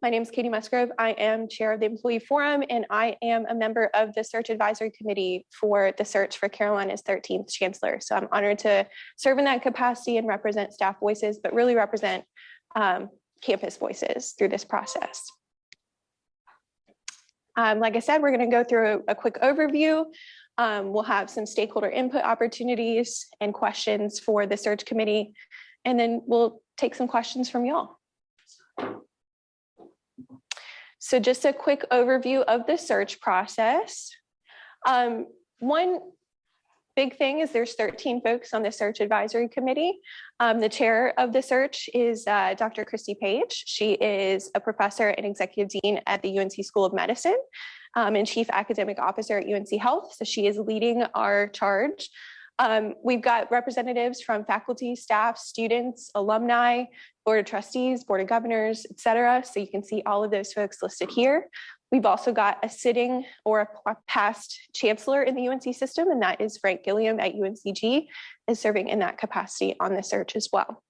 My name is Katie Musgrove. I am chair of the Employee Forum, and I am a member of the Search Advisory Committee for the search for Carolina's 13th Chancellor. So I'm honored to serve in that capacity and represent staff voices, but really represent campus voices through this process. Like I said, we're going to go through a quick overview. We'll have some stakeholder input opportunities and questions for the search committee, and then we'll take some questions from y'all. So just a quick overview of the search process. One big thing is there's 13 folks on the search advisory committee. The chair of the search is Dr. Christy Page. She is a professor and executive dean at the UNC School of Medicine and chief academic officer at UNC Health. So she is leading our charge. We've got representatives from faculty, staff, students, alumni, board of trustees, board of governors, et cetera. So you can see all of those folks listed here. We've also got a sitting or a past chancellor in the UNC system, and that is Frank Gilliam at UNCG, is serving in that capacity on the search as well.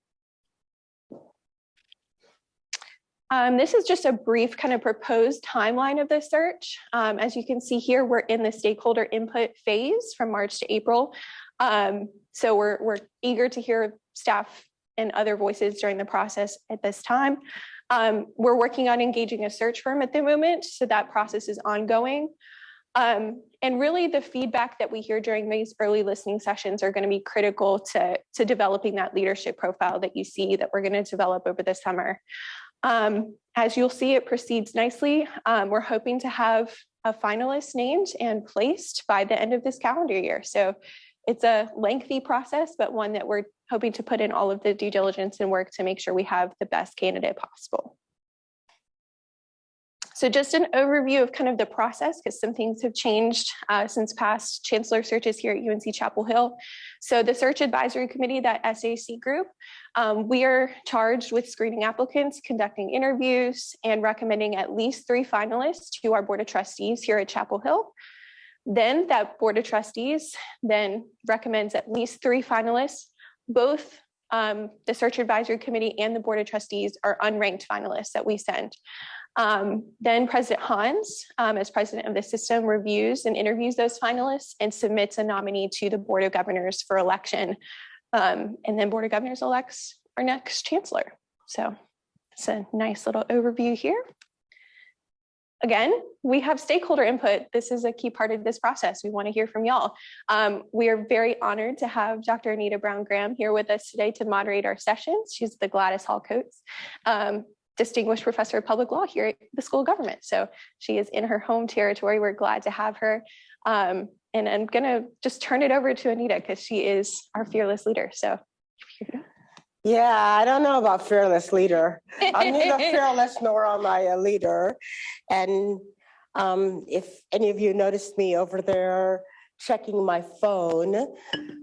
This is just a brief kind of proposed timeline of the search. As you can see here, we're in the stakeholder input phase from March to April. So we're eager to hear staff and other voices during the process at this time. We're working on engaging a search firm at the moment, so that process is ongoing. And really the feedback that we hear during these early listening sessions are going to be critical to developing that leadership profile that you see that we're going to develop over the summer. As you'll see, it proceeds nicely. We're hoping to have a finalist named and placed by the end of this calendar year. So it's a lengthy process, but one that we're hoping to put in all of the due diligence and work to make sure we have the best candidate possible. So just an overview of kind of the process, because some things have changed since past chancellor searches here at UNC-Chapel Hill. So the search advisory committee, that SAC group, we are charged with screening applicants, conducting interviews, and recommending at least 3 finalists to our board of trustees here at Chapel Hill. Then that board of trustees then recommends at least 3 finalists. Both the search advisory committee and the board of trustees are unranked finalists that we send. Then President Hans, as president of the system, reviews and interviews those finalists and submits a nominee to the board of governors for election. And then board of governors elects our next chancellor. So it's a nice little overview here. Again, we have stakeholder input. This is a key part of this process. We want to hear from y'all. We are very honored to have Dr. Anita Brown-Graham here with us today to moderate our sessions. She's the Gladys Hall Coates Distinguished Professor of Public Law here at the School of Government. So she is in her home territory. We're glad to have her. And I'm going to just turn it over to Anita because she is our fearless leader. So yeah, I don't know about fearless leader. I'm neither fearless nor am I a leader. And if any of you noticed me over there checking my phone,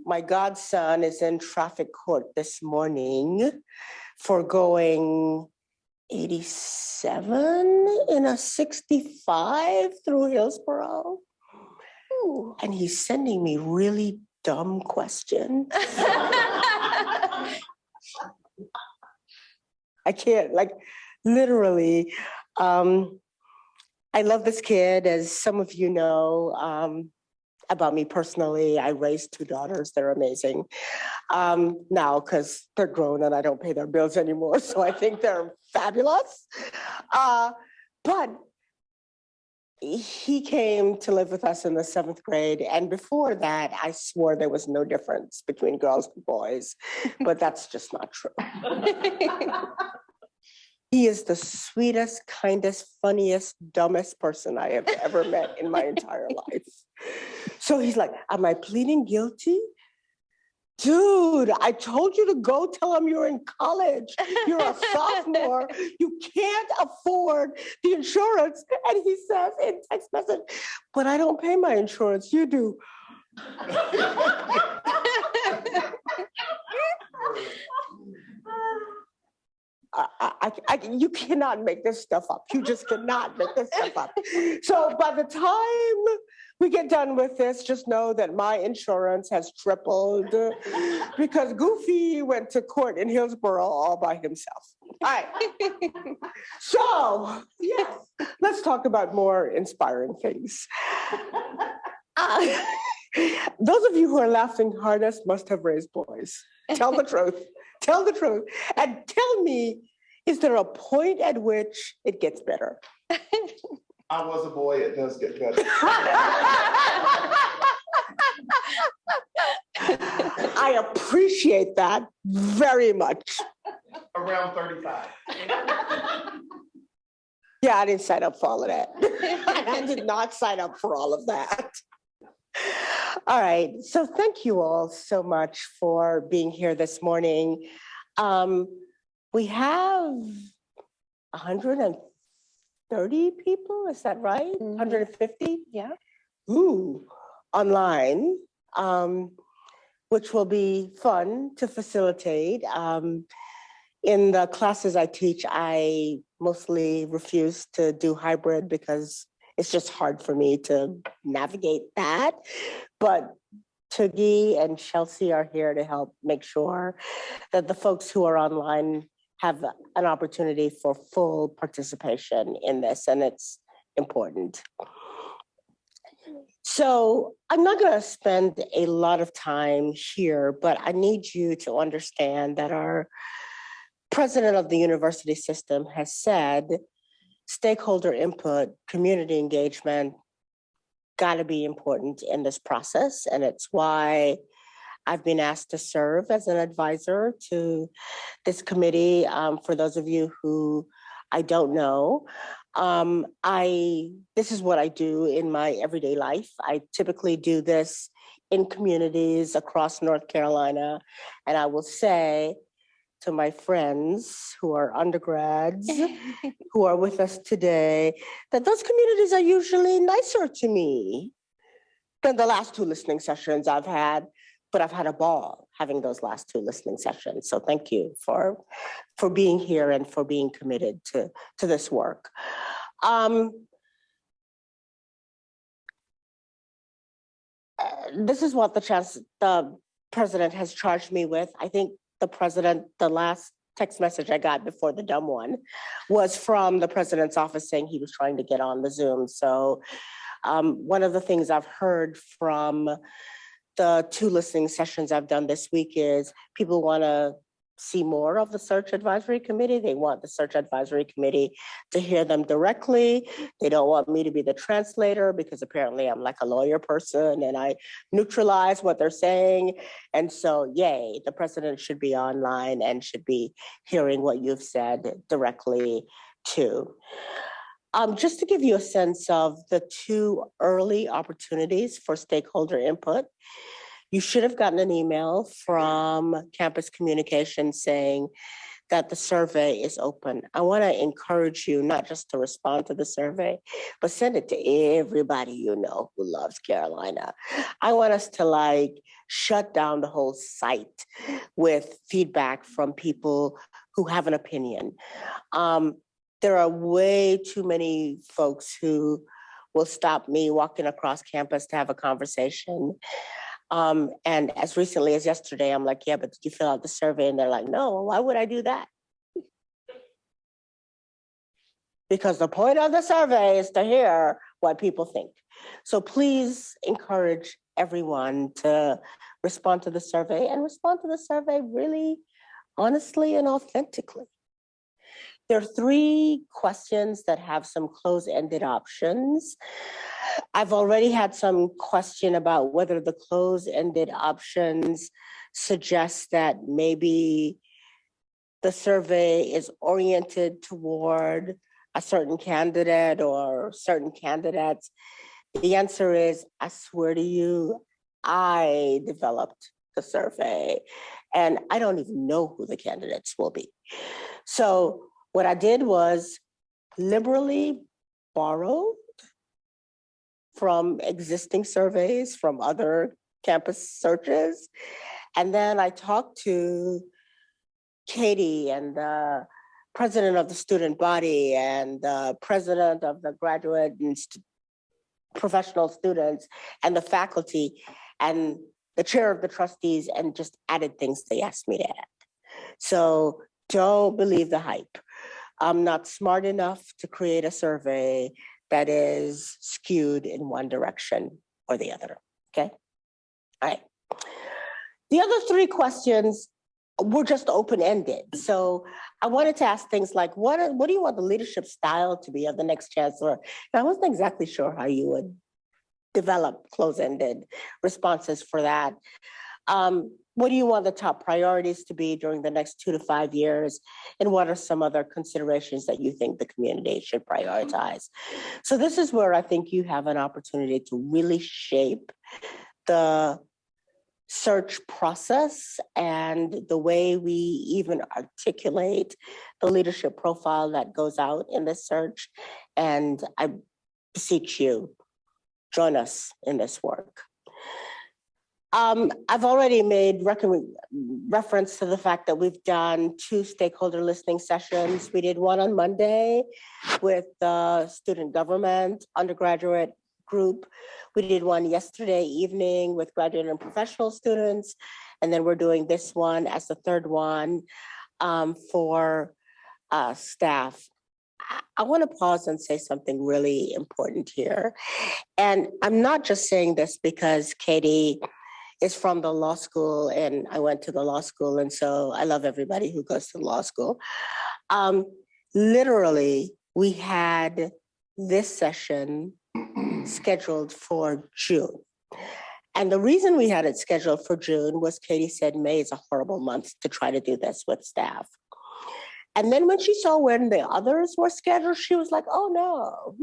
my godson is in traffic court this morning for going 87 in a 65 through Hillsborough. Ooh. And he's sending me really dumb questions. I can't, like, literally. I love this kid, as some of you know about me personally. I raised 2 daughters. They're amazing. Now, because they're grown and I don't pay their bills anymore, so I think they're fabulous. But he came to live with us in the 7th grade. And before that, I swore there was no difference between girls and boys, but that's just not true. He is the sweetest, kindest, funniest, dumbest person I have ever met in my entire life. So he's like, am I pleading guilty? Dude, I told you to go tell him you're in college. You're a sophomore. You can't afford the insurance. And he says in text message, but I don't pay my insurance. You do. You cannot make this stuff up. You just cannot make this stuff up. So by the time we get done with this, just know that my insurance has tripled because Goofy went to court in Hillsborough all by himself. right. So, yes, let's talk about more inspiring things. Those of you who are laughing hardest must have raised boys. Tell the truth. Tell the truth. And tell me, is there a point at which it gets better? I was a boy, it does get better. I appreciate that very much. Around 35. Yeah, I didn't sign up for all of that. I did not sign up for all of that. All right, so thank you all so much for being here this morning. We have 130 people, is that right? 150? Yeah. Ooh, online, which will be fun to facilitate. In the classes I teach, I mostly refuse to do hybrid because it's just hard for me to navigate that. But Tuggy and Chelsea are here to help make sure that the folks who are online have an opportunity for full participation in this, and it's important. So I'm not going to spend a lot of time here, but I need you to understand that our president of the university system has said stakeholder input, community engagement, got to be important in this process. And it's why I've been asked to serve as an advisor to this committee. For those of you who I don't know, this is what I do in my everyday life. I typically do this in communities across North Carolina. And I will say to my friends who are undergrads who are with us today, that those communities are usually nicer to me than the last two listening sessions I've had, but I've had a ball having those last two listening sessions. So thank you for being here and for being committed to this work. This is what the president has charged me with. I think the last text message I got before the dumb one was from the president's office saying he was trying to get on the Zoom. So one of the things I've heard from the two listening sessions I've done this week is people want to see more of the search advisory committee. They want the search advisory committee to hear them directly. They don't want me to be the translator because apparently I'm like a lawyer person and I neutralize what they're saying. And so, yay, the president should be online and should be hearing what you've said directly too. Just to give you a sense of the two early opportunities for stakeholder input, you should have gotten an email from campus communications saying that the survey is open. I want to encourage you not just to respond to the survey, but send it to everybody you know who loves Carolina. I want us to shut down the whole site with feedback from people who have an opinion. There are way too many folks who will stop me walking across campus to have a conversation. And as recently as yesterday, I'm like, yeah, but did you fill out the survey? And they're like, no, why would I do that? Because the point of the survey is to hear what people think. So please encourage everyone to respond to the survey and respond to the survey really honestly and authentically. There are 3 questions that have some close-ended options. I've already had some question about whether the close-ended options suggest that maybe the survey is oriented toward a certain candidate or certain candidates. The answer is, I swear to you, I developed the survey and I don't even know who the candidates will be. So what I did was liberally borrow from existing surveys from other campus searches. And then I talked to Katie and the president of the student body and the president of the graduate and professional students and the faculty and the chair of the trustees and just added things they asked me to add. So Don't believe the hype. I'm not smart enough to create a survey that is skewed in one direction or the other, okay? All right. The other three questions were just open-ended. So I wanted to ask things like, what do you want the leadership style to be of the next chancellor? And I wasn't exactly sure how you would develop close-ended responses for that. What do you want the top priorities to be during the next 2 to 5 years? And what are some other considerations that you think the community should prioritize? So this is where I think you have an opportunity to really shape the search process and the way we even articulate the leadership profile that goes out in this search. And I beseech you, join us in this work. I've already made reference to the fact that we've done 2 stakeholder listening sessions. We did one on Monday with the student government undergraduate group. We did one yesterday evening with graduate and professional students. And then we're doing this one as the third one for staff. I want to pause and say something really important here. And I'm not just saying this because Katie is from the law school and I went to the law school. And so I love everybody who goes to law school. Literally, we had this session scheduled for June. And the reason we had it scheduled for June was Katie said May is a horrible month to try to do this with staff. And then when she saw when the others were scheduled, she was like, oh, no,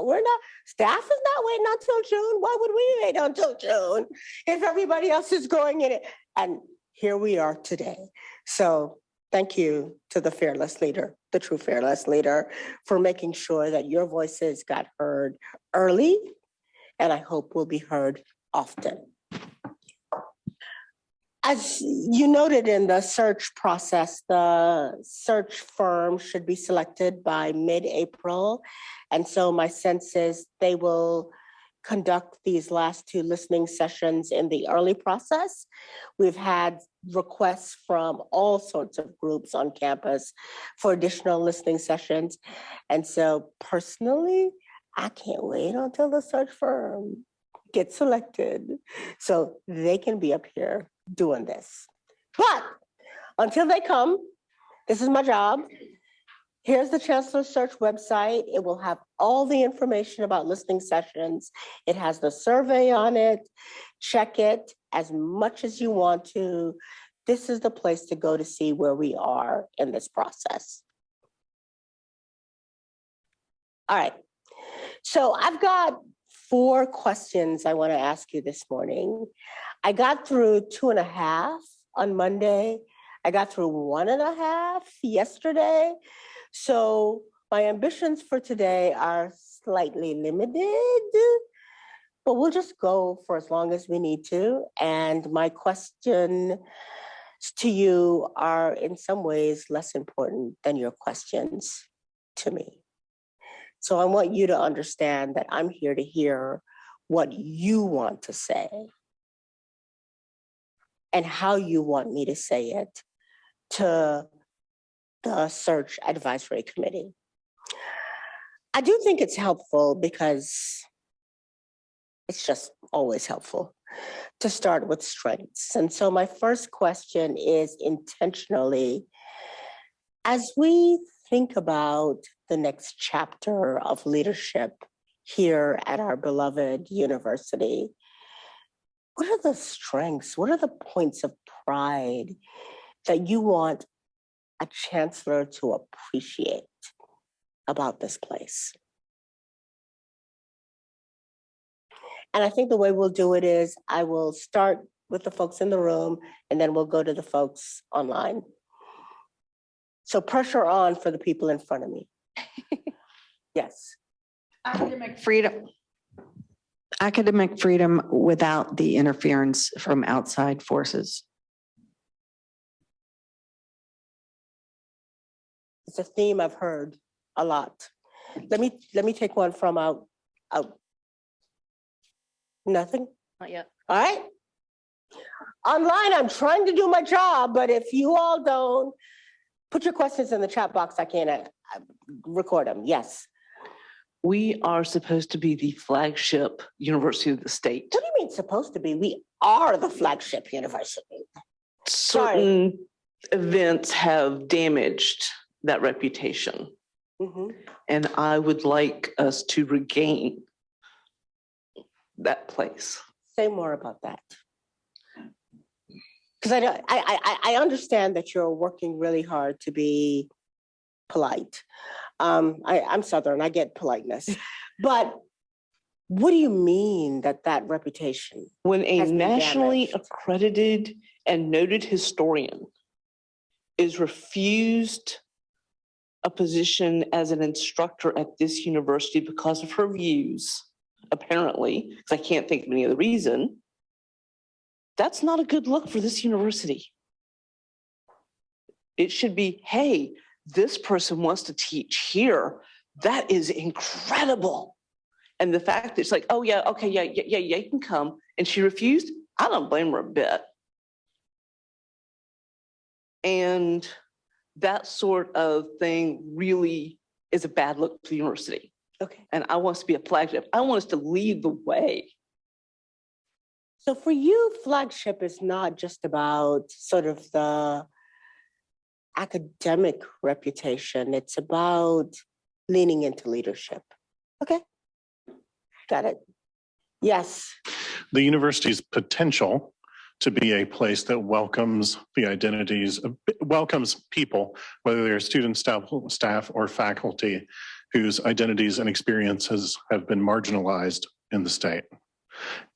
we're not. Staff is not waiting until June. Why would we wait until June if everybody else is going in it? And here we are today. So thank you to the fearless leader, the true fearless leader, for making sure that your voices got heard early, and I hope will be heard often. As you noted in the search process, the search firm should be selected by mid-April. And so my sense is they will conduct these last 2 listening sessions in the early process. We've had requests from all sorts of groups on campus for additional listening sessions. And so personally, I can't wait until the search firm gets selected so they can be up here doing this. But until they come, this is my job. Here's the Chancellor Search website. It will have all the information about listening sessions. It has the survey on it. Check it as much as you want to. This is the place to go to see where we are in this process. All right, so I've got 4 questions I want to ask you this morning. I got through 2.5 on Monday. I got through 1.5 yesterday. So my ambitions for today are slightly limited, but we'll just go for as long as we need to. And my questions to you are in some ways less important than your questions to me. So I want you to understand that I'm here to hear what you want to say and how you want me to say it to the Search Advisory Committee. I do think it's helpful because it's just always helpful to start with strengths. And so my first question is intentionally, as we think about the next chapter of leadership here at our beloved university, what are the strengths? What are the points of pride that you want a chancellor to appreciate about this place? And I think the way we'll do it is I will start with the folks in the room and then we'll go to the folks online. So pressure on for the people in front of me. Yes. Academic freedom. Academic freedom without the interference from outside forces. It's a theme I've heard a lot. Let me take one from out. Nothing? Not yet. All right. Online, I'm trying to do my job, but if you all don't Put your questions in the chat box. I can't record them. Yes. We are supposed to be the flagship university of the state. What do you mean supposed to be? We are the flagship university. Certain events have damaged that reputation. And I would like us to regain that place. Say more about that. Because I understand that you're working really hard to be polite. I'm Southern, I get politeness. But what do you mean that reputation? When a nationally accredited and noted historian is refused a position as an instructor at this university because of her views, apparently, because I can't think of any other reason, that's not a good look for this university. It should be, hey, this person wants to teach here. That is incredible. And the fact that it's like, oh yeah, okay, yeah, you can come. And she refused, I don't blame her a bit. And that sort of thing really is a bad look for the university. Okay. And I want us to be a flagship. I want us to lead the way. So for you, flagship is not just about sort of the academic reputation. It's about leaning into leadership. Okay. Got it. Yes. The university's potential to be a place that welcomes the identities, welcomes people, whether they're students, staff, or faculty, whose identities and experiences have been marginalized in the state.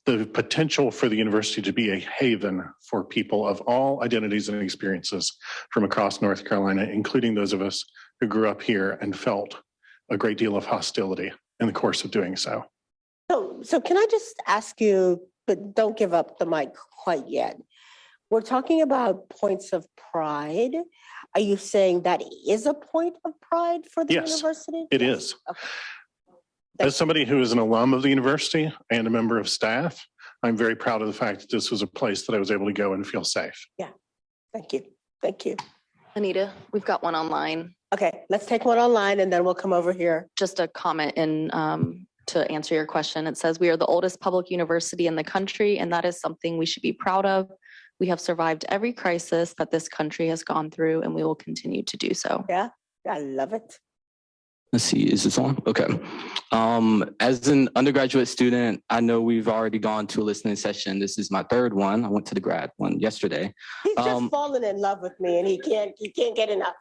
The potential for the university to be a haven for people of all identities and experiences from across North Carolina, including those of us who grew up here and felt a great deal of hostility in the course of doing so. So can I just ask you, but don't give up the mic quite yet. We're talking about points of pride. Are you saying that is a point of pride for the university? It is. Okay. As somebody who is an alum of the university and a member of staff, I'm very proud of the fact that this was a place that I was able to go and feel safe. Yeah, thank you. Thank you. Anita, we've got one online. Okay, let's take one online and then we'll come over here. Just a comment in to answer your question. It says, we are the oldest public university in the country, and that is something we should be proud of. We have survived every crisis that this country has gone through, and we will continue to do so. Yeah, I love it. Let's see, is this on? Okay. As an undergraduate student, I know we've already gone to a listening session. This is my third one. I went to the grad one yesterday. He's just fallen in love with me and he can't get enough.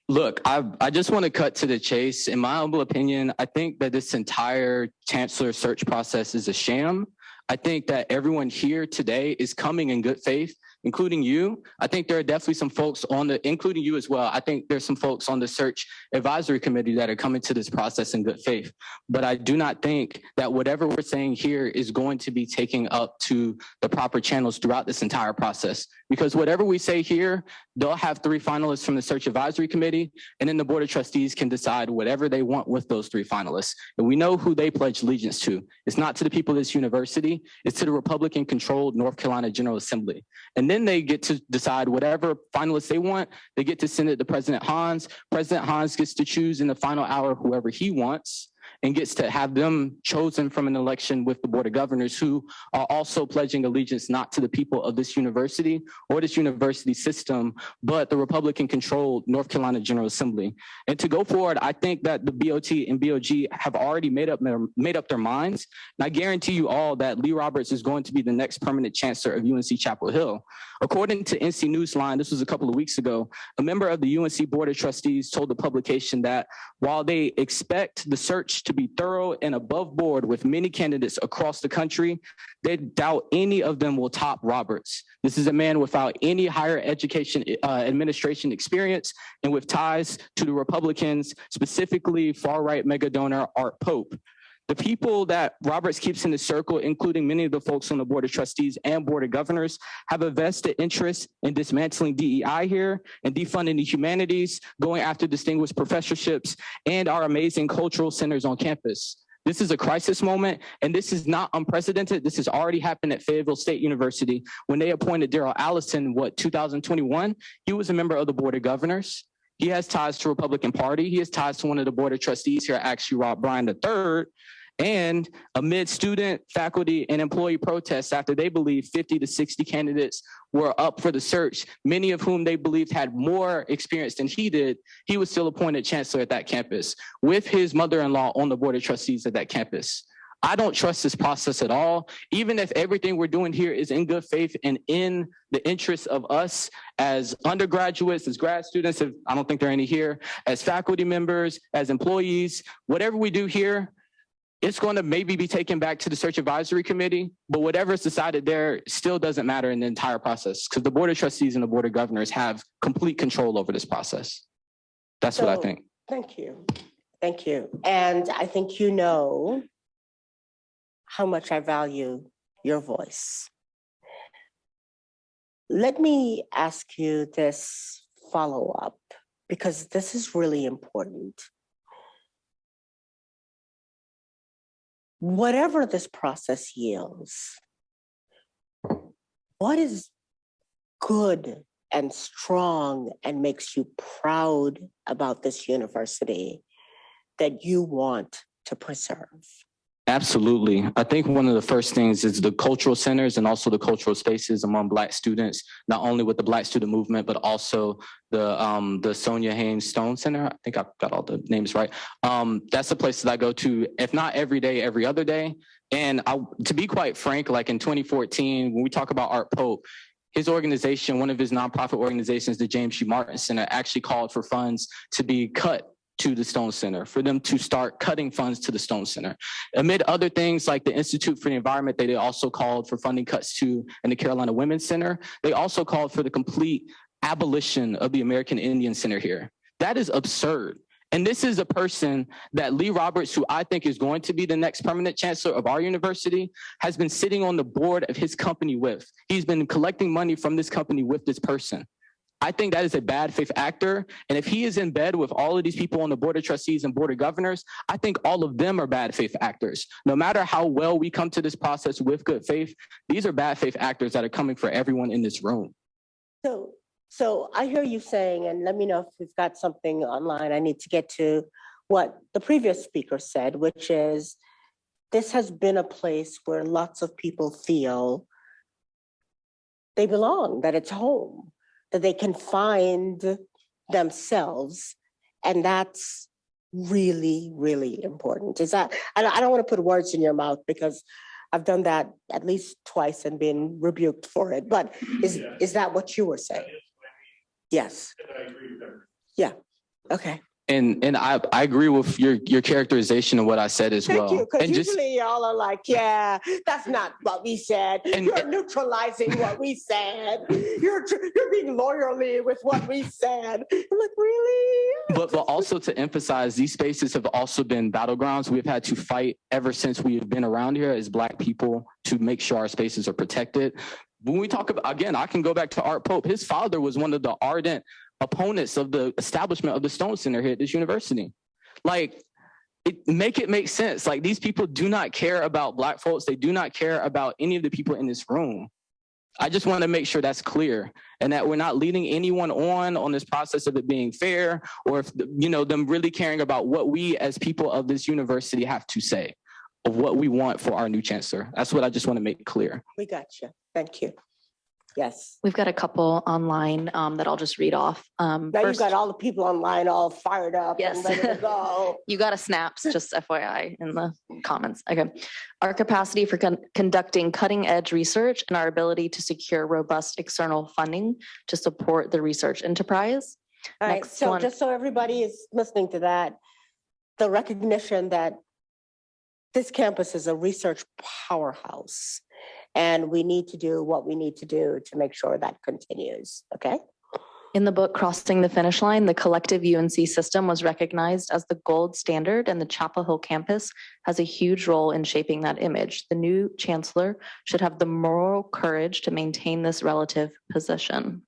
Look, I just want to cut to the chase. In my humble opinion, I think that this entire Chancellor search process is a sham. I think that everyone here today is coming in good faith, including you. I think there are definitely some folks including you as well. I think there's some folks on the search advisory committee that are coming to this process in good faith. But I do not think that whatever we're saying here is going to be taking up to the proper channels throughout this entire process. Because whatever we say here, they'll have 3 finalists from the search advisory committee, and then the board of trustees can decide whatever they want with those 3 finalists. And we know who they pledge allegiance to. It's not to the people of this university, it's to the Republican-controlled North Carolina General Assembly. And then they get to decide whatever finalists they want. They get to send it to President Hans. President Hans gets to choose in the final hour whoever he wants, and gets to have them chosen from an election with the Board of Governors, who are also pledging allegiance not to the people of this university or this university system, but the Republican-controlled North Carolina General Assembly. And to go forward, I think that the BOT and BOG have already made up their minds. And I guarantee you all that Lee Roberts is going to be the next permanent chancellor of UNC-Chapel Hill. According to NC Newsline, this was a couple of weeks ago, a member of the UNC Board of Trustees told the publication that while they expect the search to be thorough and above board with many candidates across the country, they doubt any of them will top Roberts. This is a man without any higher education administration experience and with ties to the Republicans, specifically far-right mega donor Art Pope. The people that Roberts keeps in the circle, including many of the folks on the Board of Trustees and Board of Governors, have a vested interest in dismantling DEI here and defunding the humanities, going after distinguished professorships, and our amazing cultural centers on campus. This is a crisis moment, and this is not unprecedented. This has already happened at Fayetteville State University when they appointed Darrell Allison, 2021? He was a member of the Board of Governors. He has ties to Republican Party. He has ties to one of the board of trustees here, actually Rob Bryan III. And amid student, faculty, and employee protests after they believe 50 to 60 candidates were up for the search, many of whom they believed had more experience than he did, he was still appointed chancellor at that campus with his mother-in-law on the board of trustees at that campus. I don't trust this process at all. Even if everything we're doing here is in good faith and in the interest of us as undergraduates, as grad students, if I don't think there are any here, as faculty members, as employees, whatever we do here, it's going to maybe be taken back to the search advisory committee, but whatever is decided there still doesn't matter in the entire process because the board of trustees and the board of governors have complete control over this process. That's what I think. Thank you. Thank you. And I think you know how much I value your voice. Let me ask you this follow-up because this is really important. Whatever this process yields, what is good and strong and makes you proud about this university that you want to preserve? Absolutely. I think one of the first things is the cultural centers and also the cultural spaces among Black students, not only with the Black student movement, but also the Sonia Haynes Stone Center. I think I've got all the names right. That's the place that I go to, if not every day, every other day. And to be quite frank, like in 2014, when we talk about Art Pope, his organization, one of his nonprofit organizations, the James G. Martin Center, actually called for funds to be cut to the Stone Center, for them to start cutting funds to the Stone Center. Amid other things like the Institute for the Environment, they also called for funding cuts to, and the Carolina Women's Center. They also called for the complete abolition of the American Indian Center here. That is absurd. And this is a person that Lee Roberts, who I think is going to be the next permanent chancellor of our university, has been sitting on the board of his company with. He's been collecting money from this company with this person. I think that is a bad faith actor. And if he is in bed with all of these people on the board of trustees and board of governors, I think all of them are bad faith actors. No matter how well we come to this process with good faith, these are bad faith actors that are coming for everyone in this room. So I hear you saying, and let me know if we've got something online. I need to get to what the previous speaker said, which is this has been a place where lots of people feel they belong, that it's home, that they can find themselves. And that's really, really important. Is that, I don't want to put words in your mouth because I've done that at least twice and been rebuked for it, but is that what you were saying? Yes. Yeah, okay. And I agree with your characterization of what I said as well. Thank you, because and usually y'all are like, yeah, that's not what we said. You're neutralizing what we said. You're being lawyerly with what we said. I'm like, really? But also to emphasize, these spaces have also been battlegrounds. We've had to fight ever since we've been around here as Black people to make sure our spaces are protected. When we talk about, again, I can go back to Art Pope. His father was one of the ardent opponents of the establishment of the Stone Center here at this university. Like, make it make sense. Like, these people do not care about Black folks. They do not care about any of the people in this room. I just want to make sure that's clear and that we're not leading anyone on this process of it being fair or if, them really caring about what we as people of this university have to say of what we want for our new chancellor. That's what I just want to make clear. We got you. Thank you. Yes. We've got a couple online that I'll just read off. Now First, you've got all the people online all fired up Yes. and ready to go. you got a snaps, just FYI in the comments. Okay. Our capacity for conducting cutting edge research and our ability to secure robust external funding to support the research enterprise. All right, Next so one. just so everybody is listening to that, the recognition that this campus is a research powerhouse and we need to do what we need to do to make sure that continues, okay? In the book, Crossing the Finish Line, the collective UNC system was recognized as the gold standard, and the Chapel Hill campus has a huge role in shaping that image. The new chancellor should have the moral courage to maintain this relative position.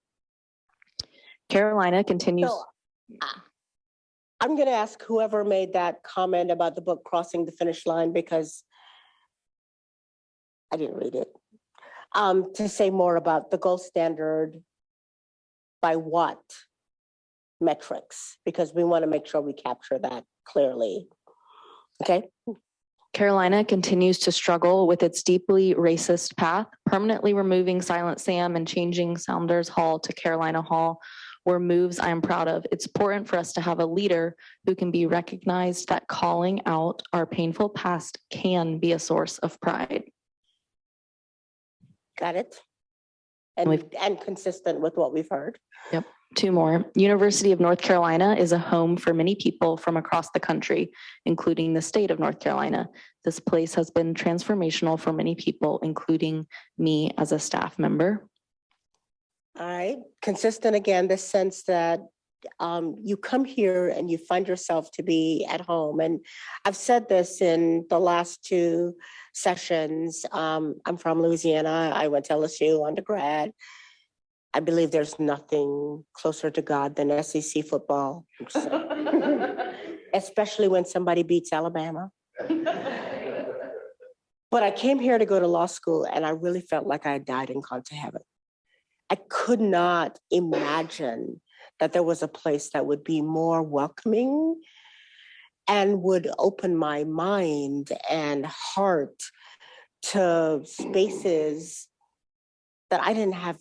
Carolina continues. So, I'm gonna ask whoever made that comment about the book Crossing the Finish Line, because I didn't read it, to say more about the gold standard by what? metrics because we want to make sure we capture that clearly. Okay. Carolina continues to struggle with its deeply racist path. Permanently removing Silent Sam and changing Saunders Hall to Carolina Hall were moves I am proud of. It's important for us to have a leader who can be recognized that calling out our painful past can be a source of pride. Got it? And consistent with what we've heard. Yep. Two more. University of North Carolina is a home for many people from across the country, including the state of North Carolina. This place has been transformational for many people, including me as a staff member. All right, consistent again, the sense that you come here and you find yourself to be at home. And I've said this in the last two sessions. I'm from Louisiana. I went to LSU undergrad. I believe there's nothing closer to God than SEC football, especially when somebody beats Alabama. But I came here to go to law school and I really felt like I had died and gone to heaven. I could not imagine that there was a place that would be more welcoming and would open my mind and heart to spaces that I didn't have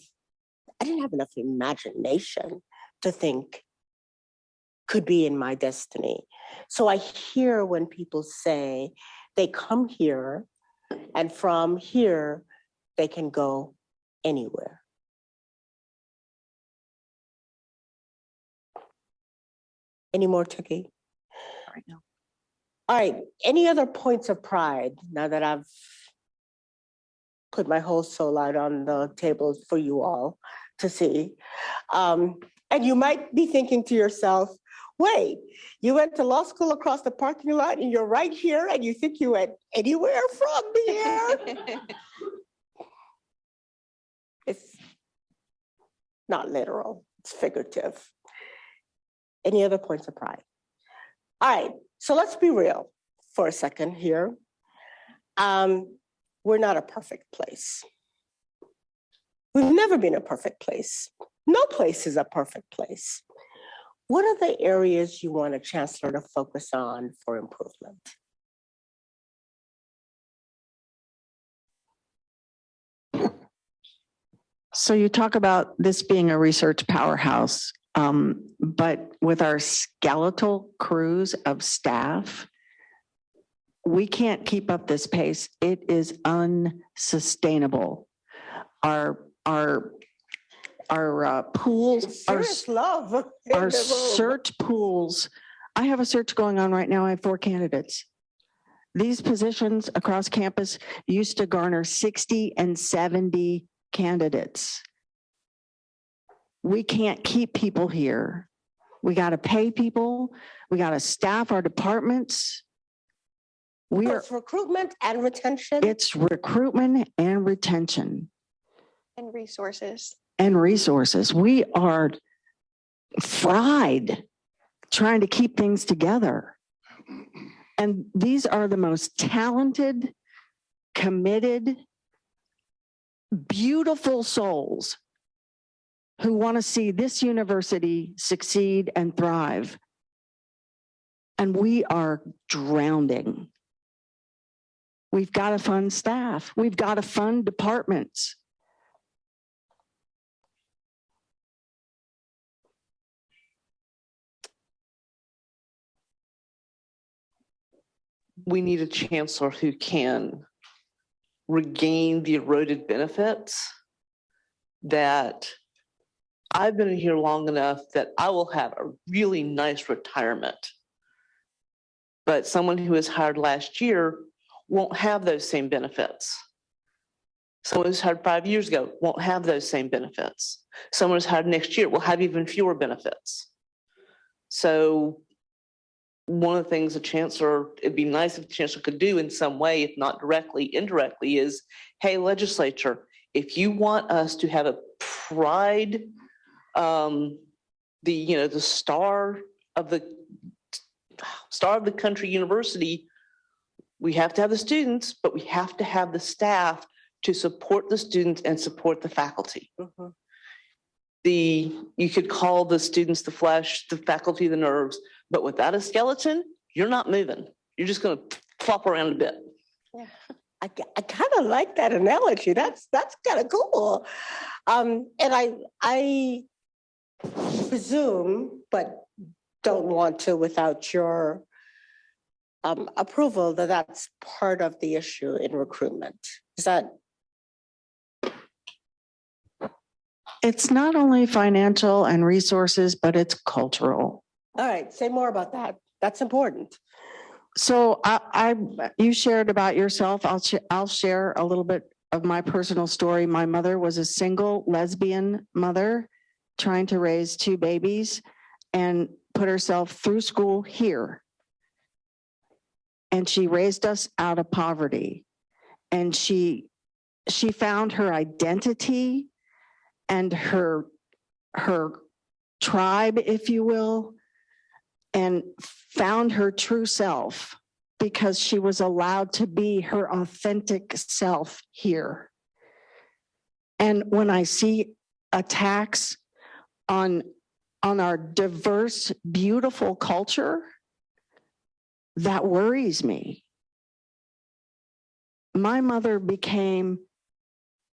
enough imagination to think could be in my destiny. So I hear when people say they come here and from here they can go anywhere. Any more, Tookie? Right now. All right, any other points of pride now that I've put my whole soul out on the table for you all to see? And you might be thinking to yourself, wait, you went to law school across the parking lot and you're right here and you think you went anywhere from here? It's not literal, it's figurative. Any other points of pride? All right, so let's be real for a second here. We're not a perfect place. We've never been a perfect place. No place is a perfect place. What are the areas you want a chancellor to focus on for improvement? So you talk about this being a research powerhouse, but with our skeletal crews of staff, we can't keep up this pace. It is unsustainable. Our pools, our search pools. I have a search going on right now. I have 4 candidates. These positions across campus used to garner 60 and 70 candidates. We can't keep people here. We got to pay people. We got to staff our departments. It's recruitment and retention. It's recruitment and retention. And resources. And resources. We are fried trying to keep things together. And these are the most talented, committed, beautiful souls who want to see this university succeed and thrive. And we are drowning. We've got to fund staff. We've got to fund departments. We need a chancellor who can regain the eroded benefits that I've been here long enough that I will have a really nice retirement. But someone who was hired last year won't have those same benefits. Someone who's hired 5 years ago won't have those same benefits. Someone who's hired next year will have even fewer benefits. So one of the things the chancellor, it'd be nice if the chancellor could do in some way, if not directly, indirectly, is, hey, legislature, if you want us to have a pride, the star of the country university, we have to have the students, but we have to have the staff to support the students and support the faculty. Mm-hmm. you could call the students the flesh, the faculty the nerves, but without a skeleton, you're not moving. You're just going to flop around a bit. Yeah. I kind of like that analogy. That's kind of cool. And I presume, but don't want to without your approval, that that's part of the issue in recruitment. Is that? It's not only financial and resources, but it's cultural. All right, say more about that. That's important. So you shared about yourself. I'll share a little bit of my personal story. My mother was a single lesbian mother trying to raise 2 babies and put herself through school here. And she raised us out of poverty. And she found her identity and her tribe, if you will, and found her true self because she was allowed to be her authentic self here. And when I see attacks on our diverse, beautiful culture, that worries me. My mother became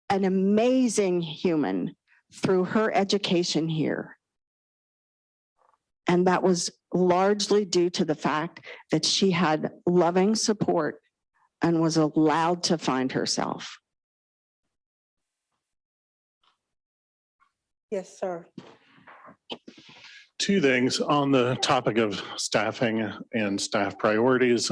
an amazing human through her education here. And that was largely due to the fact that she had loving support and was allowed to find herself. Yes, sir. 2 things on the topic of staffing and staff priorities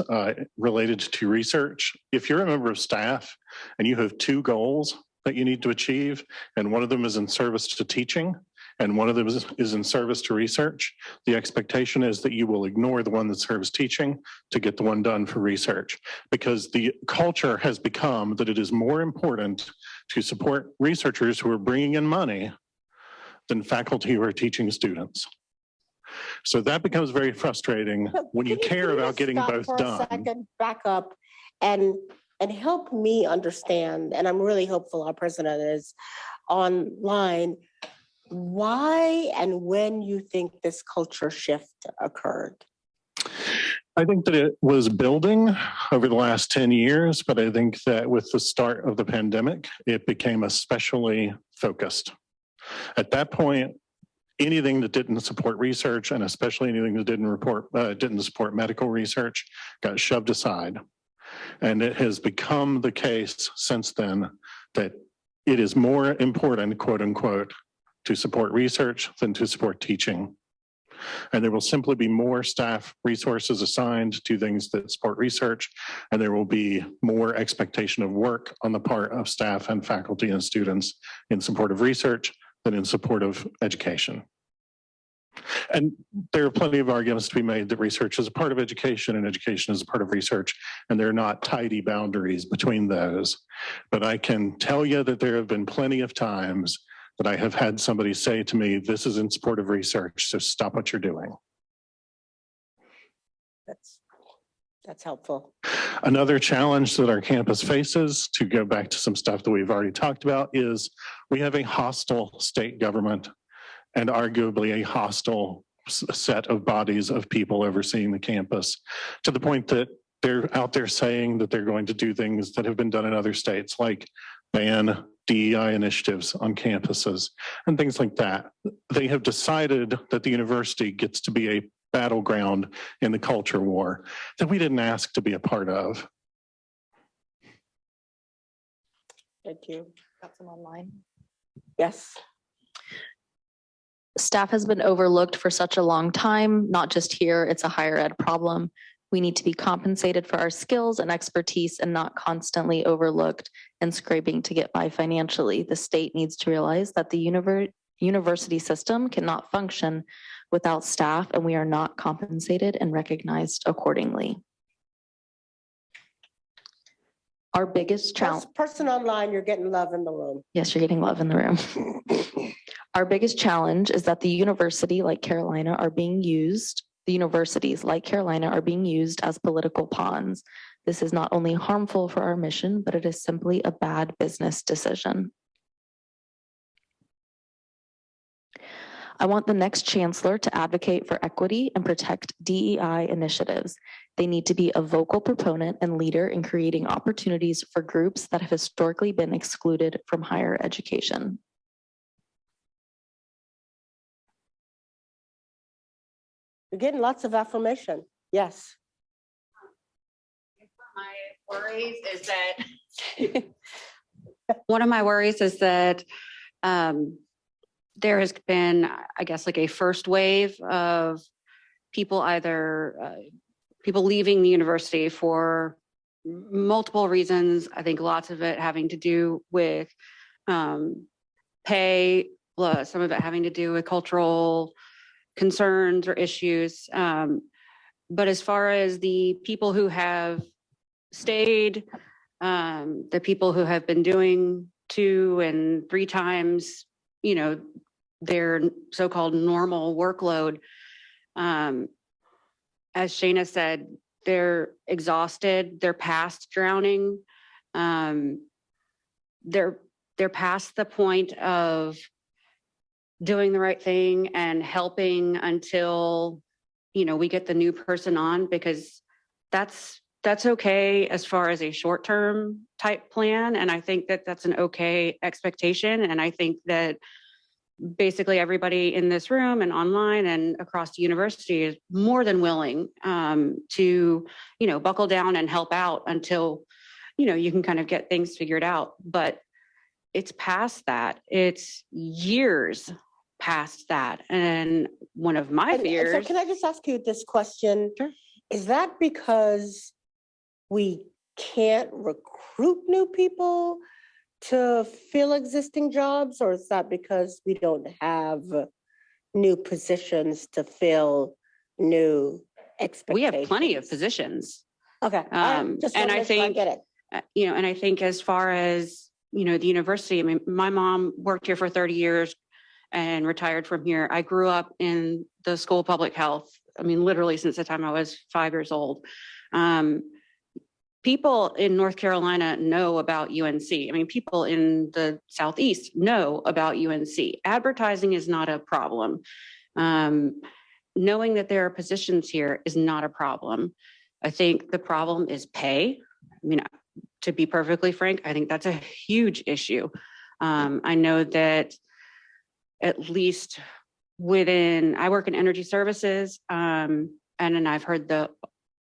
related to research. If you're a member of staff and you have 2 goals that you need to achieve, and one of them is in service to teaching, and one of them is in service to research, the expectation is that you will ignore the one that serves teaching to get the one done for research, because the culture has become that it is more important to support researchers who are bringing in money than faculty who are teaching students. So that becomes very frustrating when you care about getting both done. Second, back up and help me understand, and I'm really hopeful our president is online, why and when you think this culture shift occurred? I think that it was building over the last 10 years, but I think that with the start of the pandemic, it became especially focused. At that point, anything that didn't support research, and especially anything that didn't support medical research, got shoved aside. And it has become the case since then that it is more important, quote unquote, to support research than to support teaching. And there will simply be more staff resources assigned to things that support research, and there will be more expectation of work on the part of staff and faculty and students in support of research than in support of education. And there are plenty of arguments to be made that research is a part of education and education is a part of research, and there are not tidy boundaries between those. But I can tell you that there have been plenty of times that I have had somebody say to me, this is in support of research, so stop what you're doing. That's helpful. Another challenge that our campus faces, to go back to some stuff that we've already talked about, is we have a hostile state government and arguably a hostile set of bodies of people overseeing the campus, to the point that they're out there saying that they're going to do things that have been done in other states, like ban DEI initiatives on campuses and things like that. They have decided that the university gets to be a battleground in the culture war that we didn't ask to be a part of. Thank you. Got some online. Yes. Staff has been overlooked for such a long time, not just here, it's a higher ed problem. We need to be compensated for our skills and expertise and not constantly overlooked and scraping to get by financially. The state needs to realize that the university system cannot function without staff, and we are not compensated and recognized accordingly. Our biggest challenge. Person online, you're getting love in the room. Yes, you're getting love in the room. Our biggest challenge is that the universities like Carolina are being used as political pawns. This is not only harmful for our mission, but it is simply a bad business decision. I want the next chancellor to advocate for equity and protect DEI initiatives. They need to be a vocal proponent and leader in creating opportunities for groups that have historically been excluded from higher education. You're getting lots of affirmation. Yes. My worries is that one of my worries is that there has been, I guess, like a first wave of people people leaving the university for multiple reasons. I think lots of it having to do with pay, some of it having to do with cultural concerns or issues. But as far as the people who have stayed, the people who have been doing 2 and 3 times, their so-called normal workload, as Shayna said, they're exhausted, they're past drowning, they're past the point of doing the right thing and helping until we get the new person on, because that's okay as far as a short-term type plan. And I think that that's an okay expectation. And I think that basically everybody in this room and online and across the university is more than willing to, buckle down and help out until, you can kind of get things figured out. But it's past that. It's years past that. And one of my fears. So can I just ask you this question? Sure. Is that because we can't recruit new people to fill existing jobs, or is that because we don't have new positions to fill new expectations? We have plenty of positions. Okay. Just and I think, I get it. And I think as far as, the university, I mean, my mom worked here for 30 years and retired from here. I grew up in the School of Public Health. I mean, literally since the time I was 5 years old. People in North Carolina know about UNC. I mean, people in the Southeast know about UNC. Advertising is not a problem. Knowing that there are positions here is not a problem. I think the problem is pay. I mean, to be perfectly frank, I think that's a huge issue. I know that at least I work in energy services, and then I've heard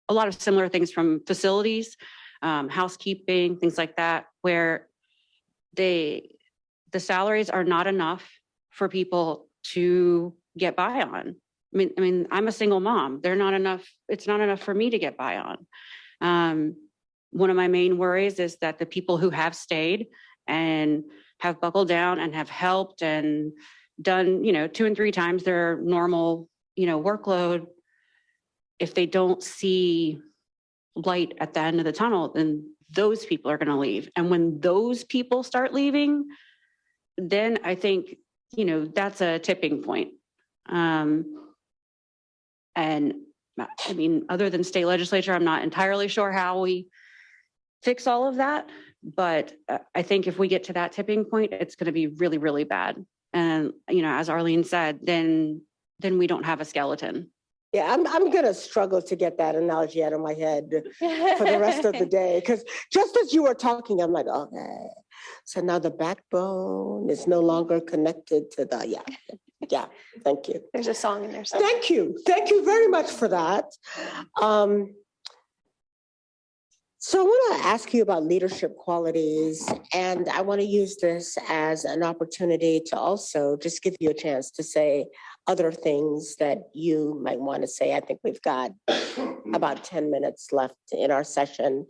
a lot of similar things from facilities, housekeeping, things like that, where the salaries are not enough for people to get by on. I mean, I'm a single mom. They're not enough. It's not enough for me to get by on. One of my main worries is that the people who have stayed and have buckled down and have helped and done, 2 and 3 times their normal, workload, if they don't see light at the end of the tunnel, then those people are going to leave. And when those people start leaving, then I think, that's a tipping point. And I mean, other than state legislature, I'm not entirely sure how we fix all of that. But I think if we get to that tipping point, it's going to be really, really bad. And, as Arlene said, then we don't have a skeleton. Yeah, I'm gonna struggle to get that analogy out of my head for the rest of the day, because just as you were talking, I'm like, okay, so now the backbone is no longer connected to the, yeah, thank you. There's a song in there. Thank you very much for that. So I want to ask you about leadership qualities, and I want to use this as an opportunity to also just give you a chance to say other things that you might want to say. I think we've got about 10 minutes left in our session,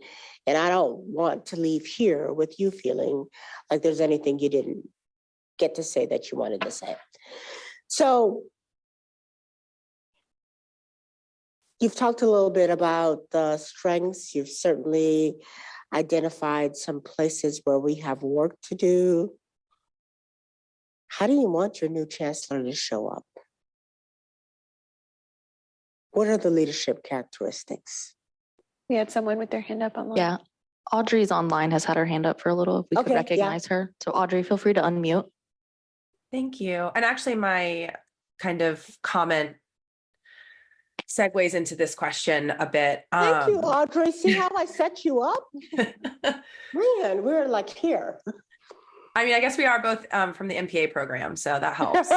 and I don't want to leave here with you feeling like there's anything you didn't get to say that you wanted to say. So you've talked a little bit about the strengths. You've certainly identified some places where we have work to do. How do you want your new chancellor to show up? What are the leadership characteristics? We had someone with their hand up online. Yeah. Audrey's online has had her hand up for a little. If we could recognize her. So Audrey, feel free to unmute. Thank you. And actually my kind of comment segues into this question a bit. Thank you, Audrey. See how I set you up? Man, we're like here. I mean, I guess we are both from the MPA program, so that helps.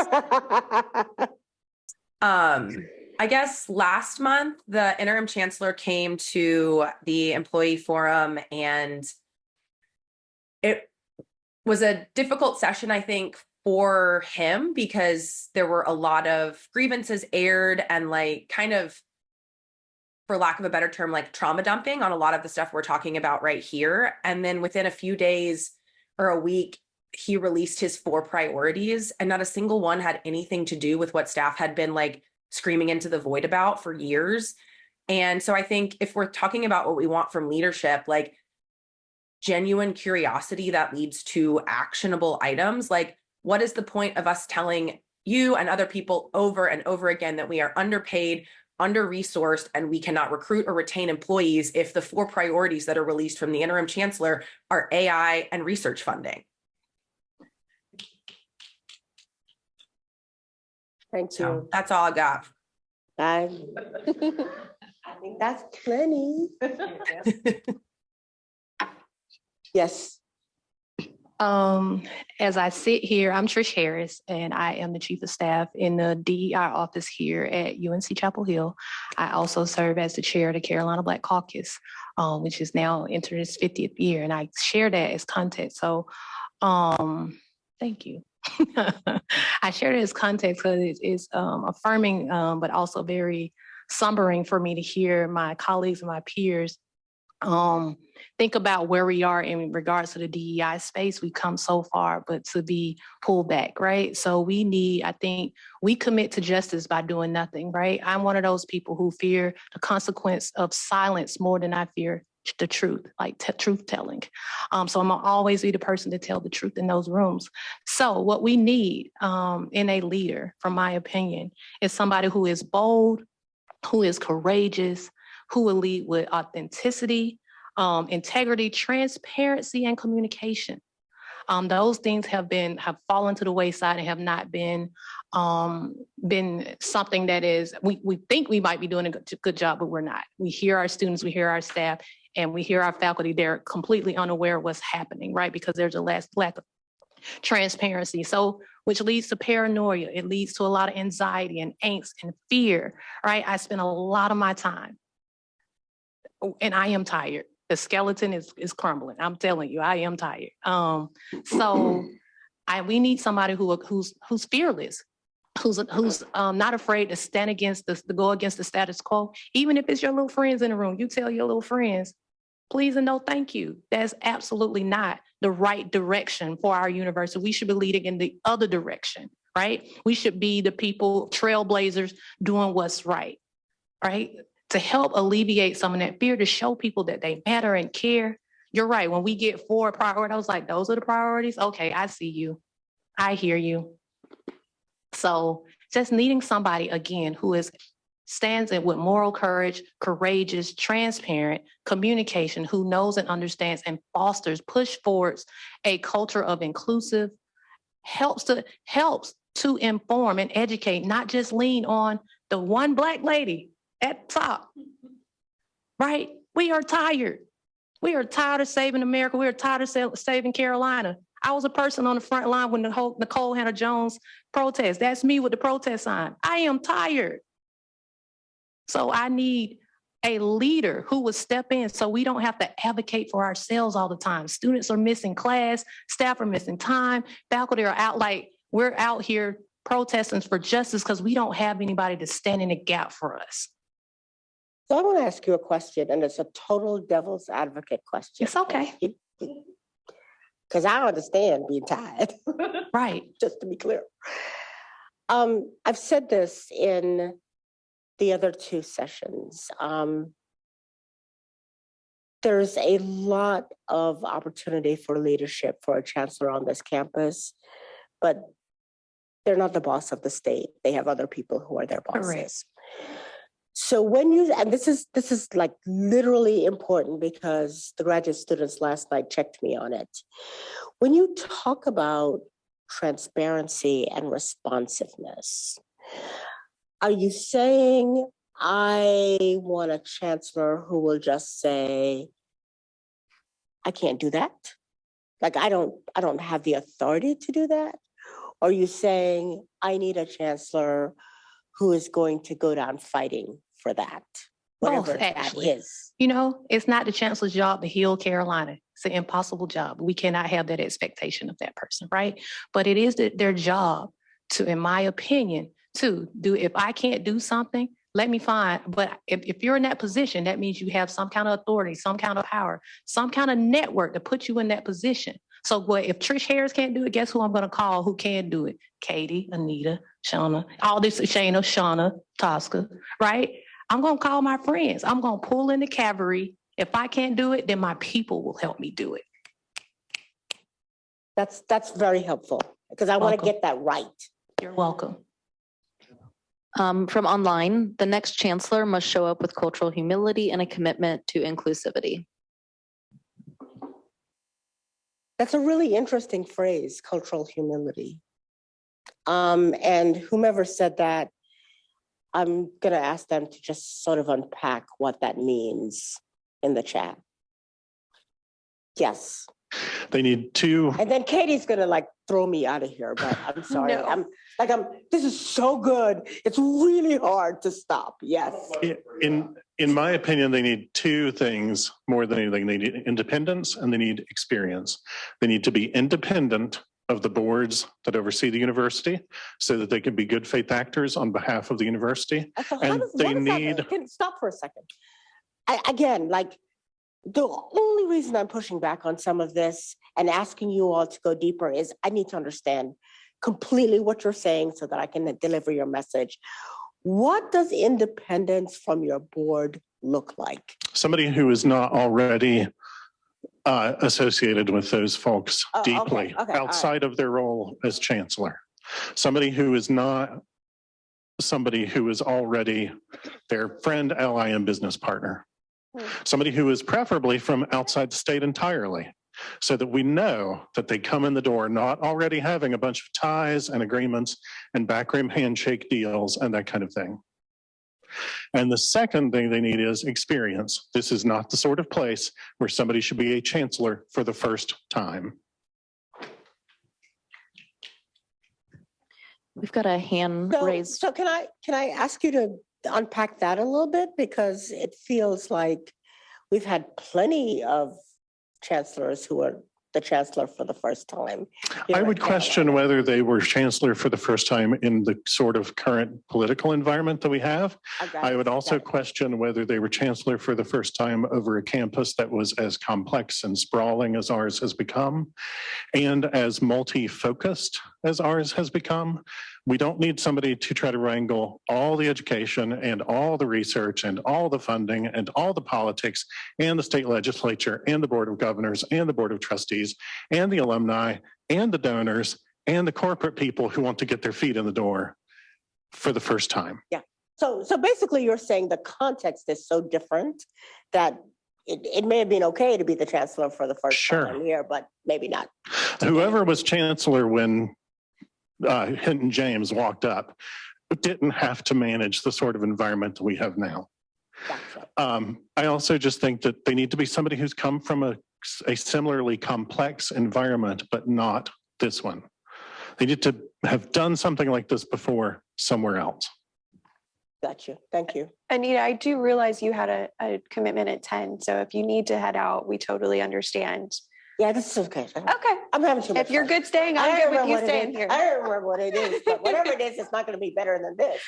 I guess last month, the interim chancellor came to the employee forum, and it was a difficult session, I think, for him, because there were a lot of grievances aired and like kind of, for lack of a better term, like trauma dumping on a lot of the stuff we're talking about right here. And then within a few days or a week, he released his 4 priorities, and not a single one had anything to do with what staff had been like screaming into the void about for years. And so I think if we're talking about what we want from leadership, like genuine curiosity that leads to actionable items, like what is the point of us telling you and other people over and over again that we are underpaid, under-resourced, and we cannot recruit or retain employees if the 4 priorities that are released from the interim chancellor are AI and research funding? Thank So you. that's all I got. I think that's plenty. Yes. As I sit here, I'm Trish Harris, and I am the Chief of Staff in the DEI office here at UNC-Chapel Hill. I also serve as the chair of the Carolina Black Caucus, which is now entering its 50th year, and I share that as context. So thank you. I share it as context because it is affirming, but also very sombering for me to hear my colleagues and my peers think about where we are in regards to the DEI space. We've come so far, but to be pulled back, right? So we need, I think, we commit to justice by doing nothing, right? I'm one of those people who fear the consequence of silence more than I fear the truth, like truth telling. So I'm gonna always be the person to tell the truth in those rooms. So what we need in a leader, from my opinion, is somebody who is bold, who is courageous, who will lead with authenticity, integrity, transparency, and communication. Those things have fallen to the wayside and have not been something that is, we think we might be doing a good job, but we're not. We hear our students, we hear our staff, and we hear our faculty, they're completely unaware of what's happening, right? Because there's a lack of transparency. So, which leads to paranoia. It leads to a lot of anxiety and angst and fear, right? I spend a lot of my time, and I am tired. The skeleton is crumbling. I'm telling you, I am tired. We need somebody who's fearless, who's not afraid to stand against to go against the status quo. Even if it's your little friends in the room, you tell your little friends, please and no thank you. That's absolutely not the right direction for our university. We should be leading in the other direction, right? We should be the people, trailblazers, doing what's right, right? To help alleviate some of that fear, to show people that they matter and care. You're right. When we get 4 priorities, I was like, those are the priorities? Okay, I see you. I hear you. So just needing somebody, again, who stands in with moral courage, courageous, transparent, communication, who knows and understands and fosters, push forwards a culture of inclusive, helps to inform and educate, not just lean on the one Black lady at top, right? We are tired. We are tired of saving America. We are tired of saving Carolina. I was a person on the front line when the whole Nicole Hannah-Jones protest. That's me with the protest sign. I am tired. So I need a leader who would step in so we don't have to advocate for ourselves all the time. Students are missing class, staff are missing time, faculty are out, like we're out here protesting for justice because we don't have anybody to stand in the gap for us. So I want to ask you a question, and it's a total devil's advocate question. It's okay. Because I understand being tired. Right. Just to be clear. I've said this in the other 2 sessions. There's a lot of opportunity for leadership for a chancellor on this campus, but they're not the boss of the state. They have other people who are their bosses. Correct. So when and this is like literally important because the graduate students last night checked me on it. When you talk about transparency and responsiveness, Are you saying I want a chancellor who will just say, I can't do that? Like I don't have the authority to do that? Or are you saying I need a chancellor who is going to go down fighting for that? Whatever Both, that actually. is. You know, it's not the chancellor's job to heal Carolina. It's an impossible job. We cannot have that expectation of that person, right? But it is their job to, in my opinion, to do, if I can't do something, let me find, but if you're in that position, that means you have some kind of authority, some kind of power, some kind of network to put you in that position. So what if Trish Harris can't do it, guess who I'm going to call who can do it? Katie, Anita, Shauna, all this, Shayna, Shauna, Tosca, right? I'm going to call my friends. I'm going to pull in the cavalry. If I can't do it, then my people will help me do it. That's very helpful because I want to get that right. You're welcome. From online, the next chancellor must show up with cultural humility and a commitment to inclusivity. That's a really interesting phrase, cultural humility. And whomever said that, I'm going to ask them to just sort of unpack what that means in the chat. Yes. They need two. And then Katie's going to like throw me out of here, but I'm sorry. No. This is so good. It's really hard to stop. Yes. In my opinion, they need two things more than anything. They need independence and they need experience. They need to be independent of the boards that oversee the university so that they can be good faith actors on behalf of the university. So and they need. Can stop for a second. The only reason I'm pushing back on some of this and asking you all to go deeper is I need to understand completely what you're saying so that I can deliver your message. What does independence from your board look like? Somebody who is not already associated with those folks deeply outside of their role as chancellor. Somebody who is not somebody who is already their friend, ally, and business partner. Somebody who is preferably from outside the state entirely, so that we know that they come in the door not already having a bunch of ties and agreements and backroom handshake deals and that kind of thing. And the second thing they need is experience. This is not the sort of place where somebody should be a chancellor for the first time. We've got a hand raised. So can I ask you to unpack that a little bit? Because it feels like we've had plenty of chancellors who are the chancellor for the first time. I would question whether they were chancellor for the first time in the sort of current political environment that we have. I would also question whether they were chancellor for the first time over a campus that was as complex and sprawling as ours has become and as multi-focused as ours has become. We don't need somebody to try to wrangle all the education and all the research and all the funding and all the politics and the state legislature and the board of governors and the board of trustees and the alumni and the donors and the corporate people who want to get their feet in the door for the first time. Yeah. So basically you're saying the context is so different that it may have been okay to be the chancellor for the first time here, but maybe not. Whoever was chancellor when Hinton James walked up didn't have to manage the sort of environment that we have now. Gotcha. I also just think that they need to be somebody who's come from a similarly complex environment, but not this one. They need to have done something like this before somewhere else. Gotcha. Thank you. Anita, I do realize you had a commitment at 10. So if you need to head out, we totally understand. Yeah, this is okay. Okay. I'm having too much If you're fun. good staying, I'm good with you staying here. I don't remember what it is, but whatever it is, it's not going to be better than this.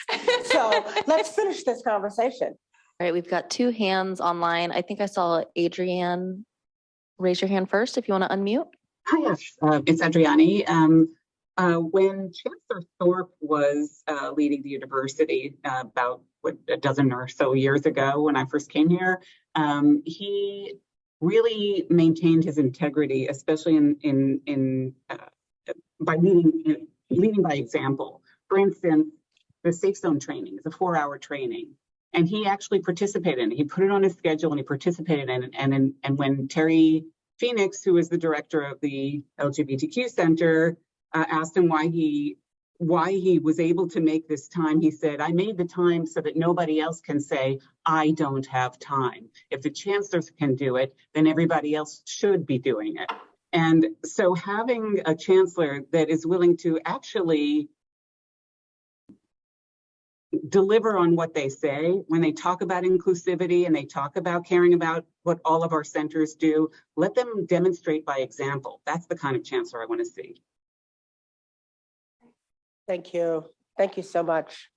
So let's finish this conversation. All right, we've got two hands online. I think I saw Adrienne raise your hand first if you want to unmute. Hi, yes, it's Adriani. When Chancellor Thorpe was leading the university about a dozen or so years ago when I first came here, he really maintained his integrity, especially by leading by example. For instance, the Safe Zone training is a 4-hour training, and he actually participated in it. He put it on his schedule and he participated in it. And when Terry Phoenix, who is the director of the LGBTQ Center, asked him why he why he was able to make this time. He said, I made the time so that nobody else can say, I don't have time. If the chancellors can do it, then everybody else should be doing it. And so having a chancellor that is willing to actually deliver on what they say when they talk about inclusivity and they talk about caring about what all of our centers do, let them demonstrate by example. That's the kind of chancellor I want to see. Thank you. Thank you so much.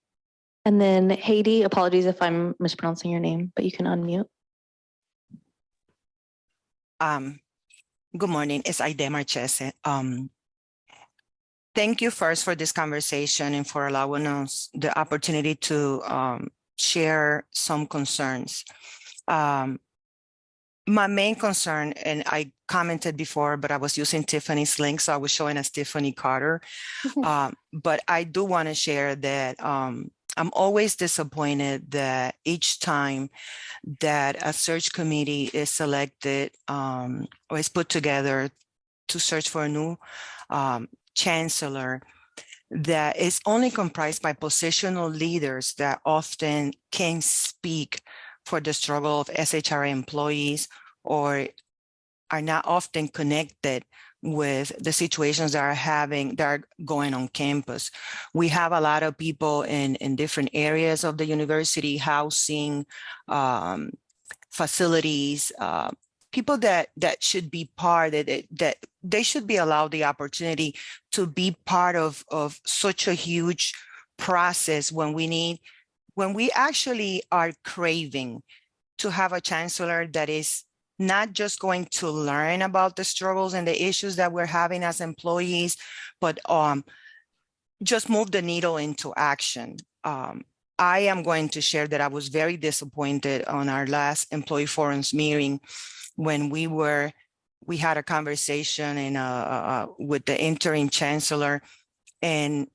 And then Haiti, apologies if I'm mispronouncing your name, but you can unmute. Good morning, it's Aide Marchese. Thank you first for this conversation and for allowing us the opportunity to share some concerns. My main concern, and I commented before, but I was using Tiffany's link, so I was showing as Tiffany Carter. But I do want to share that I'm always disappointed that each time that a search committee is selected or is put together to search for a new chancellor, that is only comprised by positional leaders that often can speak for the struggle of SHRA employees or are not often connected with the situations that are going on campus. We have a lot of people in different areas of the university, housing, facilities, people that should be part of it, that they should be allowed the opportunity to be part of such a huge process when we actually are craving to have a chancellor that is not just going to learn about the struggles and the issues that we're having as employees, but just move the needle into action. I am going to share that I was very disappointed on our last employee forums meeting when we had a conversation with the interim chancellor, and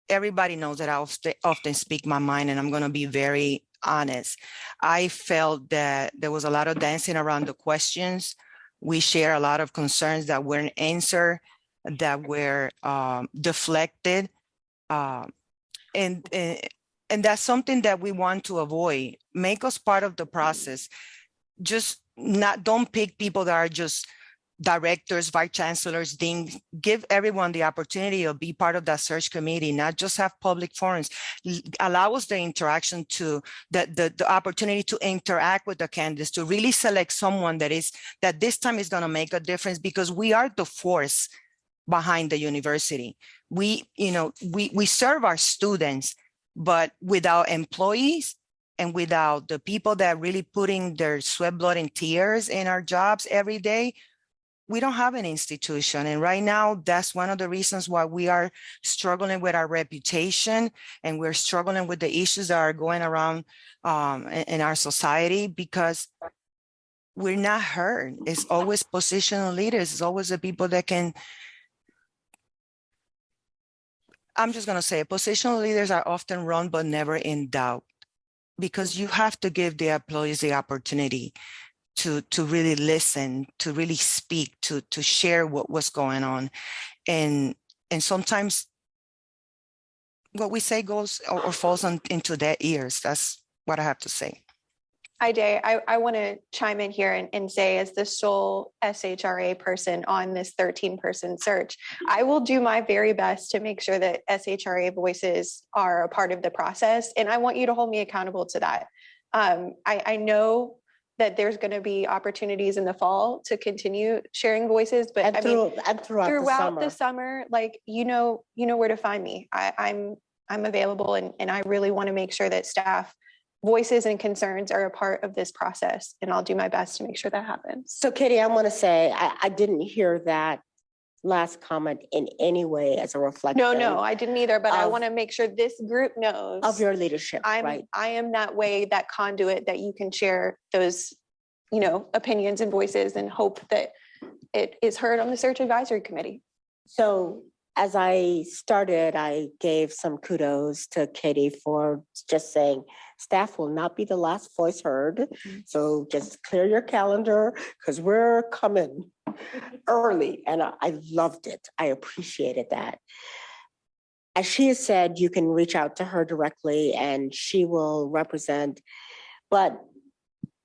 everybody knows that I often speak my mind, and I'm going to be very honest. I felt that there was a lot of dancing around the questions. We share a lot of concerns that weren't answered, that were deflected, and that's something that we want to avoid. Make us part of the process. Don't pick people that are just directors, vice chancellors, deans. Give everyone the opportunity to be part of that search committee, not just have public forums. Allow us the interaction the opportunity to interact with the candidates, to really select someone that this time is going to make a difference, because we are the force behind the university. We serve our students, but without employees and without the people that are really putting their sweat, blood, and tears in our jobs every day, we don't have an institution. And right now, that's one of the reasons why we are struggling with our reputation, and we're struggling with the issues that are going around in our society, because we're not heard. It's always positional leaders. It's always the people that can, I'm just going to say, positional leaders are often wrong, but never in doubt, because you have to give the employees the opportunity to really listen, to really speak, to share what's going on. And sometimes what we say goes or falls into their ears. That's what I have to say. Ide, I want to chime in here and say, as the sole SHRA person on this 13-person search, I will do my very best to make sure that SHRA voices are a part of the process. And I want you to hold me accountable to that. I know that there's going to be opportunities in the fall to continue sharing voices, but throughout the summer, like, you know where to find me. I'm available, and I really want to make sure that staff voices and concerns are a part of this process, and I'll do my best to make sure that happens. So Katie, I want to say, I didn't hear that last comment in any way as a reflection. No, I didn't either, but I want to make sure this group knows of your leadership. I am that way, that conduit that you can share those, opinions and voices, and hope that it is heard on the search advisory committee. So as I started, I gave some kudos to Katie for just saying staff will not be the last voice heard. So just clear your calendar, because we're coming. early, and I loved it. I appreciated that. As she has said, you can reach out to her directly and she will represent, but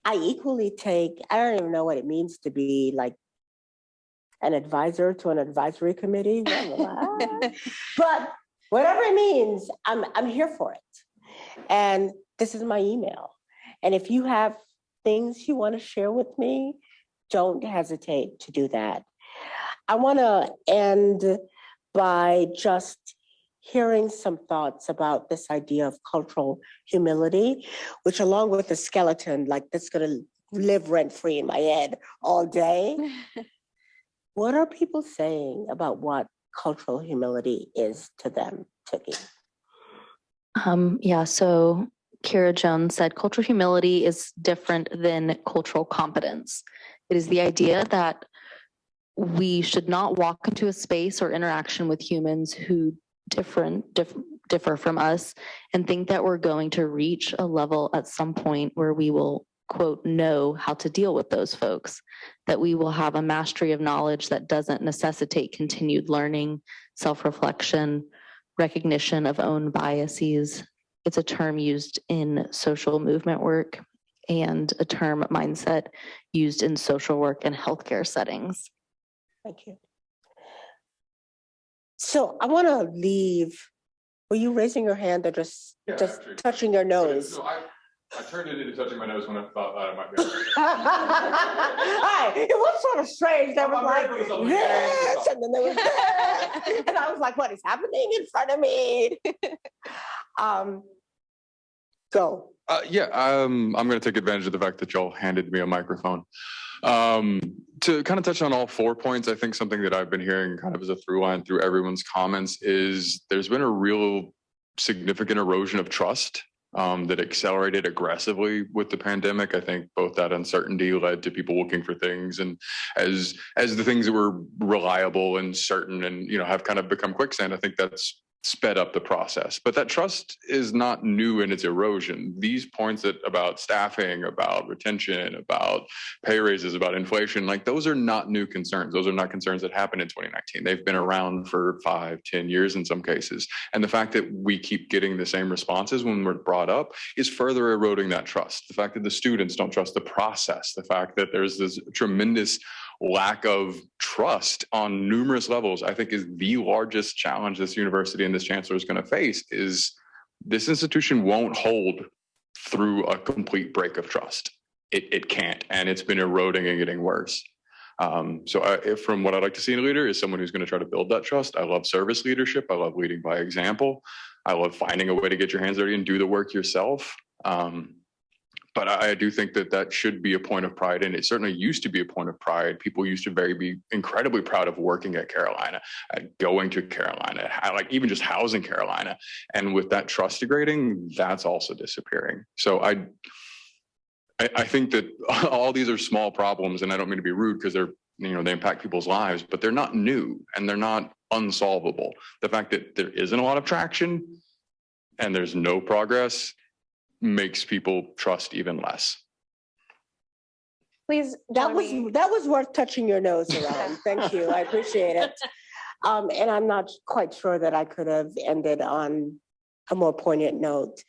I equally take, I don't even know what it means to be like an advisor to an advisory committee, but whatever it means, I'm here for it. And this is my email. And if you have things you want to share with me, don't hesitate to do that. I want to end by just hearing some thoughts about this idea of cultural humility, which along with the skeleton, like that's going to live rent-free in my head all day. What are people saying about what cultural humility is to them, Tiki? So Kira Jones said, cultural humility is different than cultural competence. It is the idea that we should not walk into a space or interaction with humans who differ from us and think that we're going to reach a level at some point where we will, quote, know how to deal with those folks, that we will have a mastery of knowledge that doesn't necessitate continued learning, self-reflection, recognition of own biases. It's a term used in social movement work and a term mindset used in social work and healthcare settings. Thank you. So I want to leave. Were you raising your hand or just touching your nose? No, I turned it into touching my nose when I thought that I might be. It was sort of strange. There was like this, and then there was this, and I was like, "What is happening in front of me?" Go. I'm going to take advantage of the fact that y'all handed me a microphone. To kind of touch on all 4 points, I think something that I've been hearing kind of as a through line through everyone's comments is there's been a real significant erosion of trust that accelerated aggressively with the pandemic. I think both that uncertainty led to people looking for things, and as the things that were reliable and certain and have kind of become quicksand, I think that's sped up the process. But that trust is not new in its erosion. These points about staffing, about retention, about pay raises, about inflation, like those are not new concerns. Those are not concerns that happened in 2019. They've been around for 5-10 years in some cases. And the fact that we keep getting the same responses when we're brought up is further eroding that trust. The fact that the students don't trust the process, the fact that there's this tremendous lack of trust on numerous levels, I think is the largest challenge this university and this chancellor is going to face. Is this institution won't hold through a complete break of trust. It can't, and it's been eroding and getting worse. From what I'd like to see in a leader is someone who's going to try to build that trust. I love service leadership. I love leading by example. I love finding a way to get your hands dirty and do the work yourself. But I do think that should be a point of pride, and it certainly used to be a point of pride. People used to be incredibly proud of working at Carolina, going to Carolina, like even just housing Carolina. And with that trust degrading, that's also disappearing. So I think that all these are small problems, and I don't mean to be rude because they impact people's lives, but they're not new and they're not unsolvable. The fact that there isn't a lot of traction and there's no progress makes people trust even less. Please, that was worth touching your nose around. Thank you. I appreciate it. And I'm not quite sure that I could have ended on a more poignant note.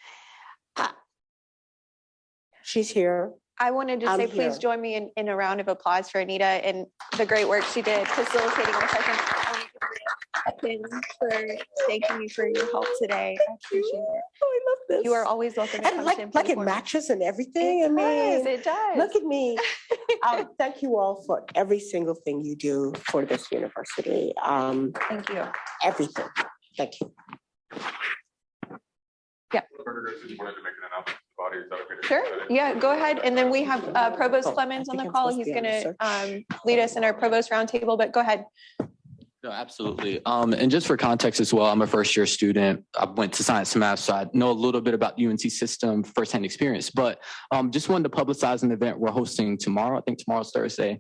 She's here. I wanted to say, please join me in a round of applause for Anita and the great work she did facilitating our session. For thanking me for your help today. I appreciate it. Oh, I love this. You are always welcome. And like it matches and everything. It does. Look at me. Thank you all for every single thing you do for this university. Thank you. Everything. Thank you. Yeah. Sure. Yeah, go ahead. And then we have Provost Clemens on the call. He's going to lead us in our Provost roundtable, but go ahead. No, absolutely. And just for context as well, I'm a first-year student. I went to science and math, so I know a little bit about the UNC system, firsthand experience. But just wanted to publicize an event we're hosting tomorrow. I think tomorrow's Thursday,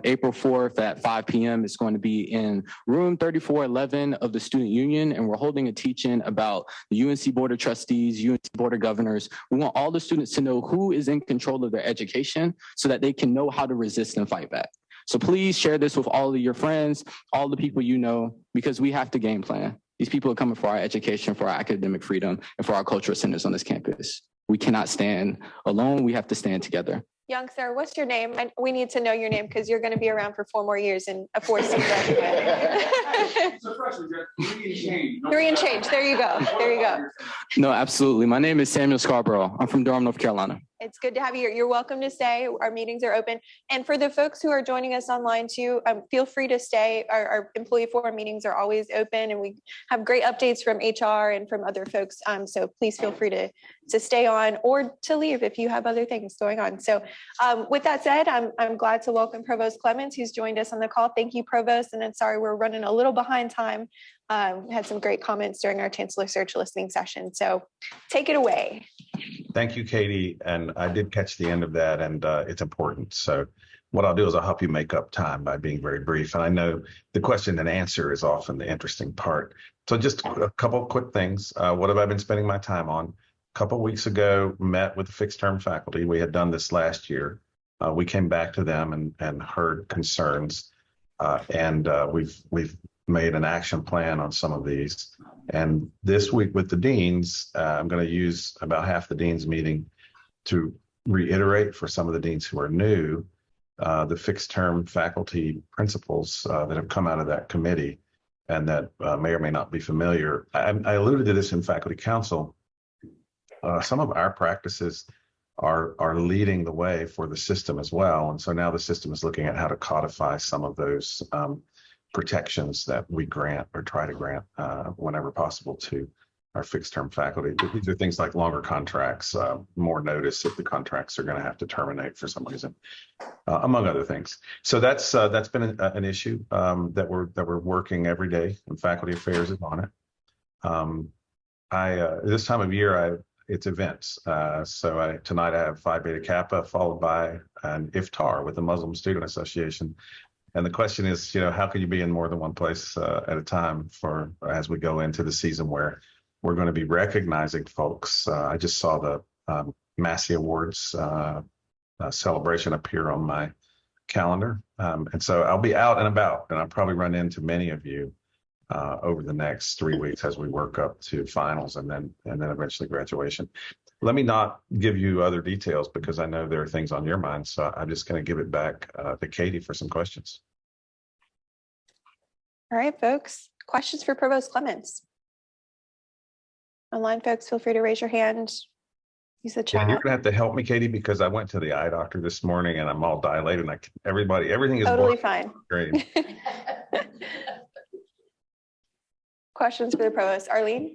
April 4th at 5 p.m. It's going to be in room 3411 of the Student Union, and we're holding a teach-in about the UNC Board of Trustees, UNC Board of Governors. We want all the students to know who is in control of their education so that they can know how to resist and fight back. So please share this with all of your friends, all the people you know, because we have to game plan. These people are coming for our education, for our academic freedom, and for our cultural centers on this campus. We cannot stand alone. We have to stand together. Young sir, what's your name? We need to know your name because you're going to be around for 4 more years and a 4-seat graduate. 3 and change. There you go. There you go. No, absolutely. My name is Samuel Scarborough. I'm from Durham, North Carolina. It's good to have you here. You're welcome to stay. Our meetings are open. And for the folks who are joining us online too, feel free to stay. Our employee forum meetings are always open and we have great updates from HR and from other folks. So please feel free to stay on or to leave if you have other things going on. So with that said, I'm glad to welcome Provost Clemens, who's joined us on the call. Thank you, Provost. And I'm sorry, we're running a little behind time. Had some great comments during our Chancellor Search listening session. So take it away. Thank you, Katie. And I did catch the end of that, and it's important. So what I'll do is I'll help you make up time by being very brief. And I know the question and answer is often the interesting part. So just a couple of quick things. What have I been spending my time on? A couple of weeks ago, met with the fixed term faculty. We had done this last year. We came back to them and heard concerns. We've made an action plan on some of these. And this week with the deans, I'm going to use about half the deans meeting to reiterate for some of the deans who are new, the fixed term faculty principles that have come out of that committee and that may or may not be familiar. I alluded to this in faculty council. Some of our practices are leading the way for the system as well. And so now the system is looking at how to codify some of those protections that we grant or try to grant whenever possible to our fixed term faculty. These are things like longer contracts, more notice if the contracts are going to have to terminate for some reason, among other things. So that's been an issue that we're working every day, and faculty affairs is on it. This time of year, it's events. Tonight I have Phi Beta Kappa followed by an iftar with the Muslim Student Association. And the question is, how can you be in more than one place at a time as we go into the season where we're going to be recognizing folks. I just saw the Massey Awards celebration appear on my calendar. And so I'll be out and about, and I'll probably run into many of you over the next 3 weeks as we work up to finals and then eventually graduation. Let me not give you other details because I know there are things on your mind. So I'm just going to give it back to Katie for some questions. All right, folks. Questions for Provost Clemens? Online folks, feel free to raise your hand. Use the chat. Yeah, you're going to have to help me, Katie, because I went to the eye doctor this morning and I'm all dilated. And everything is totally fine. Great. Questions for the Provost? Arlene?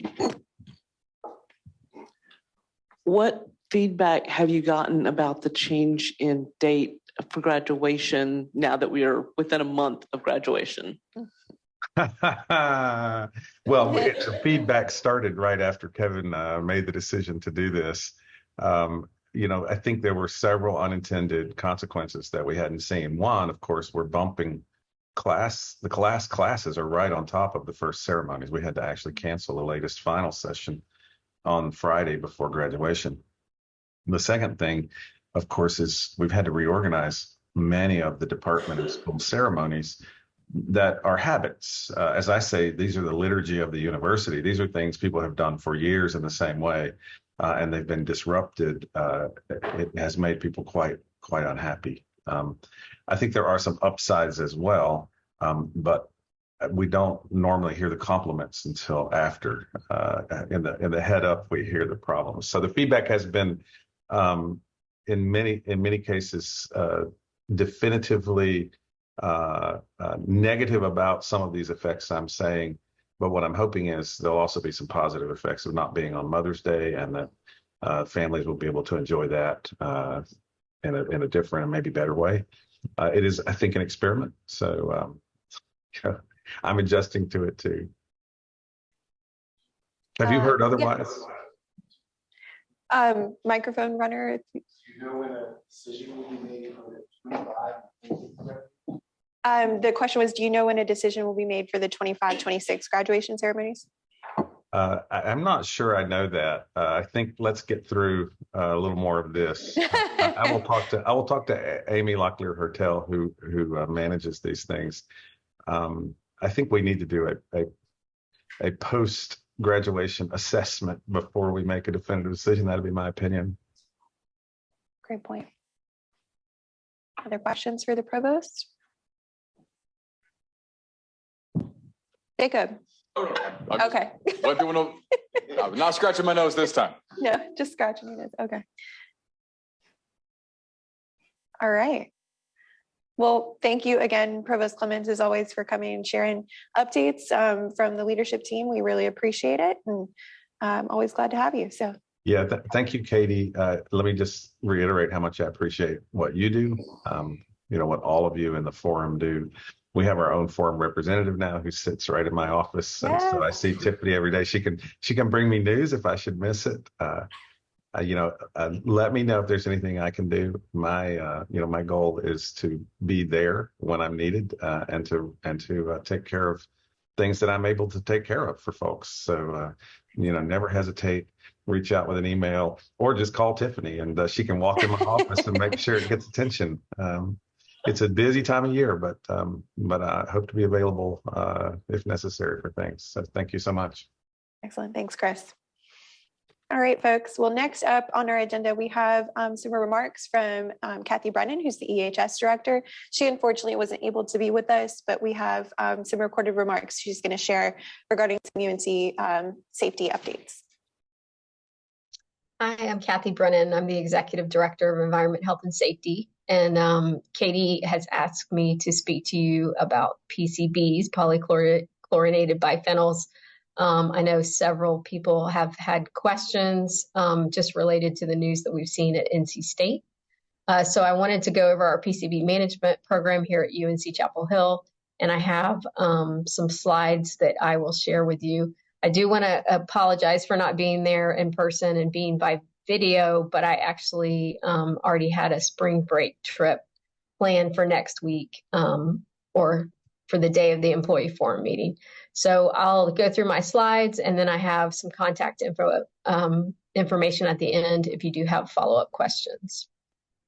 What feedback have you gotten about the change in date for graduation now that we are within a month of graduation? Well, the feedback started right after Kevin made the decision to do this. I think there were several unintended consequences that we hadn't seen. One, of course, we're bumping the classes are right on top of the first ceremonies. We had to actually cancel the latest final session on Friday before graduation. The second thing, of course, is we've had to reorganize many of the department and school ceremonies that are habits. As I say, these are the liturgy of the university. These are things people have done for years in the same way, and they've been disrupted. It has made people quite unhappy. I think there are some upsides as well, but we don't normally hear the compliments until after. In the head up, we hear the problems. So the feedback has been, in many cases, definitively negative about some of these effects I'm saying. But what I'm hoping is there'll also be some positive effects of not being on Mother's Day, and that families will be able to enjoy that in a different and maybe better way. It is, I think, an experiment. So I'm adjusting to it too. Have you heard otherwise? Yeah. Microphone runner. Do you know when a decision will be made on the 25? The question was, do you know when a decision will be made for the 25-26 graduation ceremonies? I'm not sure I know that. I think let's get through a little more of this. I will talk to Amy Locklear Hertel, who manages these things. I think we need to do a post graduation assessment before we make a definitive decision. That'd be my opinion. Great point. Other questions for the provost? Jacob. Okay. I'm not scratching my nose this time. No, just scratching your nose. Okay. All right. Well, thank you again, Provost Clemens, as always, for coming and sharing updates from the leadership team. We really appreciate it, and I'm always glad to have you. So. Yeah, thank you, Katie. Let me just reiterate how much I appreciate what you do. What all of you in the forum do. We have our own forum representative now who sits right in my office. And so I see Tiffany every day. She can bring me news if I should miss it. Let me know if there's anything I can do. My goal is to be there when I'm needed and to take care of things that I'm able to take care of for folks. So, never hesitate, reach out with an email or just call Tiffany and she can walk in my office and make sure it gets attention. It's a busy time of year, but I hope to be available if necessary for things. So thank you so much. Excellent. Thanks, Chris. All right, folks. Well, next up on our agenda, we have some remarks from Kathy Brennan, who's the EHS director. She unfortunately wasn't able to be with us, but we have some recorded remarks she's going to share regarding some UNC safety updates. Hi, I'm Kathy Brennan. I'm the executive director of Environment, Health, and Safety. And Katie has asked me to speak to you about PCBs, polychlorinated biphenyls. I know several people have had questions just related to the news that we've seen at NC State. So I wanted to go over our PCB management program here at UNC-Chapel Hill, and I have some slides that I will share with you. I do want to apologize for not being there in person and being by video, but I actually already had a spring break trip planned for next week or for the day of the employee forum meeting. So I'll go through my slides and then I have some contact information at the end if you do have follow-up questions.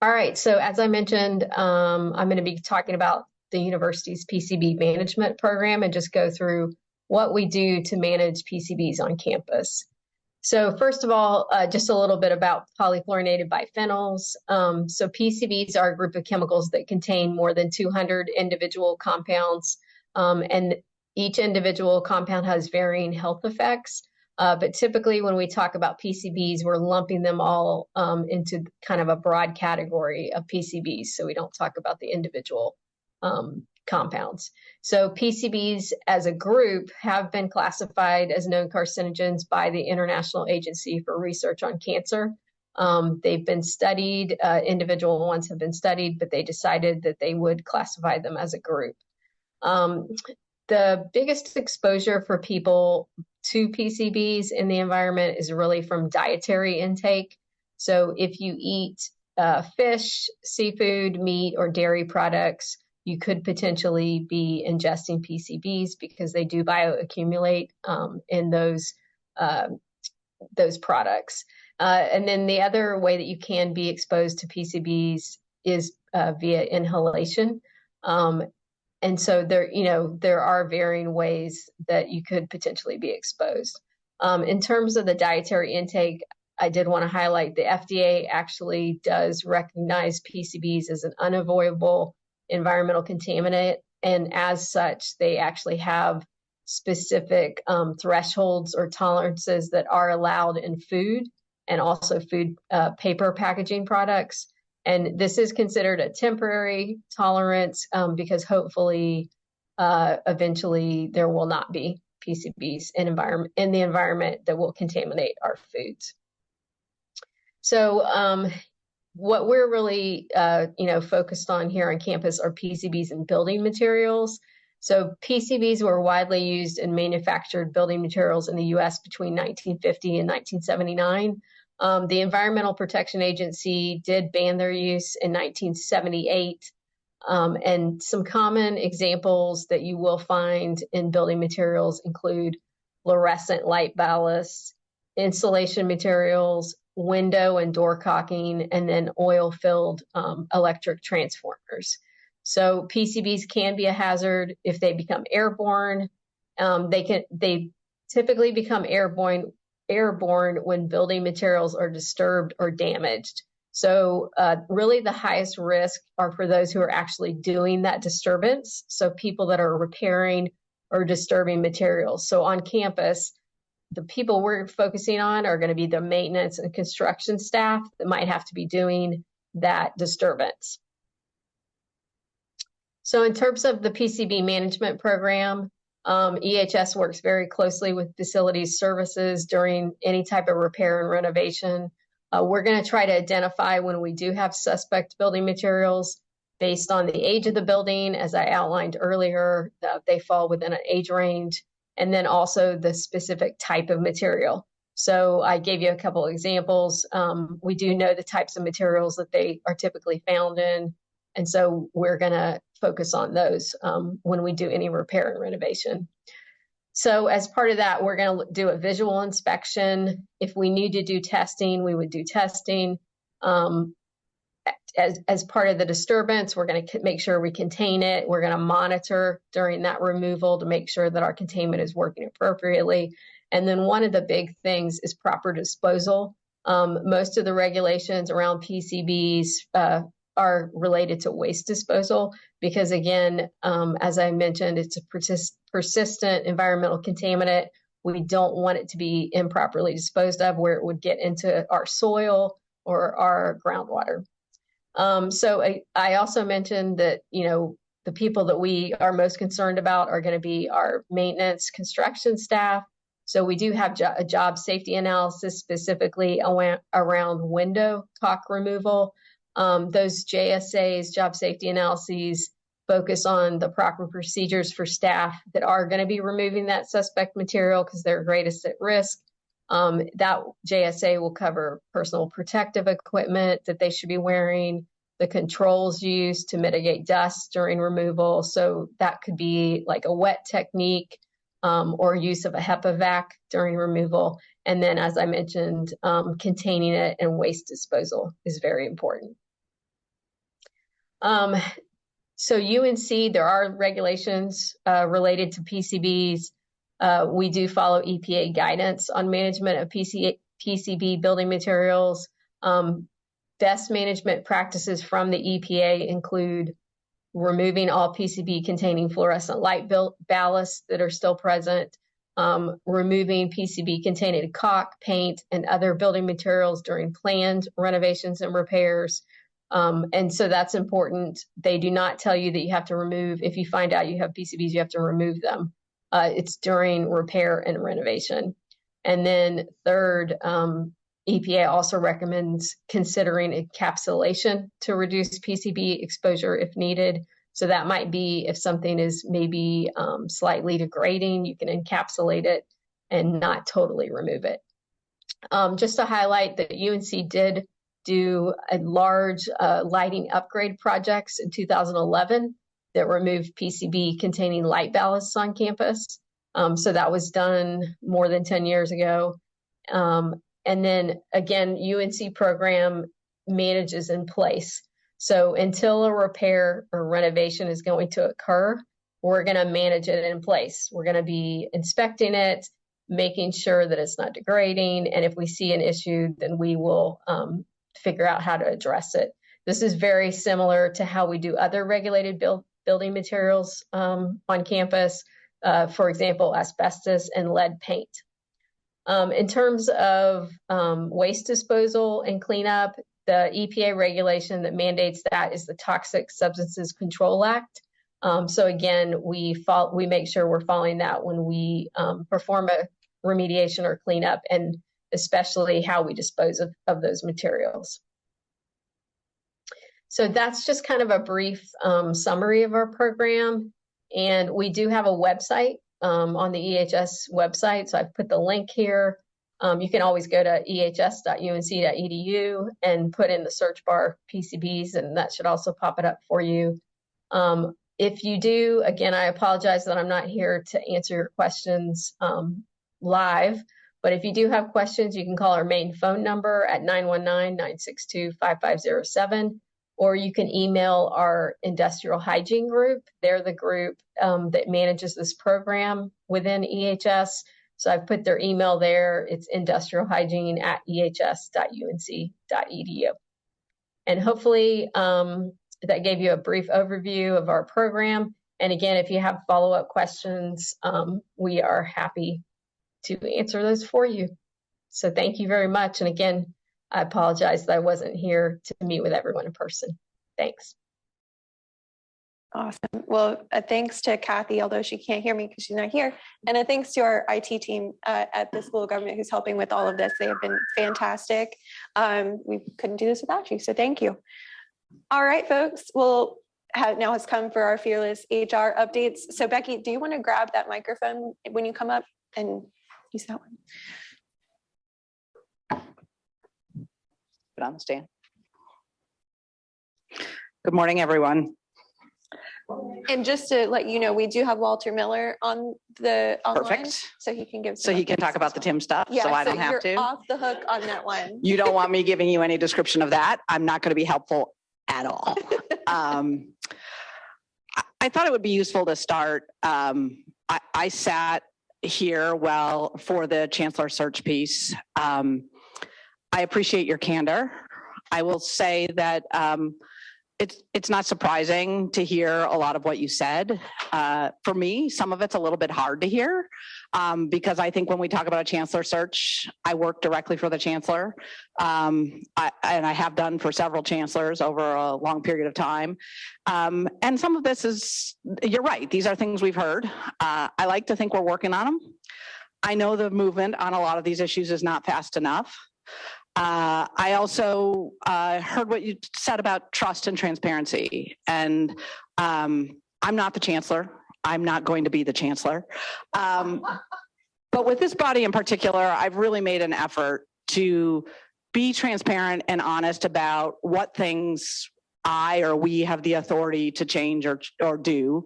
All right, so as I mentioned, I'm going to be talking about the university's PCB management program and just go through what we do to manage PCBs on campus. So first of all, just a little bit about polychlorinated biphenyls. So PCBs are a group of chemicals that contain more than 200 individual compounds, and each individual compound has varying health effects. But typically when we talk about PCBs, we're lumping them all into kind of a broad category of PCBs. So we don't talk about the individual compounds. So PCBs as a group have been classified as known carcinogens by the International Agency for Research on Cancer. They've been studied, individual ones have been studied, but they decided that they would classify them as a group. The biggest exposure for people to PCBs in the environment is really from dietary intake. So if you eat fish, seafood, meat, or dairy products, you could potentially be ingesting PCBs because they do bioaccumulate in those products. And then the other way that you can be exposed to PCBs is via inhalation. And so there are varying ways that you could potentially be exposed. In terms of the dietary intake, I did want to highlight the FDA actually does recognize PCBs as an unavoidable environmental contaminant. And as such, they actually have specific thresholds or tolerances that are allowed in food and also food paper packaging products. And this is considered a temporary tolerance because hopefully, eventually there will not be PCBs in the environment that will contaminate our foods. So what we're really focused on here on campus are PCBs and building materials. So PCBs were widely used in manufactured building materials in the US between 1950 and 1979. The Environmental Protection Agency did ban their use in 1978. And some common examples that you will find in building materials include fluorescent light ballasts, insulation materials, window and door caulking, and then oil-filled electric transformers. So PCBs can be a hazard if they become airborne. They typically become airborne when building materials are disturbed or damaged. So really the highest risk are for those who are actually doing that disturbance. So people that are repairing or disturbing materials. So on campus, the people we're focusing on are going to be the maintenance and construction staff that might have to be doing that disturbance. So in terms of the PCB management program, EHS works very closely with facilities services during any type of repair and renovation. We're going to try to identify when we do have suspect building materials based on the age of the building. As I outlined earlier, they fall within an age range, and then also the specific type of material. So I gave you a couple examples. We do know the types of materials that they are typically found in, and so we're going to focus on those when we do any repair and renovation. So as part of that, we're going to do a visual inspection. If we need to do testing, we would do testing. As part of the disturbance, we're going to make sure we contain it. We're going to monitor during that removal to make sure that our containment is working appropriately. And then one of the big things is proper disposal. Most of the regulations around PCBs are related to waste disposal because, again, as I mentioned, it's a persistent environmental contaminant. We don't want it to be improperly disposed of where it would get into our soil or our groundwater. So I also mentioned that, the people that we are most concerned about are going to be our maintenance construction staff. So we do have a job safety analysis specifically around window caulk removal. Those JSAs, job safety analyses, focus on the proper procedures for staff that are going to be removing that suspect material because they're greatest at risk. That JSA will cover personal protective equipment that they should be wearing, the controls used to mitigate dust during removal. So that could be like a wet technique or use of a HEPA vac during removal. And then, as I mentioned, containing it and waste disposal is very important. So UNC, there are regulations related to PCBs. We do follow EPA guidance on management of PCB building materials. Best management practices from the EPA include removing all PCB containing fluorescent light ballasts that are still present, removing PCB containing caulk, paint, and other building materials during planned renovations and repairs. And so that's important. They do not tell you that you have to remove, if you find out you have PCBs, you have to remove them. It's during repair and renovation. And then third, EPA also recommends considering encapsulation to reduce PCB exposure if needed. So that might be if something is maybe slightly degrading, you can encapsulate it and not totally remove it. Just to highlight that UNC did do a large lighting upgrade projects in 2011 that removed PCB containing light ballasts on campus. So that was done more than 10 years ago. And then again, UNC program manages in place. So until a repair or renovation is going to occur, we're going to manage it in place. We're going to be inspecting it, making sure that it's not degrading. And if we see an issue, then we will figure out how to address it. This is very similar to how we do other regulated building materials on campus, for example, asbestos and lead paint. In terms of waste disposal and cleanup, the EPA regulation that mandates that is the Toxic Substances Control Act. So again, we make sure we're following that when we perform a remediation or cleanup, and especially how we dispose of those materials. So that's just kind of a brief summary of our program. And we do have a website on the EHS website. So I've put the link here. You can always go to ehs.unc.edu and put in the search bar PCBs, and that should also pop it up for you. If you do, again, I apologize that I'm not here to answer your questions live. But if you do have questions, you can call our main phone number at 919-962-5507, or you can email our industrial hygiene group. They're the group that manages this program within EHS. So I've put their email there. It's industrialhygiene@ehs.unc.edu. And hopefully that gave you a brief overview of our program. And again, if you have follow-up questions, we are happy to answer those for you. So thank you very much. And again, I apologize that I wasn't here to meet with everyone in person. Thanks. Awesome. Well, thanks to Kathy, although she can't hear me because she's not here. And thanks to our IT team at the School of Government who's helping with all of this. They have been fantastic. We couldn't do this without you. So thank you. All right, folks. Well, now has come for our fearless HR updates. So Becci, do you want to grab that microphone when you come up and use that one? Put on the stand. Good morning, everyone. And just to let you know, we do have Walter Miller on the online, Perfect. So he can give. So he can talk about the Tim stuff, Yeah, so I don't have you're to. off the hook on that one. You don't want me giving you any description of that. I'm not going to be helpful at all. I thought it would be useful to start. I sat here for the Chancellor search piece. I appreciate your candor. I will say that it's not surprising to hear a lot of what you said. For me, some of it's a little bit hard to hear because I think when we talk about a Chancellor search, I work directly for the Chancellor, and I have done for several Chancellors over a long period of time. And some of this is, you're right, these are things we've heard. I like to think we're working on them. I know the movement on a lot of these issues is not fast enough. I also heard what you said about trust and transparency. And I'm not the Chancellor. I'm not going to be the Chancellor. But with this body in particular, I've really made an effort to be transparent and honest about what things I or we have the authority to change or do,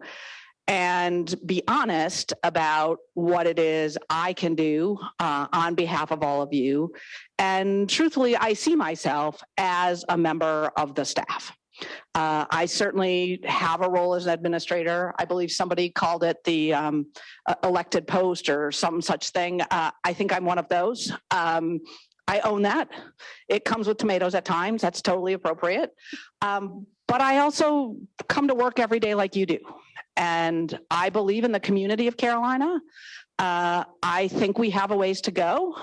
and be honest about what it is I can do on behalf of all of you. And truthfully, I see myself as a member of the staff. I certainly have a role as an administrator. I believe somebody called it the elected post or some such thing. I think I'm one of those. I own that. It comes with tomatoes at times. That's totally appropriate. But I also come to work every day like you do. And I believe in the community of Carolina. I think we have a ways to go,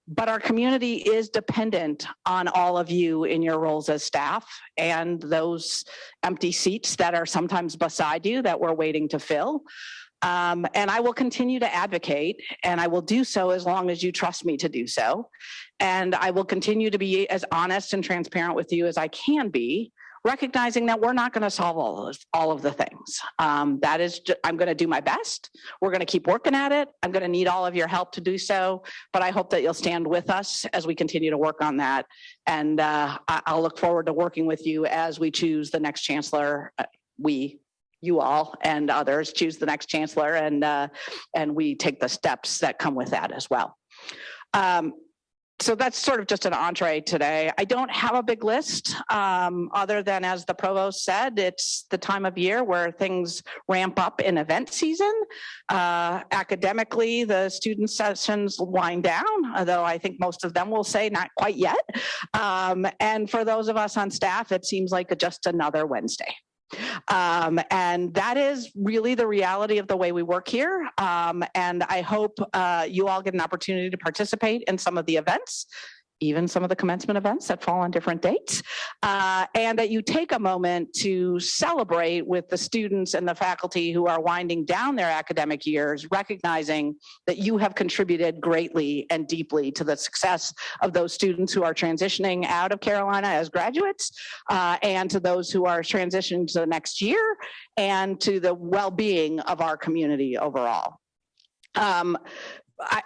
but our community is dependent on all of you in your roles as staff and those empty seats that are sometimes beside you that we're waiting to fill. And I will continue to advocate, and I will do so as long as you trust me to do so. And I will continue to be as honest and transparent with you as I can be, recognizing that we're not going to solve all of the things. I'm going to do my best. We're going to keep working at it. I'm going to need all of your help to do so, but I hope that you'll stand with us as we continue to work on that. And I'll look forward to working with you as we choose the next Chancellor. You all and others choose the next Chancellor, and we take the steps that come with that as well. So that's sort of just an entree today. I don't have a big list other than, as the Provost said, it's the time of year where things ramp up in event season. Academically, the student sessions wind down, although I think most of them will say not quite yet. And for those of us on staff, it seems like just another Wednesday. And that is really the reality of the way we work here. And I hope you all get an opportunity to participate in some of the events, even some of the commencement events that fall on different dates, and that you take a moment to celebrate with the students and the faculty who are winding down their academic years, recognizing that you have contributed greatly and deeply to the success of those students who are transitioning out of Carolina as graduates, and to those who are transitioning to the next year, and to the well-being of our community overall.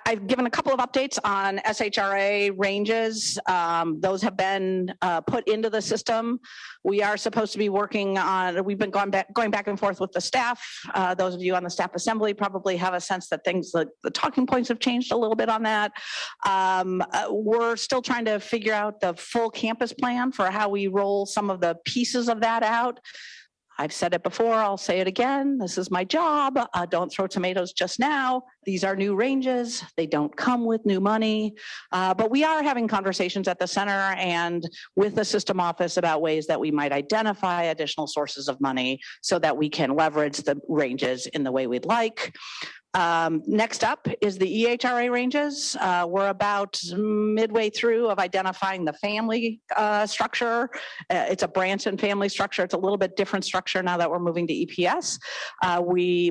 I've given a couple of updates on SHRA ranges. Those have been put into the system. We are supposed to be working on, we've been going back and forth with the staff. Those of you on the staff assembly probably have a sense that things, like the talking points have changed a little bit on that. We're still trying to figure out the full campus plan for how we roll some of the pieces of that out. I've said it before, I'll say it again. This is my job. Don't throw tomatoes just now. These are new ranges. They don't come with new money. But we are having conversations at the center and with the system office about ways that we might identify additional sources of money so that we can leverage the ranges in the way we'd like. Next up is the EHRA ranges. We're about midway through of identifying the family structure. It's a branch and family structure. It's a little bit different structure now that we're moving to EPS.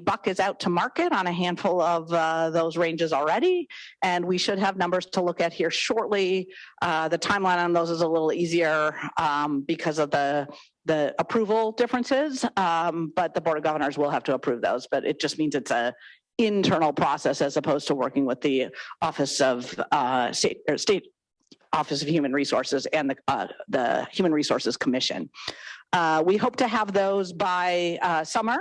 Buck is out to market on a handful of those ranges already, and we should have numbers to look at here shortly. The timeline on those is a little easier because of the approval differences, but the Board of Governors will have to approve those, but it just means it's a internal process as opposed to working with the Office of State Office of Human Resources and the Human Resources Commission. We hope to have those by summer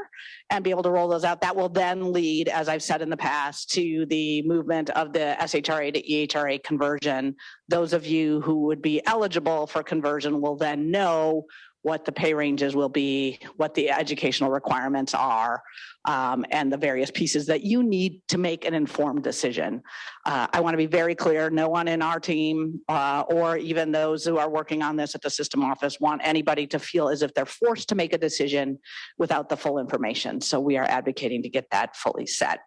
and be able to roll those out. That will then lead, as I've said in the past, to the movement of the SHRA to EHRA conversion. Those of you who would be eligible for conversion will then know what the pay ranges will be, what the educational requirements are, and the various pieces that you need to make an informed decision. I want to be very clear, no one in our team or even those who are working on this at the system office want anybody to feel as if they're forced to make a decision without the full information. So we are advocating to get that fully set.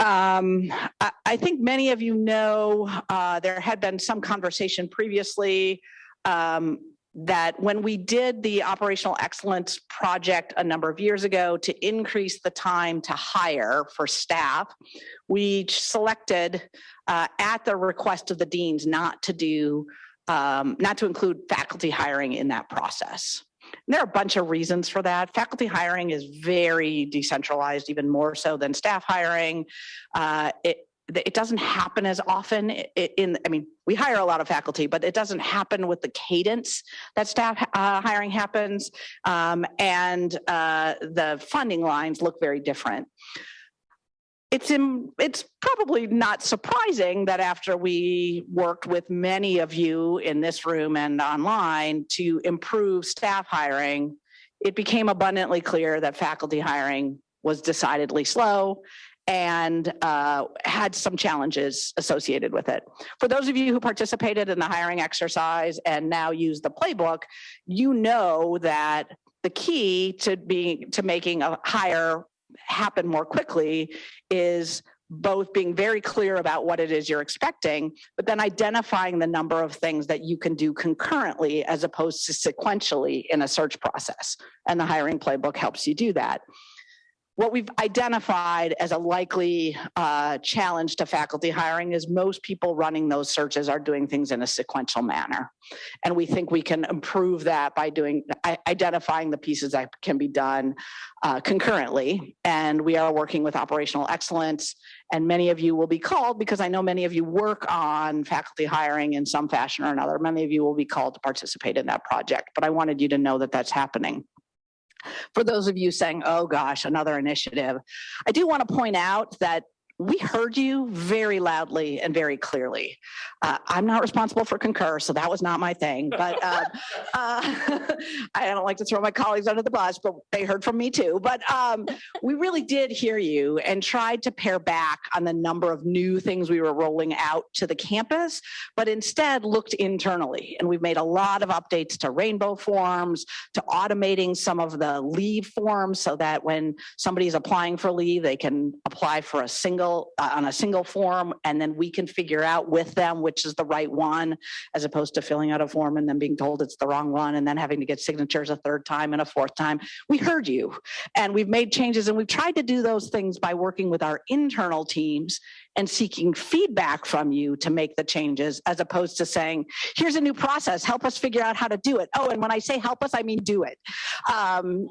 I think many of you know there had been some conversation previously that when we did the operational excellence project a number of years ago to increase the time to hire for staff, we selected at the request of the deans not to include faculty hiring in that process. And there are a bunch of reasons for that. Faculty hiring is very decentralized, even more so than staff hiring. It doesn't happen as often we hire a lot of faculty, but it doesn't happen with the cadence that staff hiring happens. And the funding lines look very different. It's probably not surprising that after we worked with many of you in this room and online to improve staff hiring, it became abundantly clear that faculty hiring was decidedly slow and had some challenges associated with it. For those of you who participated in the hiring exercise and now use the playbook, you know that the key to making a hire happen more quickly is both being very clear about what it is you're expecting, but then identifying the number of things that you can do concurrently as opposed to sequentially in a search process. And the hiring playbook helps you do that. What we've identified as a likely challenge to faculty hiring is most people running those searches are doing things in a sequential manner. And we think we can improve that by identifying the pieces that can be done concurrently. And we are working with operational excellence, and many of you will be called, because I know many of you work on faculty hiring in some fashion or another. Many of you will be called to participate in that project, but I wanted you to know that that's happening. For those of you saying, oh gosh, another initiative, I do want to point out that we heard you very loudly and very clearly. I'm not responsible for Concur, so that was not my thing. But I don't like to throw my colleagues under the bus, but they heard from me too. But we really did hear you and tried to pare back on the number of new things we were rolling out to the campus, but instead looked internally. And we've made a lot of updates to Rainbow forms, to automating some of the leave forms so that when somebody's applying for leave, they can apply for on a single form, and then we can figure out with them which is the right one, as opposed to filling out a form and then being told it's the wrong one and then having to get signatures a third time and a fourth time. We heard you, and we've made changes, and we've tried to do those things by working with our internal teams and seeking feedback from you to make the changes, as opposed to saying, here's a new process, help us figure out how to do it. Oh, and when I say help us, I mean do it.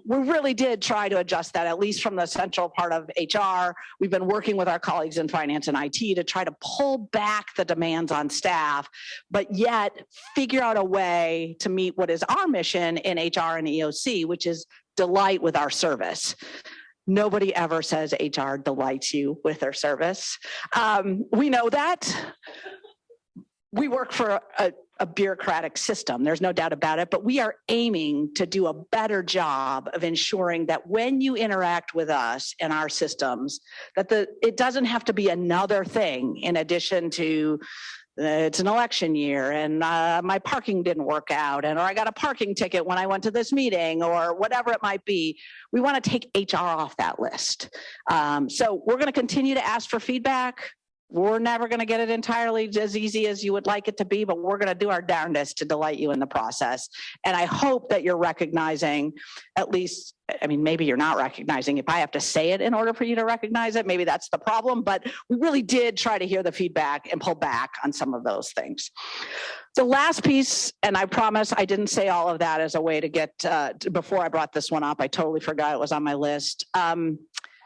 We really did try to adjust that, at least from the central part of HR. We've been working with our colleagues in finance and IT to try to pull back the demands on staff, but yet figure out a way to meet what is our mission in HR and EOC, which is delight with our service. Nobody ever says HR delights you with their service. We know that. We work for a bureaucratic system. There's no doubt about it, but we are aiming to do a better job of ensuring that when you interact with us and our systems, that it doesn't have to be another thing in addition to it's an election year and my parking didn't work out, or I got a parking ticket when I went to this meeting, or whatever it might be. We want to take HR off that list. So we're going to continue to ask for feedback. We're never going to get it entirely as easy as you would like it to be, but we're going to do our darndest to delight you in the process. And I hope that you're recognizing, at least, I mean, maybe you're not recognizing. If I have to say it in order for you to recognize it, maybe that's the problem. But we really did try to hear the feedback and pull back on some of those things. The last piece, and I promise I didn't say all of that as a way to get, before I brought this one up, I totally forgot it was on my list.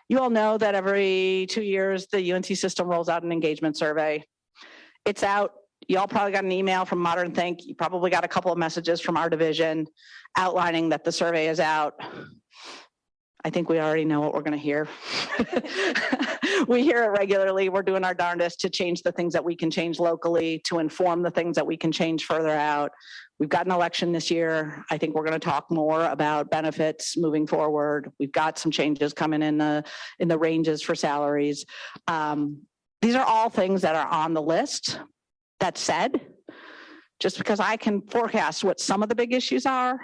You all know that every 2 years, the UNC system rolls out an engagement survey. It's out. You all probably got an email from Modern Think. You probably got a couple of messages from our division outlining that the survey is out. I think we already know what we're going to hear. We hear it regularly. We're doing our darndest to change the things that we can change locally, to inform the things that we can change further out. We've got an election this year. I think we're going to talk more about benefits moving forward. We've got some changes coming in the ranges for salaries. These are all things that are on the list. That said, just because I can forecast what some of the big issues are,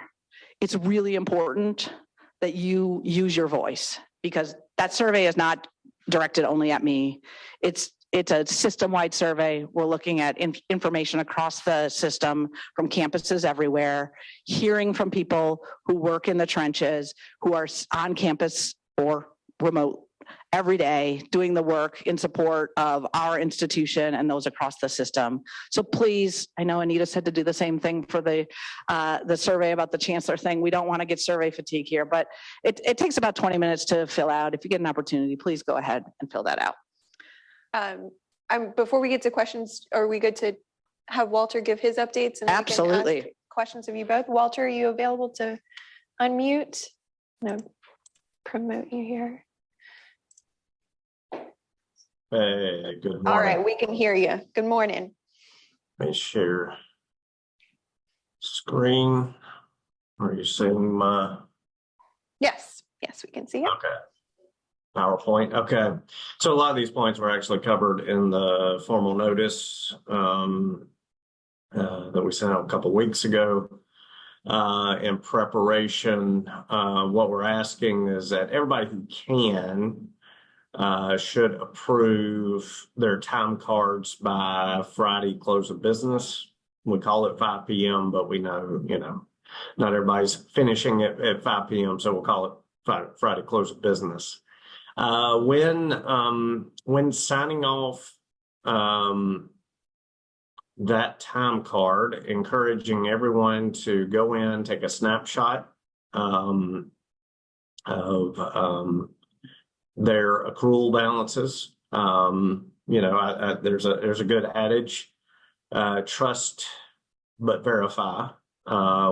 it's really important that you use your voice, because that survey is not directed only at me. It's a system-wide survey. We're looking at information across the system from campuses everywhere, hearing from people who work in the trenches, who are on campus or remote every day, doing the work in support of our institution and those across the system. So please, I know Anita said to do the same thing for the survey about the Chancellor thing. We don't want to get survey fatigue here, but it takes about 20 minutes to fill out. If you get an opportunity, please go ahead and fill that out. Before we get to questions, are we good to have Walter give his updates? And absolutely. We can ask questions of you both. Walter, are you available to unmute? No, promote you here. Hey, good morning. All right, we can hear you. Good morning. Let me share screen. Are you seeing my? Yes, we can see it. Okay. PowerPoint. Okay. So a lot of these points were actually covered in the formal notice that we sent out a couple weeks ago. In preparation, what we're asking is that everybody who can should approve their time cards by Friday close of business. We call it 5 p.m., but we know, not everybody's finishing it at 5 p.m., so we'll call it Friday close of business. When signing off that time card, encouraging everyone to go in, take a snapshot of their accrual balances. There's a good adage, trust but verify.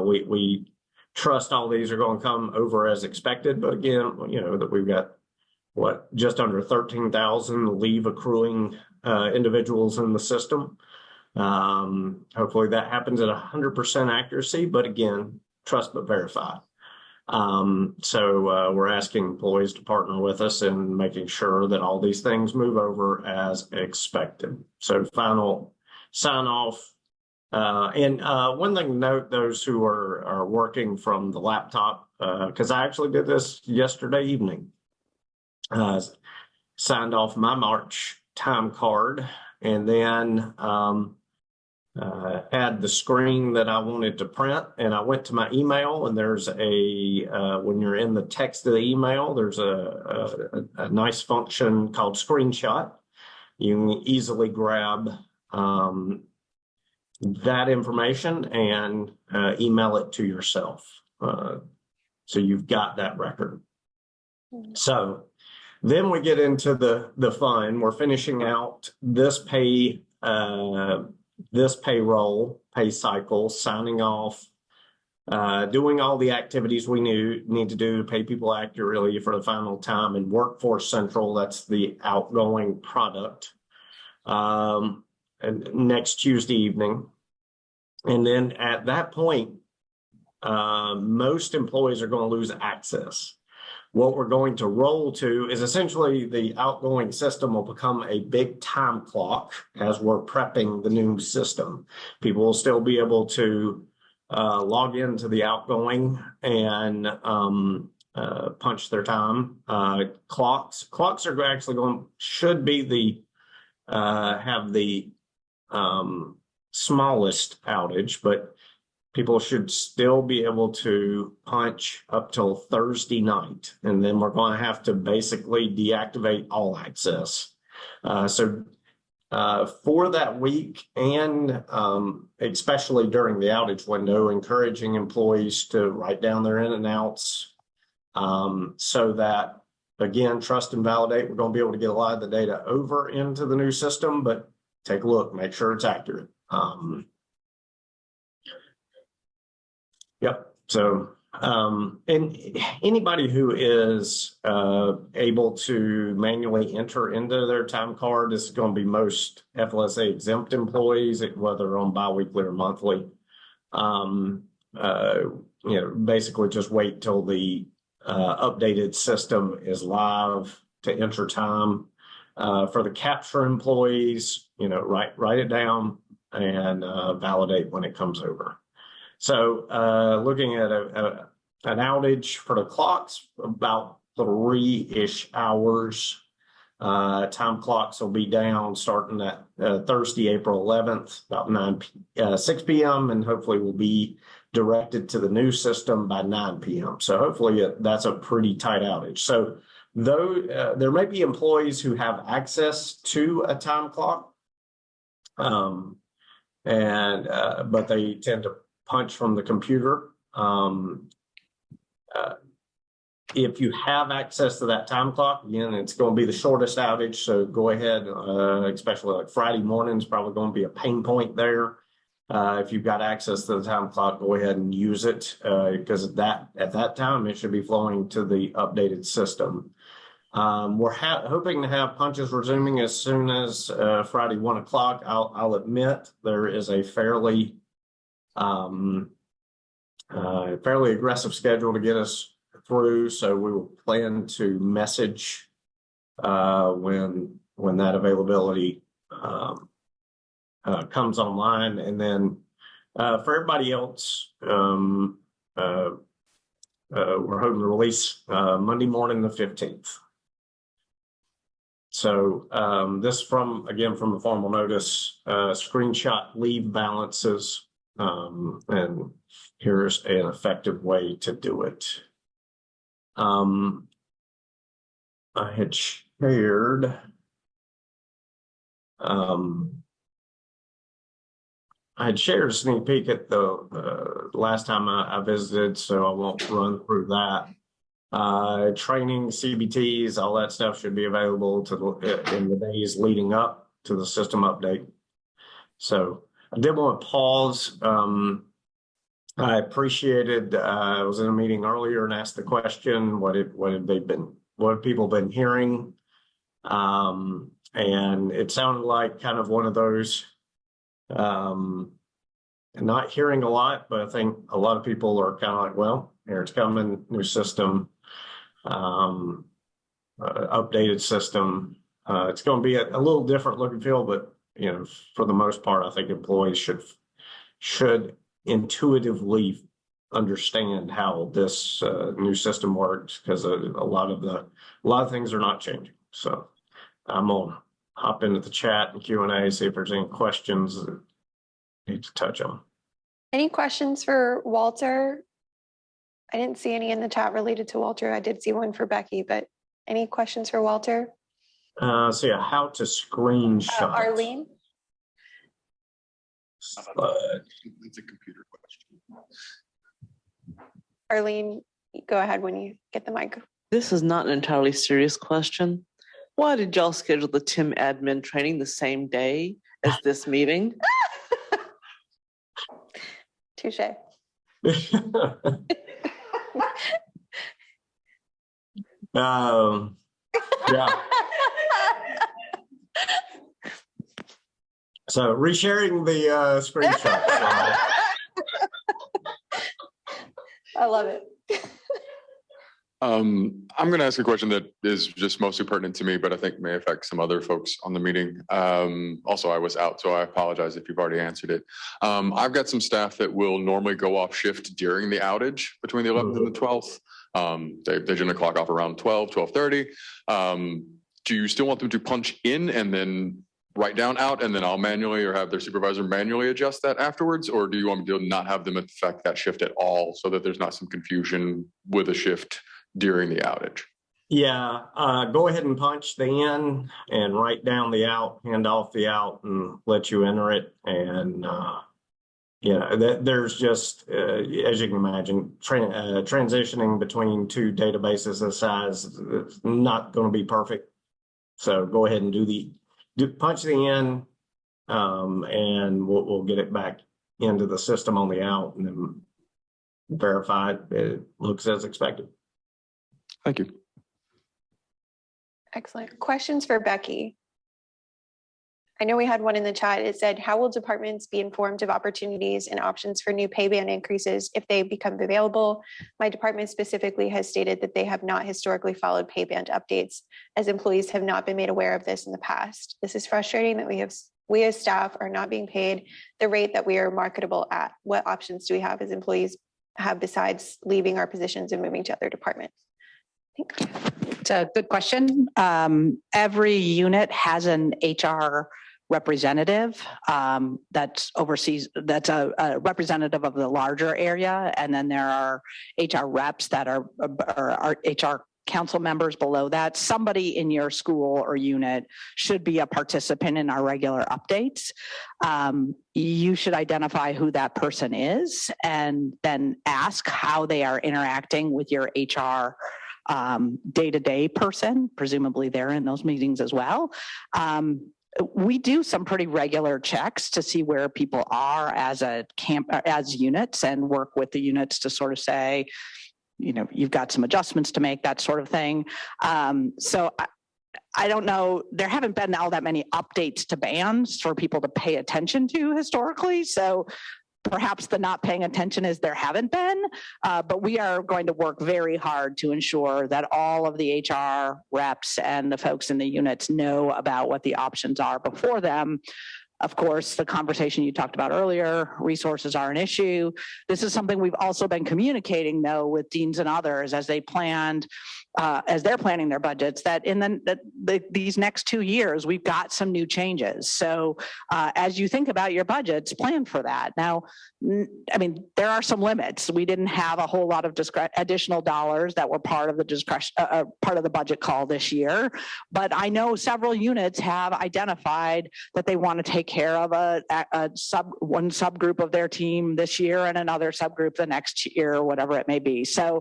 We trust all these are going to come over as expected, but again, that we've got just under 13,000 leave accruing individuals in the system. Hopefully that happens at 100% accuracy, but again, trust but verify. So we're asking employees to partner with us in making sure that all these things move over as expected. So final sign off. And one thing to note, those who are working from the laptop, because I actually did this yesterday evening, signed off my March time card, and then had the screen that I wanted to print, and I went to my email, and there's when you're in the text of the email, there's a nice function called screenshot. You can easily grab that information and email it to yourself. So you've got that record. So Then we get into the fun. We're finishing out this payroll pay cycle, signing off, doing all the activities we need to do to pay people accurately for the final time. And Workforce Central, that's the outgoing product, and next Tuesday evening. And then at that point, most employees are going to lose access. What we're going to roll to is essentially the outgoing system will become a big time clock as we're prepping the new system. People will still be able to log into the outgoing and punch their time. Clocks are actually should be have the smallest outage, but people should still be able to punch up till Thursday night. And then we're going to have to basically deactivate all access. For that week and especially during the outage window, encouraging employees to write down their in and outs so that, again, trust and validate. We're going to be able to get a lot of the data over into the new system, but take a look, make sure it's accurate. Yep. So, and anybody who is able to manually enter into their time card, this is going to be most FLSA exempt employees, whether on biweekly or monthly. Basically just wait till the updated system is live to enter time. For the capture employees, write it down and validate when it comes over. So looking at an outage for the clocks, about 3-ish hours. Time clocks will be down starting at Thursday, April 11th, about 6 p.m. and hopefully will be directed to the new system by 9 p.m. So hopefully that's a pretty tight outage. So though there may be employees who have access to a time clock, but they tend to punch from the computer. If you have access to that time clock, again, it's going to be the shortest outage. So go ahead, especially like Friday morning is probably going to be a pain point there. If you've got access to the time clock, go ahead and use it because at that time, it should be flowing to the updated system. We're hoping to have punches resuming as soon as Friday 1 o'clock. I'll admit there is a fairly aggressive schedule to get us through, so we will plan to message when that availability comes online, and then for everybody else, we're hoping to release Monday morning the 15th. So this from the formal notice, screenshot leave balances, and here's an effective way to do it. I had shared a sneak peek at the last time I visited, so I won't run through that. Training, CBTs, all that stuff should be available in the days leading up to the system update. So I did want to pause. I appreciated, I was in a meeting earlier and asked the question, what have people been hearing? And it sounded like kind of one of those, not hearing a lot, but I think a lot of people are kind of like, well, here it's coming, new system, updated system. It's going to be a little different look and feel, but for the most part, I think employees should intuitively understand how this new system works, because a lot of things are not changing. So I'm gonna hop into the chat and Q&A, see if there's any questions that I need to touch on. Any questions for Walter? I didn't see any in the chat related to Walter. I did see one for Becci, but any questions for Walter? So yeah, how to screenshot. Arlene? It's a computer question. Arlene, go ahead when you get the mic. This is not an entirely serious question. Why did y'all schedule the Tim admin training the same day as this meeting? Touche. Yeah. So resharing the screenshot. I love it. I'm going to ask a question that is just mostly pertinent to me, but I think may affect some other folks on the meeting. Also, I was out, so I apologize if you've already answered it. I've got some staff that will normally go off shift during the outage between the 11th and the 12th. They generally clock off around 12:30. Do you still want them to punch in and then write down out, and then I'll manually or have their supervisor manually adjust that afterwards? Or do you want me to not have them affect that shift at all so that there's not some confusion with a shift during the outage? Yeah, go ahead and punch the in and write down the out, hand off the out, and let you enter it. And there's just, as you can imagine, transitioning between two databases this size is not going to be perfect. So go ahead and punch the in, and we'll get it back into the system on the out, and then verify it looks as expected. Thank you. Excellent. Questions for Becci? I know we had one in the chat. It said, how will departments be informed of opportunities and options for new pay band increases if they become available? My department specifically has stated that they have not historically followed pay band updates, as employees have not been made aware of this in the past. This is frustrating that we as staff are not being paid the rate that we are marketable at. What options do we have as employees have besides leaving our positions and moving to other departments? It's a good question. Every unit has an HR representative that oversees, that's a representative of the larger area. And then there are HR reps that are HR council members below that. Somebody in your school or unit should be a participant in our regular updates. You should identify who that person is and then ask how they are interacting with your HR day-to-day person. Presumably they're in those meetings as well. We do some pretty regular checks to see where people are as units, and work with the units to sort of say, you've got some adjustments to make, that sort of thing. So I don't know, there haven't been all that many updates to bands for people to pay attention to historically. So perhaps the not paying attention is there haven't been, but we are going to work very hard to ensure that all of the HR reps and the folks in the units know about what the options are before them. Of course, the conversation you talked about earlier, resources are an issue. This is something we've also been communicating, though, with deans and others as they planned, as they're planning their budgets, that in these next 2 years, we've got some new changes. So as you think about your budgets, plan for that. Now, I mean, there are some limits. We didn't have a whole lot of additional dollars that were part of the part of the budget call this year, but I know several units have identified that they want to take care of one subgroup of their team this year and another subgroup the next year, or whatever it may be. So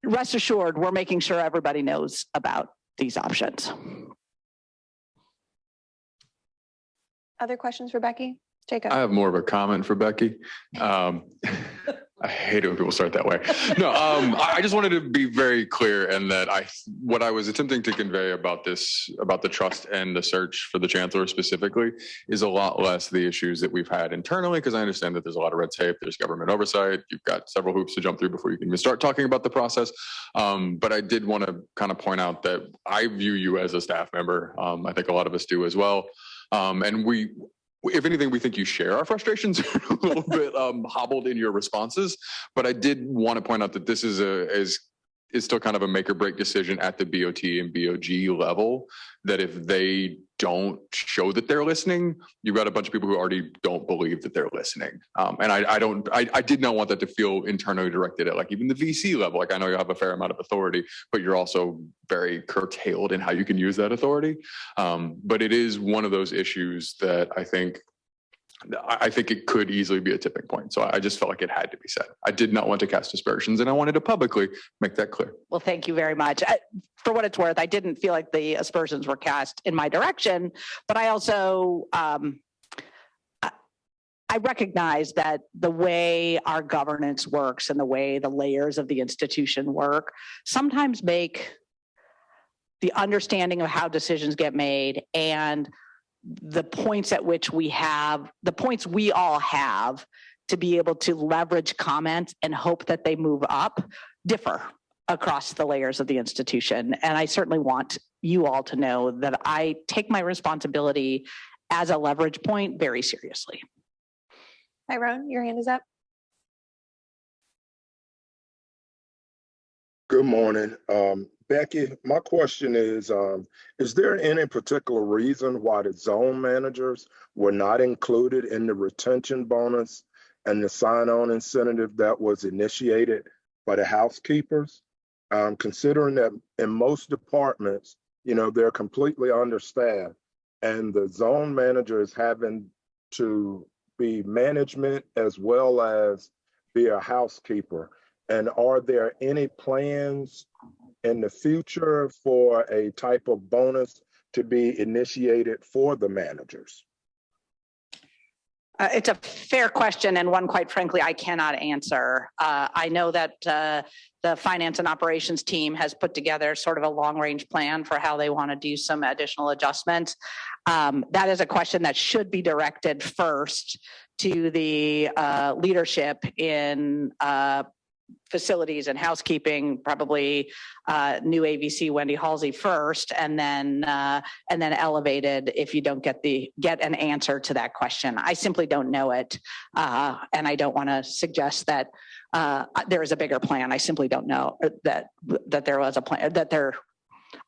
rest assured, we're making sure everybody knows about these options. Other questions for Becci? Jacob. I have more of a comment for Becci. I hate it when people start that way. No, I just wanted to be very clear in that what I was attempting to convey about the trust and the search for the chancellor specifically, is a lot less the issues that we've had internally, because I understand that there's a lot of red tape, there's government oversight, you've got several hoops to jump through before you can even start talking about the process. But I did want to kind of point out that I view you as a staff member. I think a lot of us do as well. And if anything, we think you share our frustrations a little bit hobbled in your responses. But I did want to point out that this is still kind of a make or break decision at the BOT and BOG level, that if they don't show that they're listening, you've got a bunch of people who already don't believe that they're listening. And I did not want that to feel internally directed at like even the VC level. Like, I know you have a fair amount of authority, but you're also very curtailed in how you can use that authority. But it is one of those issues that I think I think it could easily be a tipping point. So I just felt like it had to be said. I did not want to cast aspersions, and I wanted to publicly make that clear. Well, thank you very much. For what it's worth, I didn't feel like the aspersions were cast in my direction, but I also, I recognize that the way our governance works and the way the layers of the institution work sometimes make the understanding of how decisions get made and the points at which we have, the points we all have to be able to leverage comments and hope that they move up differ across the layers of the institution. And I certainly want you all to know that I take my responsibility as a leverage point very seriously. Tyrone, your hand is up. Good morning. Becci, my question is there any particular reason why the zone managers were not included in the retention bonus and the sign-on incentive that was initiated by the housekeepers? Considering that in most departments, you know, they're completely understaffed and the zone manager is having to be management as well as be a housekeeper. And are there any plans in the future for a type of bonus to be initiated for the managers? It's a fair question and one, quite frankly, I cannot answer. I know that the finance and operations team has put together sort of a long-range plan for how they want to do some additional adjustments. That is a question that should be directed first to the leadership in facilities and housekeeping, probably new AVC Wendy Halsey first, and then elevated if you don't get an answer to that question. I simply don't know it, and I don't want to suggest that there is a bigger plan. I simply don't know that there was a plan.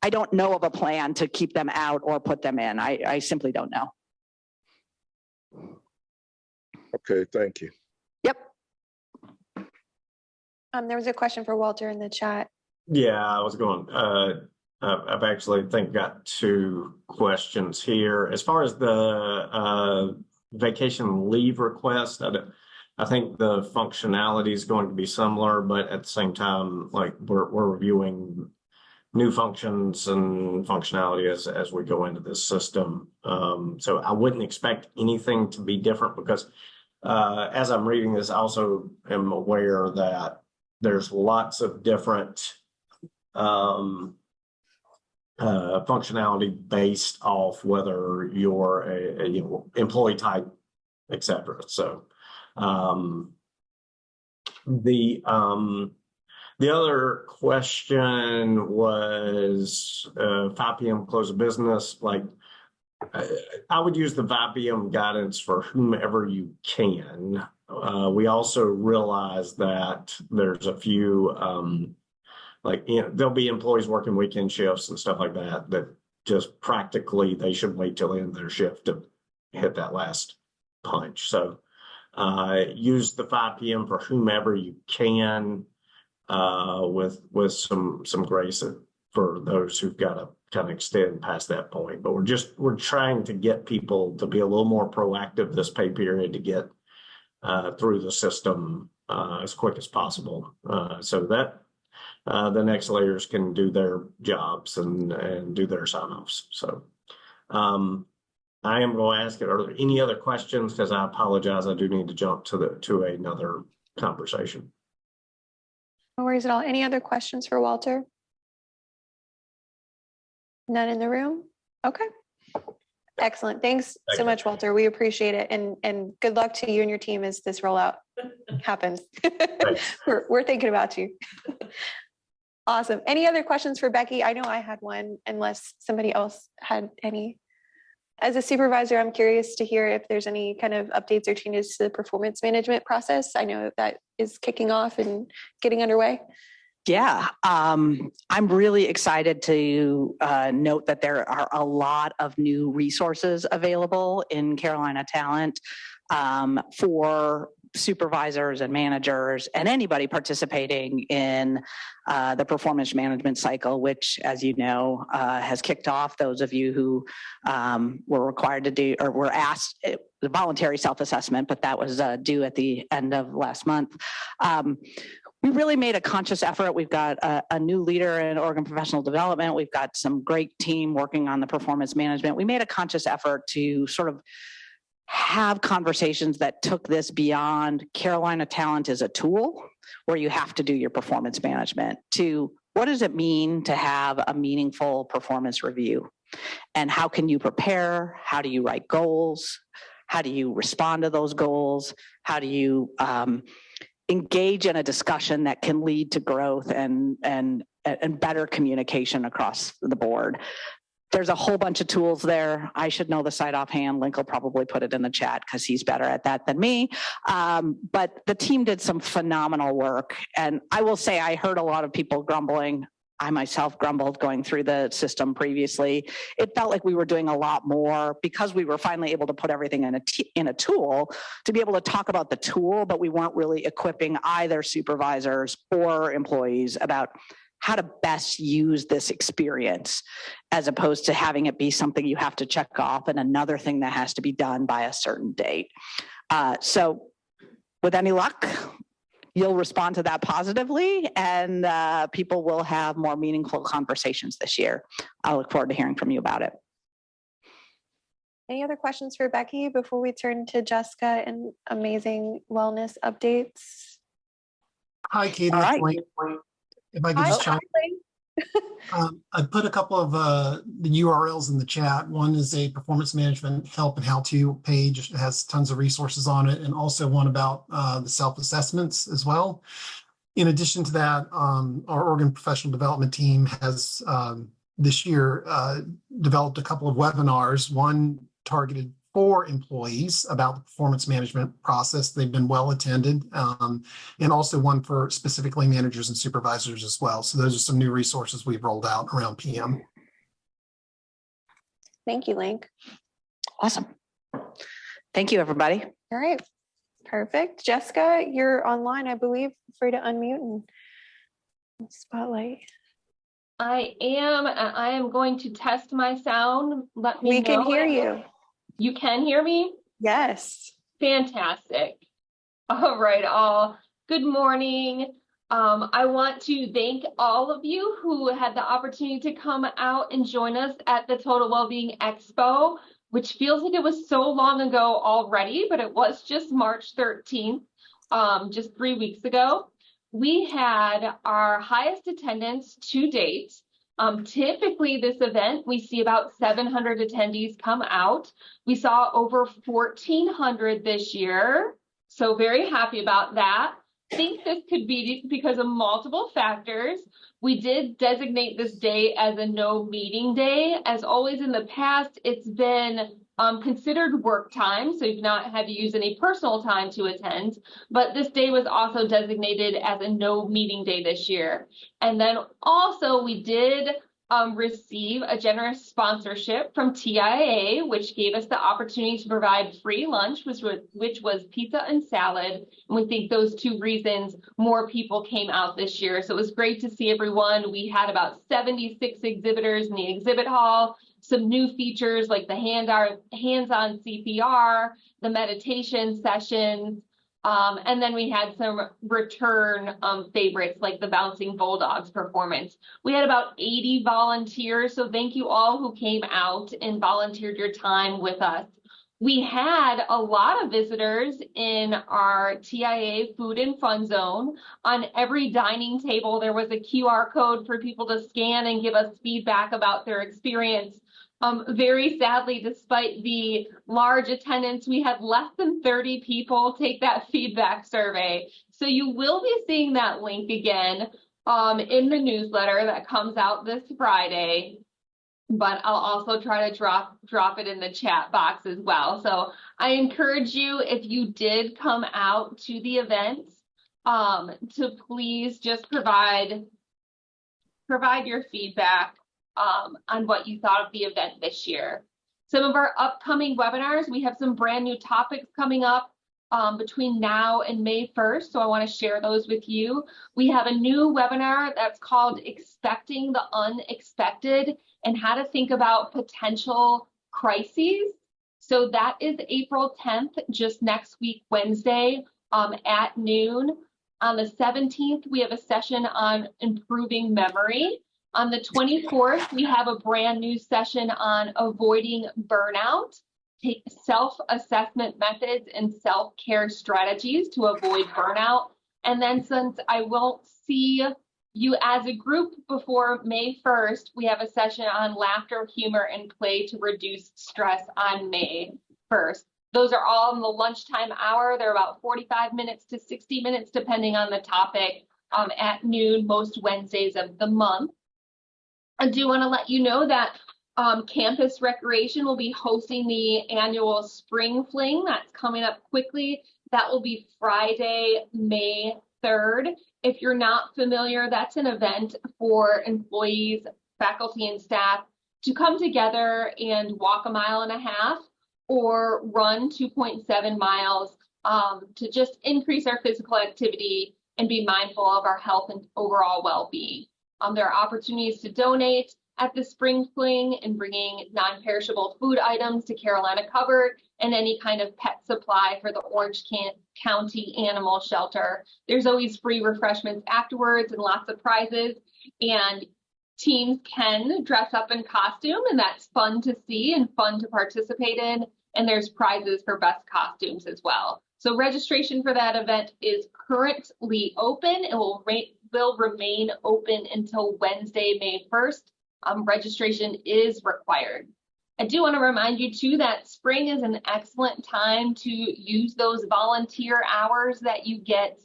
I don't know of a plan to keep them out or put them in. I simply don't know. Okay, thank you. Yep. There was a question for Walter in the chat. Yeah, I was going, I've actually got two questions here. As far as the vacation leave request, I think the functionality is going to be similar, but at the same time, like we're reviewing new functions and functionality as we go into this system. So I wouldn't expect anything to be different because as I'm reading this, I also am aware that there's lots of different functionality based off whether you're a employee type, et cetera. So the other question was 5 p.m. close of business. Like I would use the 5 p.m. guidance for whomever you can. We also realize that there's a few, there'll be employees working weekend shifts and stuff like that, that just practically they should wait till the end of their shift to hit that last punch. So use the 5 p.m. for whomever you can with some grace for those who've got to kind of extend past that point. But we're trying to get people to be a little more proactive this pay period to get through the system as quick as possible, so that the next layers can do their jobs and do their sign-offs. So I am going to ask it. Are there any other questions? Because I apologize, I do need to jump to another conversation. No worries at all. Any other questions for Walter? None in the room? Okay. Excellent. Thanks so much, Walter. We appreciate it. And good luck to you and your team as this rollout happens. We're thinking about you. Awesome. Any other questions for Becci? I know I had one, unless somebody else had any. As a supervisor, I'm curious to hear if there's any kind of updates or changes to the performance management process. I know that is kicking off and getting underway. Yeah, I'm really excited to note that there are a lot of new resources available in Carolina Talent for supervisors and managers and anybody participating in the performance management cycle, which, as you know, has kicked off. Those of you who were required to do or were asked the voluntary self-assessment, but that was due at the end of last month. We really made a conscious effort. We've got a new leader in Oregon Professional Development. We've got some great team working on the performance management. We made a conscious effort to sort of have conversations that took this beyond Carolina Talent is a tool where you have to do your performance management to what does it mean to have a meaningful performance review? And how can you prepare? How do you write goals? How do you respond to those goals? How do you engage in a discussion that can lead to growth and better communication across the board? There's a whole bunch of tools there. I should know the site offhand. Link will probably put it in the chat because he's better at that than me. But the team did some phenomenal work. And I will say I heard a lot of people grumbling. I myself grumbled going through the system previously. It felt like we were doing a lot more because we were finally able to put everything in a tool to be able to talk about the tool, but we weren't really equipping either supervisors or employees about how to best use this experience, as opposed to having it be something you have to check off and another thing that has to be done by a certain date. So with any luck, you'll respond to that positively and people will have more meaningful conversations this year. I look forward to hearing from you about it. Any other questions for Becci before we turn to Jessica and amazing wellness updates? Hi, Katie. All right. If I could just chime in. I put a couple of the URLs in the chat. One is a performance management help and how-to page. It has tons of resources on it, and also one about the self-assessments as well. In addition to that, our Oregon Professional Development team has this year developed a couple of webinars, one targeted for employees about the performance management process. They've been well attended, and also one for specifically managers and supervisors as well. So those are some new resources we've rolled out around PM. Thank you, Link. Awesome. Thank you, everybody. All right, perfect. Jessica, you're online, I believe. Free to unmute and spotlight. I am going to test my sound. Let me know. We can hear you. You can hear me? Yes. Fantastic. All right, good morning. I want to thank all of you who had the opportunity to come out and join us at the Total Wellbeing Expo, which feels like it was so long ago already, but it was just March 13th, just 3 weeks ago. We had our highest attendance to date. Typically this event, we see about 700 attendees come out. We saw over 1,400 this year. So very happy about that. I think this could be because of multiple factors. We did designate this day as a no meeting day. As always in the past, it's been considered work time, so you've not had to use any personal time to attend, but this day was also designated as a no meeting day this year. And then also we did receive a generous sponsorship from TIA, which gave us the opportunity to provide free lunch, which was pizza and salad. And we think those two reasons more people came out this year. So it was great to see everyone. We had about 76 exhibitors in the exhibit hall. Some new features like the hands-on CPR, the meditation sessions, and then we had some return favorites like the Bouncing Bulldogs performance. We had about 80 volunteers, so thank you all who came out and volunteered your time with us. We had a lot of visitors in our TIA food and fun zone. On every dining table, there was a QR code for people to scan and give us feedback about their experience. Very sadly, despite the large attendance, we had less than 30 people take that feedback survey. So you will be seeing that link again in the newsletter that comes out this Friday. But I'll also try to drop it in the chat box as well. So I encourage you, if you did come out to the event, to please just provide your feedback on what you thought of the event this year. Some of our upcoming webinars, we have some brand new topics coming up between now and May 1st. So I want to share those with you. We have a new webinar that's called Expecting the Unexpected and how to think about potential crises. So that is April 10th, just next week, Wednesday at noon. On the 17th, we have a session on improving memory. On the 24th, we have a brand new session on avoiding burnout, take self-assessment methods and self-care strategies to avoid burnout. And then since I won't see you as a group before May 1st, we have a session on laughter, humor, and play to reduce stress on May 1st. Those are all in the lunchtime hour. They're about 45 minutes to 60 minutes, depending on the topic, at noon, most Wednesdays of the month. I do want to let you know that Campus Recreation will be hosting the annual Spring Fling. That's coming up quickly. That will be Friday, May 3rd. If you're not familiar, that's an event for employees, faculty, and staff to come together and walk 1.5 miles or run 2.7 miles to just increase our physical activity and be mindful of our health and overall well-being. There are opportunities to donate at the Spring Fling and bringing non-perishable food items to Carolina Cupboard and any kind of pet supply for the Orange County Animal Shelter. There's always free refreshments afterwards and lots of prizes. And teams can dress up in costume, and that's fun to see and fun to participate in. And there's prizes for best costumes as well. So registration for that event is currently open. It will remain open until Wednesday, May 1st. Registration is required. I do want to remind you too that spring is an excellent time to use those volunteer hours that you get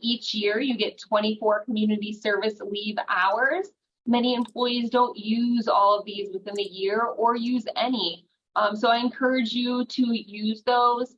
each year. You get 24 community service leave hours. Many employees don't use all of these within the year or use any. So I encourage you to use those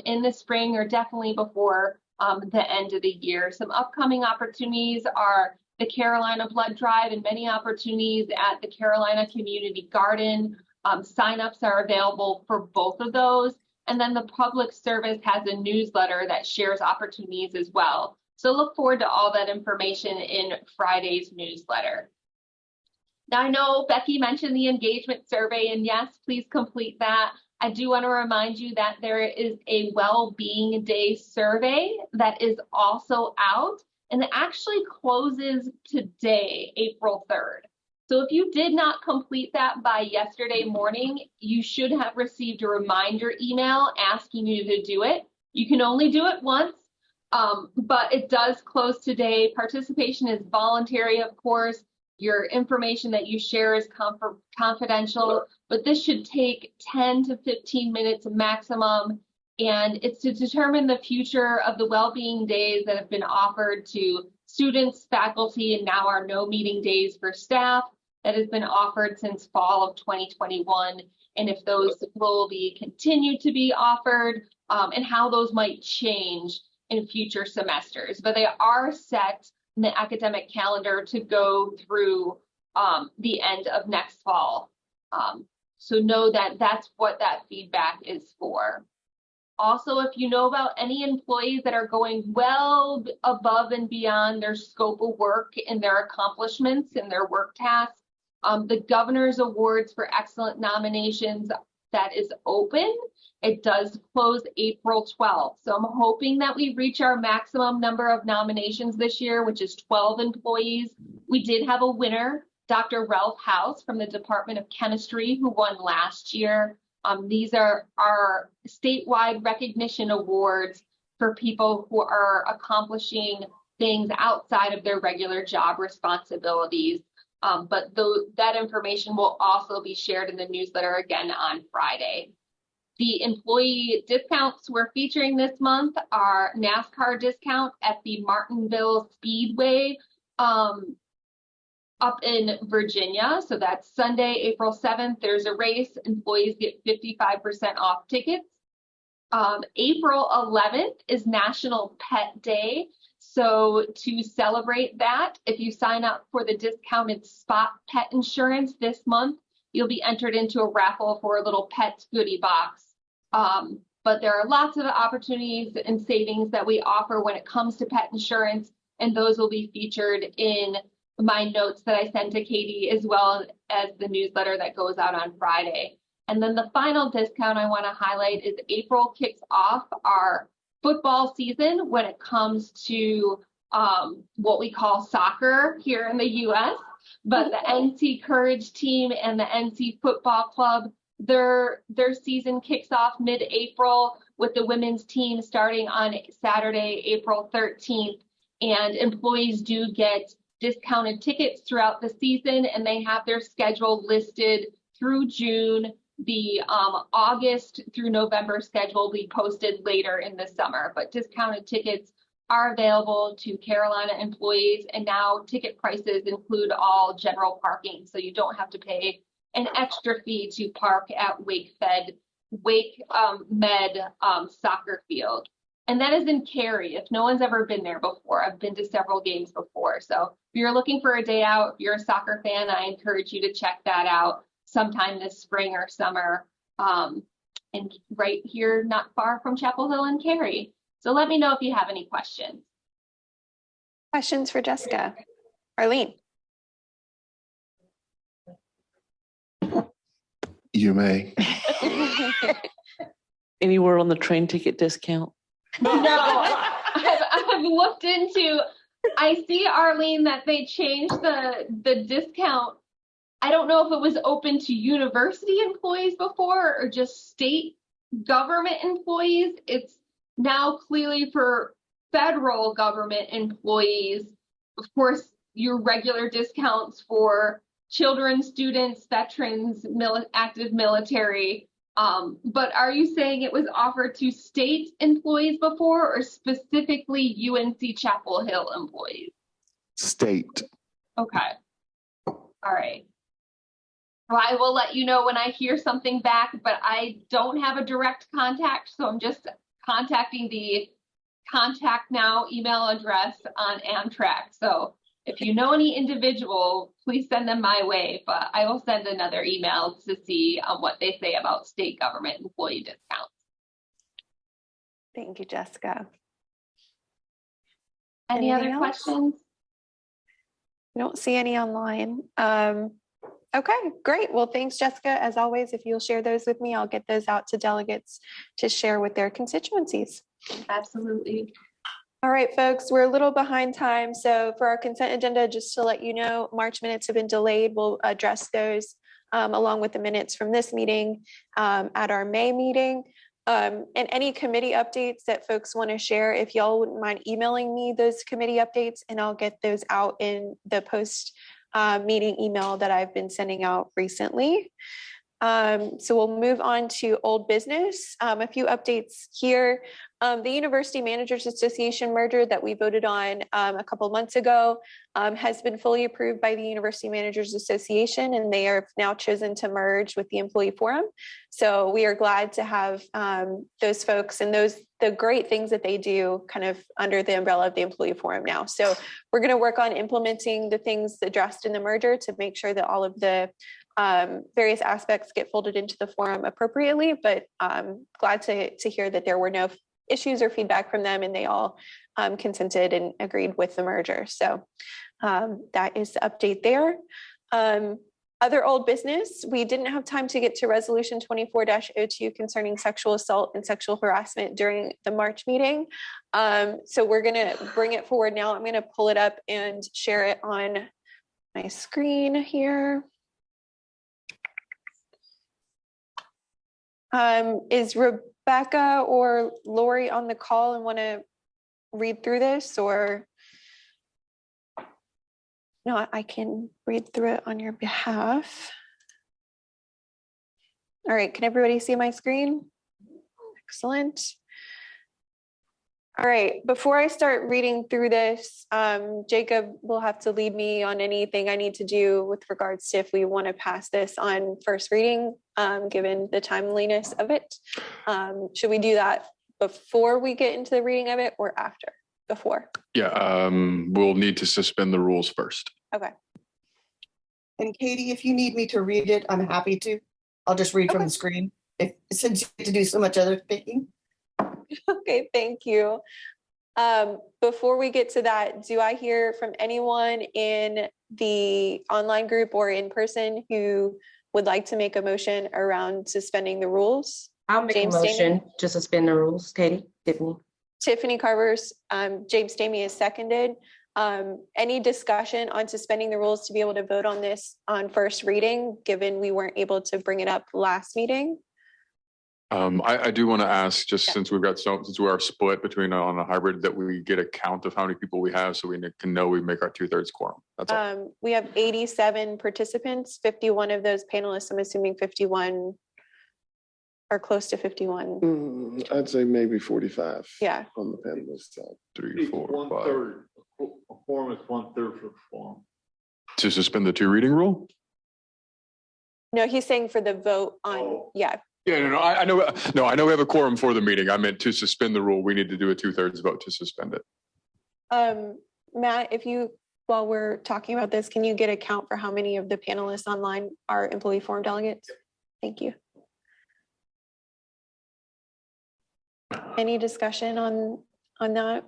in the spring or definitely before the end of the year. Some upcoming opportunities are the Carolina Blood Drive and many opportunities at the Carolina Community Garden. Signups are available for both of those. And then the public service has a newsletter that shares opportunities as well. So look forward to all that information in Friday's newsletter. Now I know Becci mentioned the engagement survey, and yes, please complete that. I do want to remind you that there is a well-being day survey that is also out, and it actually closes today, April 3rd. So if you did not complete that by yesterday morning, you should have received a reminder email asking you to do it. You can only do it once, but it does close today. Participation is voluntary, of course. Your information that you share is confidential, but this should take 10 to 15 minutes maximum. And it's to determine the future of the well-being days that have been offered to students, faculty, and now our no meeting days for staff that has been offered since fall of 2021. And if those will be continued to be offered and how those might change in future semesters. But they are set in the academic calendar to go through the end of next fall. So know that that's what that feedback is for. Also, if you know about any employees that are going well above and beyond their scope of work and their accomplishments and their work tasks, the Governor's Awards for Excellent Nominations, that is open. It does close April 12th. So I'm hoping that we reach our maximum number of nominations this year, which is 12 employees. We did have a winner, Dr. Ralph House from the Department of Chemistry, who won last year. These are our statewide recognition awards for people who are accomplishing things outside of their regular job responsibilities. But that information will also be shared in the newsletter again on Friday. The employee discounts we're featuring this month are NASCAR discount at the Martinville Speedway up in Virginia. So that's Sunday, April 7th. There's a race. Employees get 55% off tickets. April 11th is National Pet Day. So to celebrate that, if you sign up for the discounted spot pet insurance this month, you'll be entered into a raffle for a little pet goodie box. But there are lots of opportunities and savings that we offer when it comes to pet insurance, and those will be featured in my notes that I send to Katie, as well as the newsletter that goes out on Friday. And then the final discount I want to highlight is April kicks off our football season when it comes to what we call soccer here in the US, but the NC Courage team and the NC Football Club, their season kicks off mid-April with the women's team starting on Saturday, April 13th. And employees do get discounted tickets throughout the season, and they have their schedule listed through June. The August through November schedule will be posted later in the summer, but discounted tickets are available to Carolina employees, and now ticket prices include all general parking, so you don't have to pay an extra fee to park at Wake Med soccer field. And that is in Cary. If no one's ever been there before, I've been to several games before. So if you're looking for a day out, if you're a soccer fan, I encourage you to check that out sometime this spring or summer. And right here, not far from Chapel Hill and Cary. So let me know if you have any questions. Questions for Jessica? Arlene? You may. Anywhere on the train ticket discount? No, I've looked into, I see, Arlene, that they changed the discount. I don't know if it was open to university employees before or just state government employees. It's now clearly for federal government employees. Of course, your regular discounts for children, students, veterans, active military. But are you saying it was offered to state employees before or specifically UNC-Chapel Hill employees? State. Okay. All right. Well, I will let you know when I hear something back, but I don't have a direct contact, so I'm just contacting the contact now email address on Amtrak. So if you know any individual, please send them my way, but I will send another email to see what they say about state government employee discounts. Thank you, Jessica. Any Anything other else? questions? I don't see any online. Okay, great. Well, thanks, Jessica. As always, if you'll share those with me, I'll get those out to delegates to share with their constituencies. Absolutely. All right, folks, we're a little behind time. So for our consent agenda, just to let you know, March minutes have been delayed. We'll address those along with the minutes from this meeting at our May meeting. And any committee updates that folks want to share, if y'all wouldn't mind emailing me those committee updates, and I'll get those out in the post meeting email that I've been sending out recently. So we'll move on to old business. A few updates here. The University Managers Association merger that we voted on a couple of months ago has been fully approved by the University Managers Association, and they are now chosen to merge with the Employee Forum. So we are glad to have those folks and the great things that they do kind of under the umbrella of the Employee Forum now. So we're going to work on implementing the things addressed in the merger to make sure that all of the various aspects get folded into the forum appropriately, but glad to hear that there were no issues or feedback from them, and they all consented and agreed with the merger. So that is the update there. Other old business, we didn't have time to get to resolution 24-02 concerning sexual assault and sexual harassment during the March meeting. So we're gonna bring it forward now. I'm gonna pull it up and share it on my screen here. Is Rebecca or Lori on the call and want to read through this, or no, I can read through it on your behalf. All right, can everybody see my screen? Excellent. All right, before I start reading through this, Jacob will have to lead me on anything I need to do with regards to if we want to pass this on first reading, given the timeliness of it. Should we do that before we get into the reading of it or after? Before? Yeah, we'll need to suspend the rules first. Okay. And Katie, if you need me to read it, I'm happy to. I'll just read from the screen. Since you get to do so much other speaking. Okay, thank you. Before we get to that, do I hear from anyone in the online group or in person who would like to make a motion around suspending the rules? I'll make James a motion Stamey? to suspend the rules. Katie, Tiffany. Tiffany Carver's, James Stamey is seconded. Any discussion on suspending the rules to be able to vote on this on first reading, given we weren't able to bring it up last meeting? I do want to ask, just since we are split between on a hybrid, that we get a count of how many people we have so we can know we make our 2/3 quorum. That's all. We have 87 participants, 51 of those panelists. I'm assuming 51 are close to 51. I'd say maybe 45. Yeah. On the panelist side. 3, 4, 5. 1/3. A quorum is 1/3 for quorum. To suspend the 2 reading rule? No, he's saying for the vote on, yeah. Yeah, no, I know. No, I know we have a quorum for the meeting. I meant to suspend the rule. We need to do a 2/3 vote to suspend it. Matt, if you, while we're talking about this, can you get a count for how many of the panelists online are employee forum delegates? Thank you. Any discussion on that?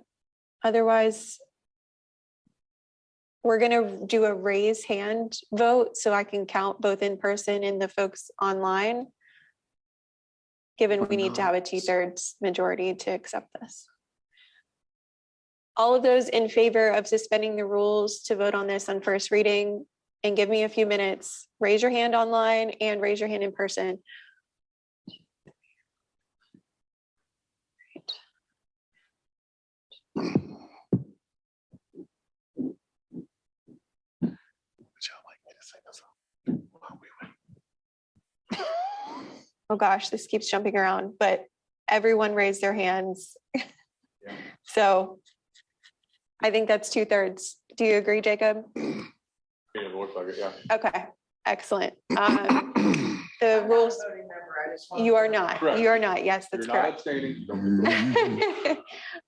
Otherwise, we're going to do a raise hand vote so I can count both in person and the folks online, given we need to have a 2/3 majority to accept this. All of those in favor of suspending the rules to vote on this on first reading, and give me a few minutes, raise your hand online and raise your hand in person. Oh gosh, this keeps jumping around, but everyone raised their hands. So I think that's 2/3. Do you agree, Jacob? Yeah, it looks like it, yeah. Okay, excellent. The rules, you are not, you are not. Yes, that's correct.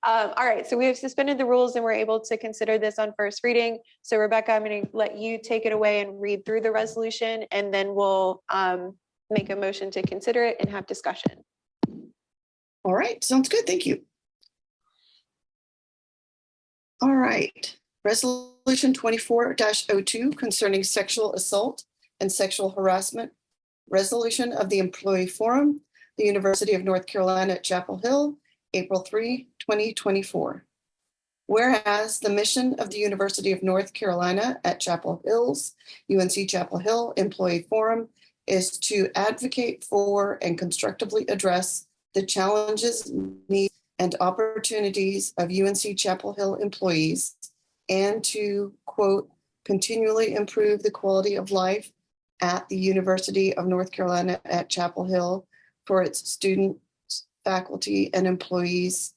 All right, so we have suspended the rules and we're able to consider this on first reading. So Rebecca, I'm going to let you take it away and read through the resolution, and then we'll make a motion to consider it and have discussion. All right, sounds good. Thank you. All right, resolution 24-02 concerning sexual assault and sexual harassment. Resolution of the Employee Forum, the University of North Carolina at Chapel Hill, April 3, 2024. Whereas the mission of the University of North Carolina at Chapel Hill's UNC-Chapel Hill Employee Forum is to advocate for and constructively address the challenges, needs, and opportunities of UNC-Chapel Hill employees, and to, quote, continually improve the quality of life at the University of North Carolina at Chapel Hill for its students, faculty, and employees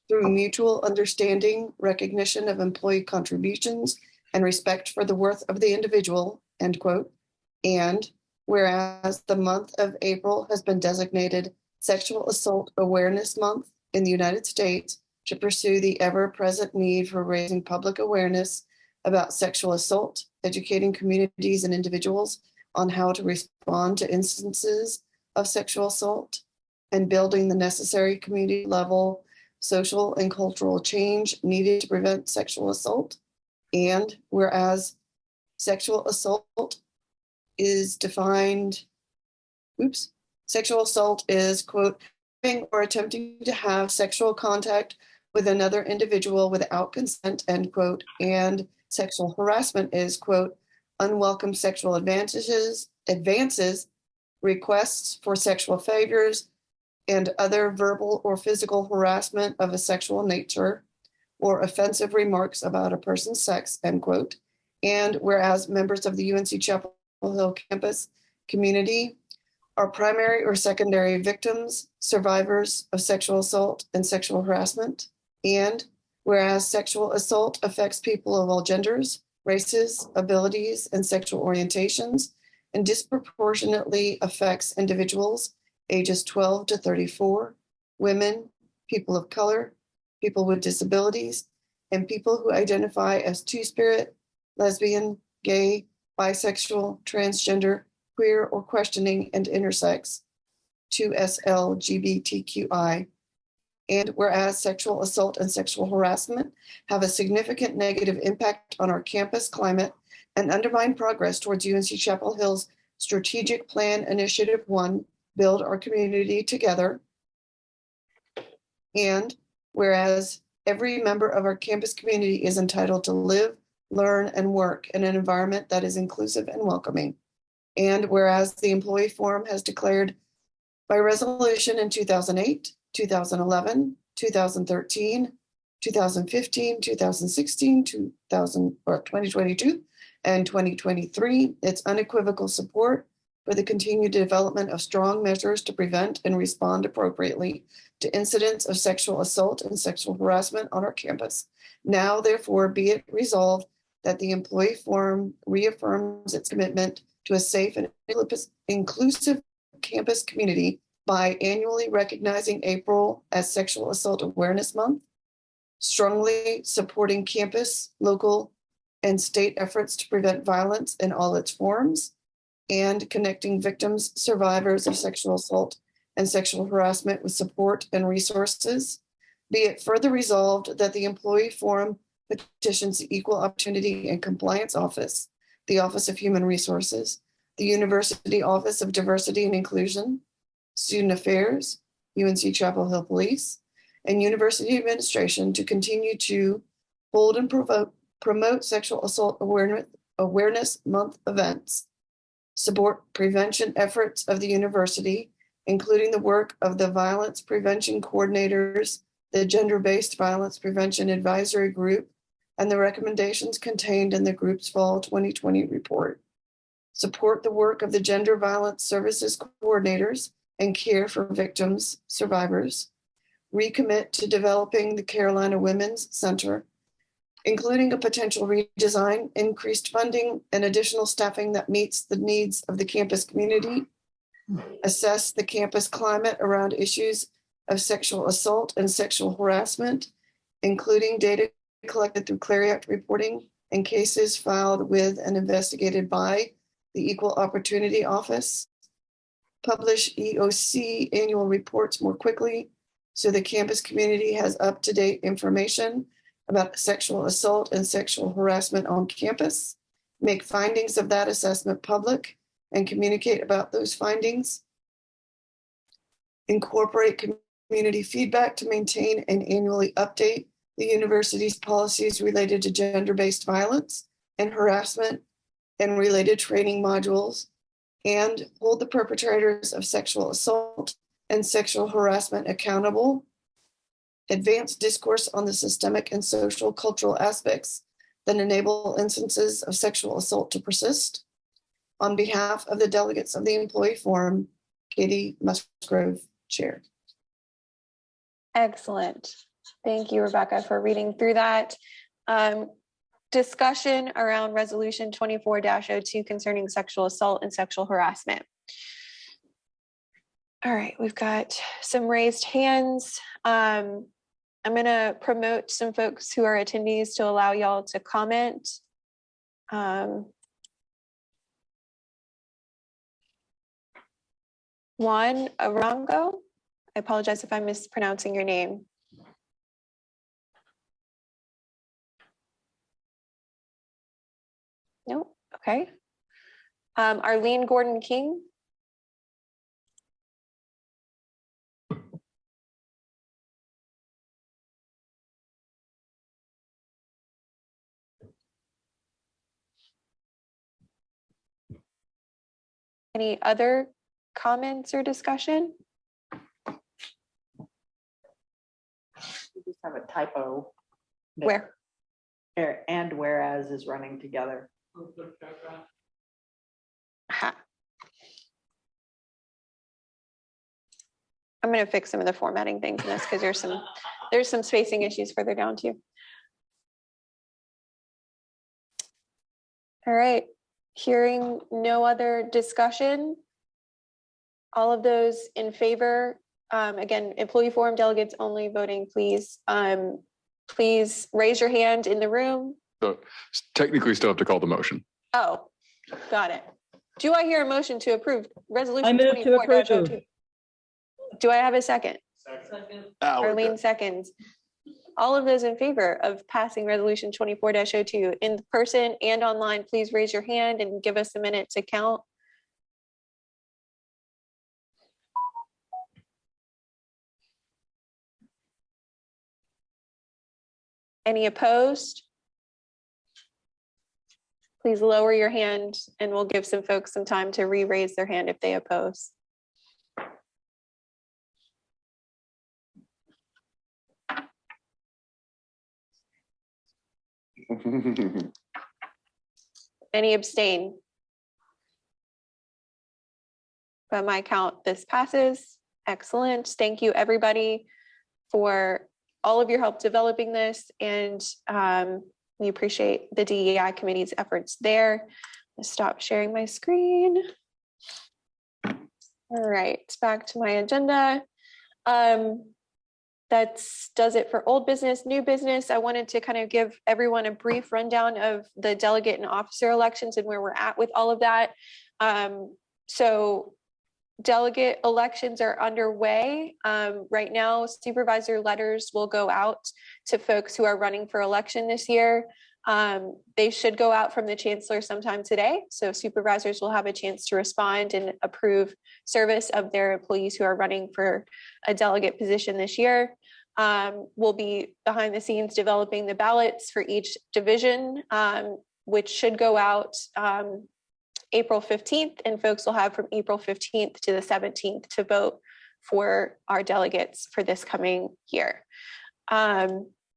through mutual understanding, recognition of employee contributions, and respect for the worth of the individual, end quote. And whereas the month of April has been designated Sexual Assault Awareness Month in the United States to pursue the ever-present need for raising public awareness about sexual assault, educating communities and individuals on how to respond to instances of sexual assault, and building the necessary community-level social and cultural change needed to prevent sexual assault. And whereas sexual assault is defined, sexual assault is, quote, or attempting to have sexual contact with another individual without consent, end quote. And sexual harassment is, quote, unwelcome sexual advances, requests for sexual favors, and other verbal or physical harassment of a sexual nature, or offensive remarks about a person's sex, end quote. And whereas members of the UNC-Chapel Hill campus community are primary or secondary victims, survivors of sexual assault and sexual harassment. And whereas sexual assault affects people of all genders, races, abilities, and sexual orientations, and disproportionately affects individuals ages 12 to 34, women, people of color, people with disabilities, and people who identify as two-spirit, lesbian, gay, bisexual, transgender, queer, or questioning and intersex, 2SLGBTQI. And whereas sexual assault and sexual harassment have a significant negative impact on our campus climate and undermine progress towards UNC-Chapel Hill's Strategic Plan Initiative 1, Build Our Community Together. And whereas every member of our campus community is entitled to live, learn, and work in an environment that is inclusive and welcoming. And whereas the Employee Forum has declared by resolution in 2008, 2011, 2013, 2015, 2016, 2022, and 2023, its unequivocal support for the continued development of strong measures to prevent and respond appropriately to incidents of sexual assault and sexual harassment on our campus. Now, therefore, be it resolved that the Employee Forum reaffirms its commitment to a safe and inclusive campus community by annually recognizing April as Sexual Assault Awareness Month, strongly supporting campus, local, and state efforts to prevent violence in all its forms, and connecting victims, survivors of sexual assault and sexual harassment with support and resources. Be it further resolved that the Employee Forum petitions the Equal Opportunity and Compliance Office, the Office of Human Resources, the University Office of Diversity and Inclusion, Student Affairs, UNC-Chapel Hill Police, and University Administration to continue to hold and promote Sexual Assault Awareness Month events, support prevention efforts of the university, including the work of the violence prevention coordinators, the Gender-Based Violence Prevention Advisory Group, and the recommendations contained in the group's fall 2020 report. Support the work of the Gender Violence Services Coordinators and care for victims, survivors. Recommit to developing the Carolina Women's Center, including a potential redesign, increased funding, and additional staffing that meets the needs of the campus community. Assess the campus climate around issues of sexual assault and sexual harassment, including data collected through Clery Act reporting and cases filed with and investigated by the Equal Opportunity Office. Publish EOC annual reports more quickly so the campus community has up-to-date information about sexual assault and sexual harassment on campus. Make findings of that assessment public and communicate about those findings. Incorporate community feedback to maintain and annually update the university's policies related to gender-based violence and harassment and related training modules, and hold the perpetrators of sexual assault and sexual harassment accountable. Advance discourse on the systemic and social cultural aspects that enable instances of sexual assault to persist. On behalf of the delegates of the Employee Forum, Katie Musgrove, Chair. Excellent. Thank you, Rebecca, for reading through that. Discussion around Resolution 24-02 concerning sexual assault and sexual harassment. All right, we've got some raised hands. I'm going to promote some folks who are attendees to allow y'all to comment. Juan Arango, I apologize if I'm mispronouncing your name. No, okay. Arlene Gordon King. Any other comments or discussion? We just have a typo. Where? And whereas is running together. I'm going to fix some of the formatting things in this because there's some spacing issues further down too. All right, hearing no other discussion, all of those in favor, again, Employee Forum delegates only voting, please. Please raise your hand in the room. So technically still have to call the motion. Oh, got it. Do I hear a motion to approve resolution? I move to 24-02? Do I have a second? Second. Arlene seconds. All of those in favor of passing resolution 24-02 in person and online, please raise your hand and give us a minute to count. Any opposed? Please lower your hand and we'll give some folks some time to re-raise their hand if they oppose. Any abstain? By my count, this passes. Excellent. Thank you, everybody, for all of your help developing this, and we appreciate the DEI committee's efforts there. Let's stop sharing my screen. All right, back to my agenda. That does it for old business. New business, I wanted to kind of give everyone a brief rundown of the delegate and officer elections and where we're at with all of that. So delegate elections are underway. Right now, supervisor letters will go out to folks who are running for election this year. They should go out from the chancellor sometime today. So supervisors will have a chance to respond and approve service of their employees who are running for a delegate position this year. We'll be behind the scenes developing the ballots for each division, which should go out April 15th, and folks will have from April 15th to the 17th to vote for our delegates for this coming year.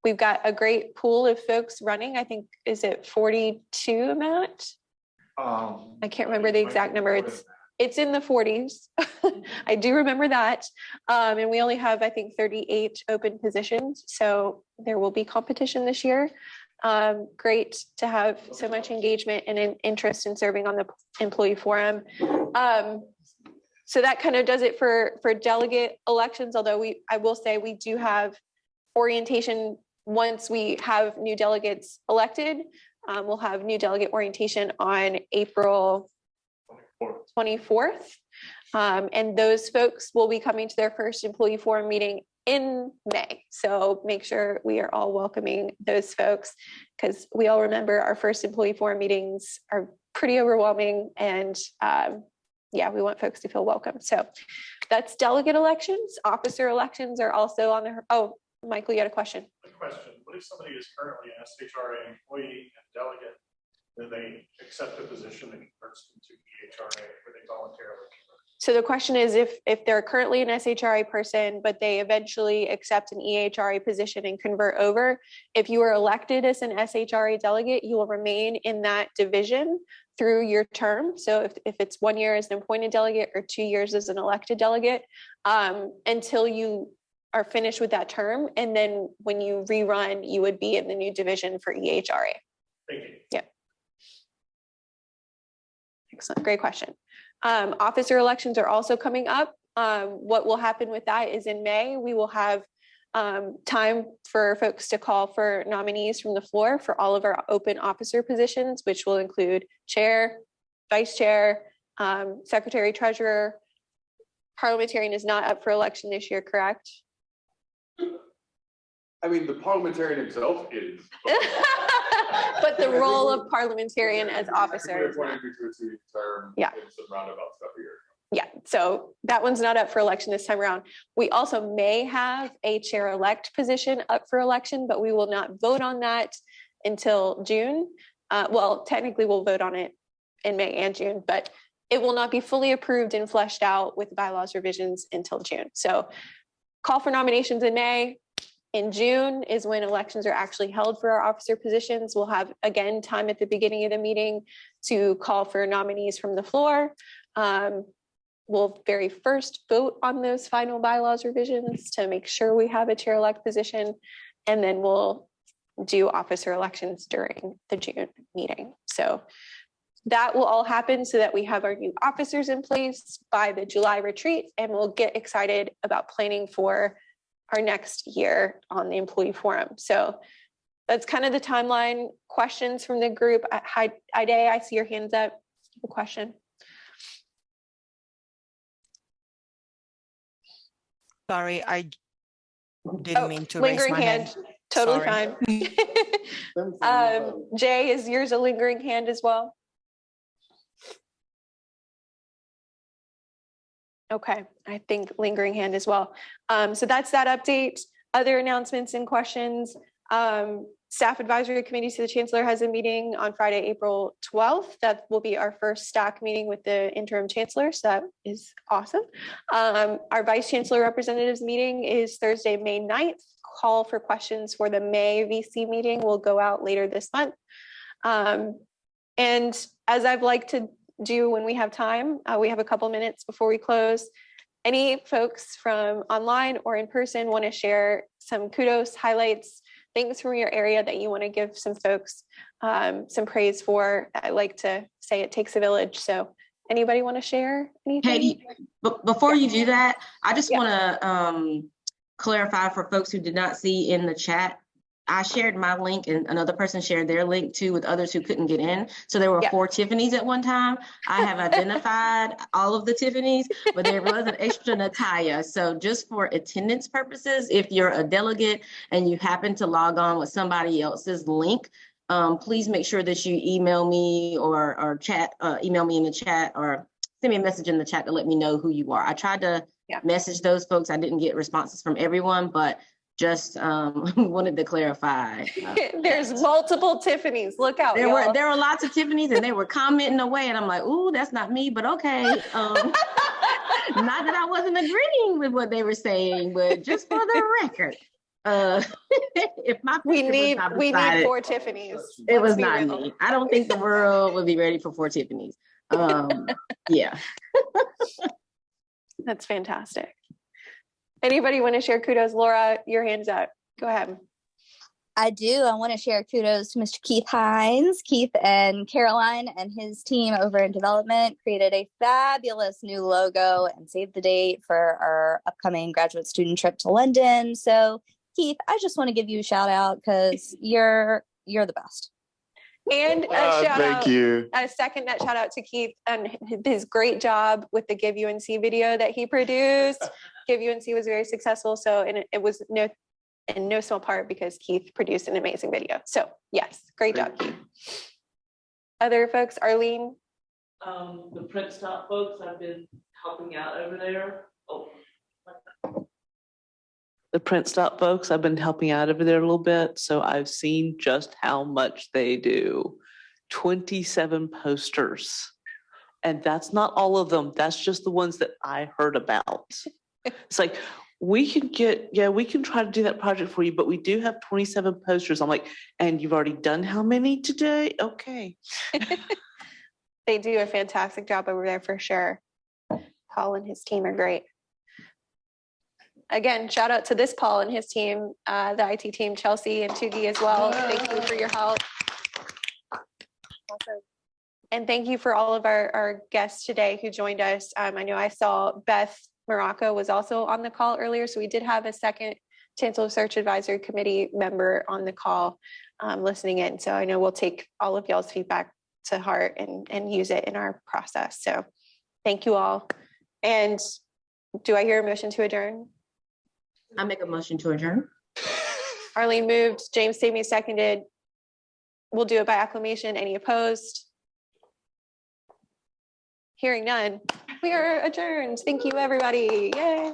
We've got a great pool of folks running. I think, is it 42, Matt? I can't remember the exact number. It's in the 40s. I do remember that. And we only have, I think, 38 open positions. So there will be competition this year. Great to have so much engagement and an interest in serving on the employee forum. So that kind of does it for delegate elections, although I will say we do have orientation once we have new delegates elected. We'll have new delegate orientation on April 24th. And those folks will be coming to their first employee forum meeting in May. So make sure we are all welcoming those folks, because we all remember our first employee forum meetings are pretty overwhelming, and yeah, we want folks to feel welcome. So that's delegate elections. Officer elections are also on the, oh, Michael, you had a question. What if somebody is currently an SHRA employee and delegate, then they accept a position that converts them to EHRA, where they voluntarily convert? So the question is, if they're currently an SHRA person, but they eventually accept an EHRA position and convert over, if you are elected as an SHRA delegate, you will remain in that division through your term. So if it's 1 year as an appointed delegate or 2 years as an elected delegate, until you are finished with that term. And then when you rerun, you would be in the new division for EHRA. Thank you. Yeah. Excellent, great question. Officer elections are also coming up. What will happen with that is in May, we will have time for folks to call for nominees from the floor for all of our open officer positions, which will include chair, vice chair, secretary, treasurer. Parliamentarian is not up for election this year, correct? I mean, the parliamentarian himself is. But the role of parliamentarian as officer. Yeah. Some roundabout stuff here. Yeah, so that one's not up for election this time around. We also may have a chair-elect position up for election, but we will not vote on that until June. Well, technically we'll vote on it in May and June, but it will not be fully approved and fleshed out with bylaws revisions until June. So call for nominations in May. In June is when elections are actually held for our officer positions. We'll have, again, time at the beginning of the meeting to call for nominees from the floor. We'll very first vote on those final bylaws revisions to make sure we have a chair-elect position, and then we'll do officer elections during the June meeting. So that will all happen so that we have our new officers in place by the July retreat, and we'll get excited about planning for our next year on the employee forum. So that's kind of the timeline. Questions from the group. Hi, Ide, I see your hands up. A question. Sorry, I didn't mean to raise lingering my hand. Totally Sorry. fine. Jay, is yours a lingering hand as well? Okay, I think lingering hand as well. So that's that update. Other announcements and questions. Staff Advisory Committee to the Chancellor has a meeting on Friday, April 12th. That will be our first stack meeting with the interim Chancellor, so that is awesome. Our Vice Chancellor Representatives meeting is Thursday, May 9th. Call for questions for the May VC meeting will go out later this month. And as I've liked to do when we have time, we have a couple minutes before we close. Any folks from online or in person want to share some kudos, highlights, things from your area that you want to give some folks some praise for? I like to say it takes a village. So anybody want to share anything? Katie, before you do that, I just want to clarify for folks who did not see in the chat. I shared my link and another person shared their link too with others who couldn't get in. So there were 4 Tiffany's at one time. I have identified all of the Tiffany's, but there was an extra Natalia. So just for attendance purposes, if you're a delegate and you happen to log on with somebody else's link, please make sure that you email me or chat, email me in the chat or send me a message in the chat to let me know who you are. I tried to message those folks. I didn't get responses from everyone, but just wanted to clarify. There's multiple Tiffany's. Look out. There were lots of Tiffany's and they were commenting away and I'm like, ooh, that's not me, but okay. Not that I wasn't agreeing with what they were saying, but just for the record. If my we need 4 Tiffany's. It was not me. I don't think the world would be ready for 4 Tiffany's. Yeah. That's fantastic. Anybody want to share kudos? Laura, your hand's up. Go ahead. I do. I want to share kudos to Mr. Keith Hines. Keith and Caroline and his team over in development created a fabulous new logo and saved the date for our upcoming graduate student trip to London. So Keith, I just want to give you a shout out because you're the best. And a shout thank out, you. a second that shout out to Keith and his great job with the Give UNC video that he produced. Give UNC was very successful. So, and it was in no small part because Keith produced an amazing video. So yes, great job, Keith. Other folks, Arlene? The print stop folks, I've been helping out over there. The print stop folks, I've been helping out over there a little bit. So I've seen just how much they do. 27 posters. And that's not all of them. That's just the ones that I heard about. It's like, we can try to do that project for you, but we do have 27 posters. I'm like, and you've already done how many today? Okay. They do a fantastic job over there for sure. Paul and his team are great. Again, shout out to this Paul and his team, the IT team, Chelsea and Tugi as well. Thank you for your help. Awesome. And thank you for all of our guests today who joined us. I know I saw Beth Morocco was also on the call earlier, so we did have a second Chancellor Search Advisory Committee member on the call listening in. So I know we'll take all of y'all's feedback to heart and use it in our process. So thank you all. And do I hear a motion to adjourn? I make a motion to adjourn. Arlene moved, James Samey seconded. We'll do it by acclamation. Any opposed? Hearing none, we are adjourned. Thank you, everybody. Yay.